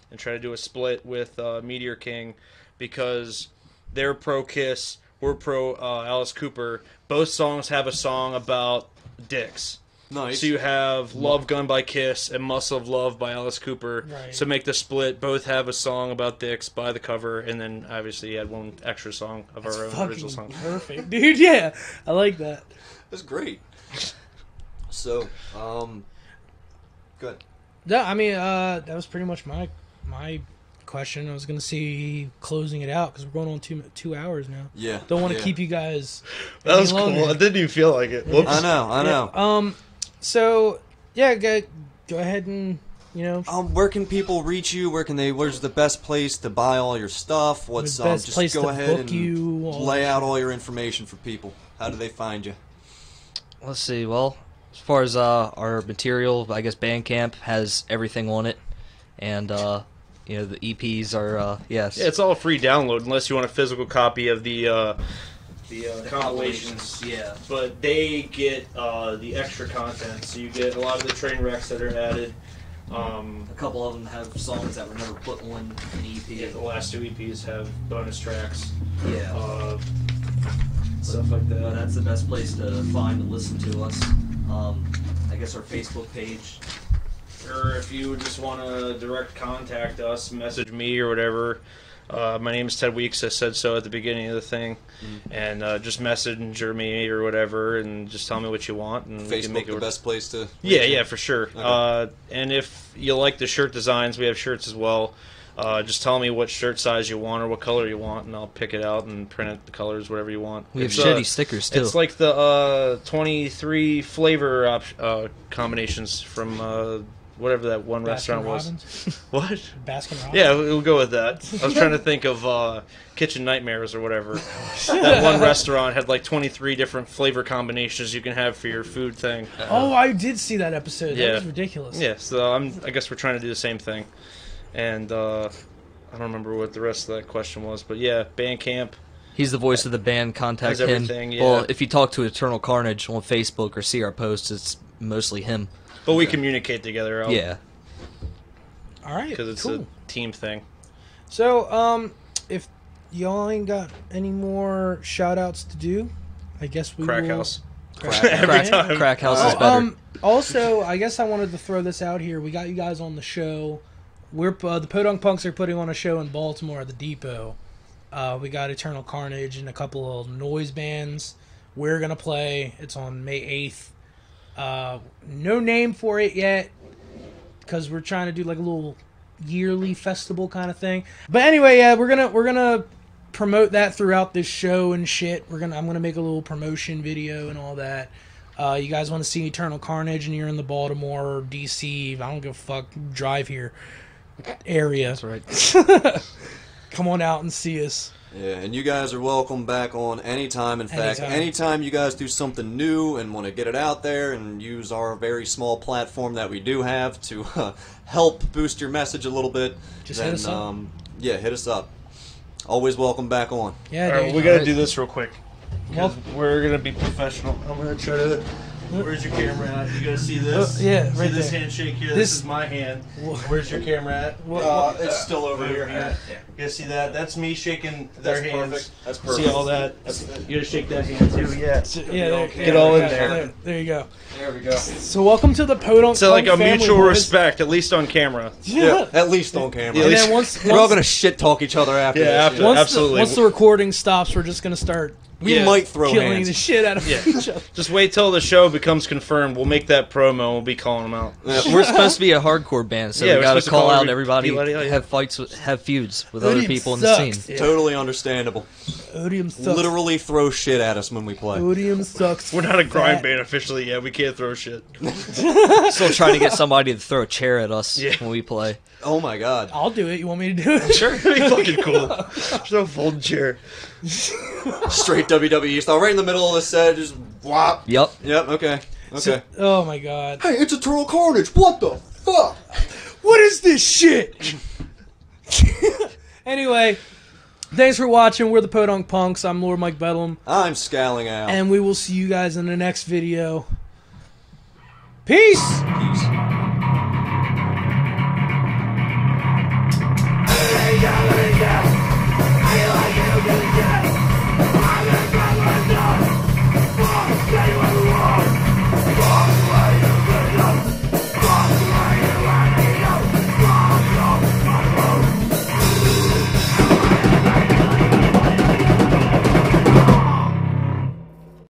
C: and try to do a split with Meteor King, because they're pro Kiss, we're pro Alice Cooper. Both songs have a song about dicks.
B: Nice.
C: So you have Love Gun by Kiss and Muscle of Love by Alice Cooper.
A: Right.
C: So make the split. Both have a song about dicks by the cover, and then obviously you had one extra song of our own original song.
A: Perfect, dude. Yeah, I like that.
B: That's great. So, good.
A: Yeah, I mean, that was pretty much my question. I was gonna see closing it out because we're going on 2 hours now.
B: Yeah.
A: Don't want to
B: yeah.
A: keep you guys.
C: That was
A: any longer.
C: cool. I didn't even feel like it. Whoops.
B: I know.
A: So yeah, go ahead and
B: Where can people reach you? Where's the best place to buy all your stuff? What's
A: the best
B: just
A: place
B: go
A: to
B: ahead
A: book
B: and
A: you, all
B: lay
A: that
B: out
A: shit.
B: all your information for people. How do they find you?
D: Let's see. Well, as far as our material, I guess Bandcamp has everything on it, and the EPs are yes.
C: Yeah, it's all a free download unless you want a physical copy of the compilations.
D: Yeah.
C: But they get the extra content, so you get a lot of the train wrecks that are added.
D: A couple of them have songs that were never put on an EP.
C: Yeah, the last 2 EPs have bonus tracks.
D: Yeah.
C: Stuff like that.
D: That's the best place to find and listen to us. I guess our Facebook page.
C: Or if you just want to direct contact us, message me or whatever. My name is Ted Weeks. I said so at the beginning of the thing. And just messenger me or whatever, and just tell me what you want. And we can
B: Facebook
C: make it
B: the
C: work.
B: best place to.
C: Yeah, for sure.
B: Okay.
C: And if you like the shirt designs, we have shirts as well. Just tell me what shirt size you want or what color you want, and I'll pick it out and print it the colors, whatever you want.
D: We have
C: It's,
D: shitty stickers too.
C: It's like the 23 flavor combinations from whatever that one restaurant was.
A: Robbins?
C: What?
A: Baskin Robbins.
C: Yeah, we'll go with that. I was trying to think of Kitchen Nightmares or whatever. That one restaurant had like 23 different flavor combinations you can have for your food thing.
A: Oh, I did see that episode.
C: Yeah.
A: That was ridiculous.
C: Yeah, so I guess we're trying to do the same thing. And I don't remember what the rest of that question was, but yeah, Bandcamp.
D: He's the voice of the band. Contact
C: Has
D: him.
C: everything, yeah.
D: Well, if you talk to Eternal Carnage on Facebook or see our posts, it's mostly him.
C: But we communicate together.
D: Yeah.
A: All right.
C: Because it's
A: cool.
C: a team thing.
A: So, if y'all ain't got any more shout outs to do, I guess we
C: Crack
A: will...
C: House.
A: Every
C: time.
D: Crack House is better.
A: Also, I guess I wanted to throw this out here. We got you guys on the show. We're the Podunk Punks are putting on a show in Baltimore at the Depot. We got Eternal Carnage and a couple of noise bands. We're gonna play. It's on May 8th. No name for it yet, because we're trying to do like a little yearly festival kind of thing. But anyway, yeah, we're gonna promote that throughout this show and shit. I'm gonna make a little promotion video and all that. You guys want to see Eternal Carnage and you're in the Baltimore or DC, I don't give a fuck, drive here area.
D: That's right.
A: Come on out and see us.
B: Yeah, and you guys are welcome back on anytime. In fact, anytime you guys do something new and want to get it out there and use our very small platform that we do have to help boost your message a little bit,
A: Just
B: then
A: hit us up.
B: yeah, hit us up. Always welcome back on.
A: Yeah,
C: All right,
A: dude.
C: we got to do this real quick. Because we're going to be professional. I'm going to try to Where's your camera at? You guys see this?
A: Yeah,
C: see
A: right
C: this
A: there.
C: handshake here?
A: This-
C: This is my hand. Where's your camera at?
B: It's still over here.
C: You guys see that? That's me shaking their
B: That's
C: hands.
B: perfect. That's perfect.
C: See all that? You gotta shake that hand too. Yeah.
A: Yeah, there,
C: Get all in
A: yeah,
C: there.
A: There you go.
B: There we go.
A: So welcome to the Podunk.
C: So like a
A: family,
C: mutual
A: boys.
C: respect, at least on camera.
A: Yeah.
B: At least on camera.
C: Yeah,
A: And
C: at
A: then
C: least-
A: once
B: We're all gonna shit talk each other after
C: Yeah,
B: this.
C: after-
A: once
C: absolutely.
A: once the recording stops, we're just gonna start
B: We
C: Yeah.
B: might throw
A: killing
B: hands.
A: the shit out of
C: Yeah.
A: each other.
C: Just wait till the show becomes confirmed. We'll make that promo. And we'll be calling them out.
D: We're supposed to be a hardcore band, so
C: Yeah,
D: we
C: we're
D: gotta
C: supposed to
D: call
C: call
D: out
C: every-
D: everybody,
C: everybody out, yeah.
D: have fights, have feuds with other
A: Odium
D: people in the
A: sucks.
D: scene.
A: Yeah.
B: Totally understandable.
A: Odium sucks.
B: Literally throw shit at us when we play.
A: Odium sucks.
C: We're not a grind
A: fat.
C: band officially yet. We can't throw shit.
D: Still trying to get somebody to throw a chair at us
C: Yeah.
D: when we play.
B: Oh my god.
A: I'll do it. You want me to do it?
C: Sure, it'd be fucking cool. There's no folding chair.
B: Straight WWE style. Right in the middle of the set, just whop.
D: Yep.
B: Yep, okay. Okay.
A: Oh my god.
B: Hey, it's Eternal Carnage. What the fuck?
A: What is this shit? Anyway, thanks for watching. We're the Podunk Punks. I'm Lord Mike Bedlam.
B: I'm scowling out.
A: And we will see you guys in the next video. Peace!
B: Peace.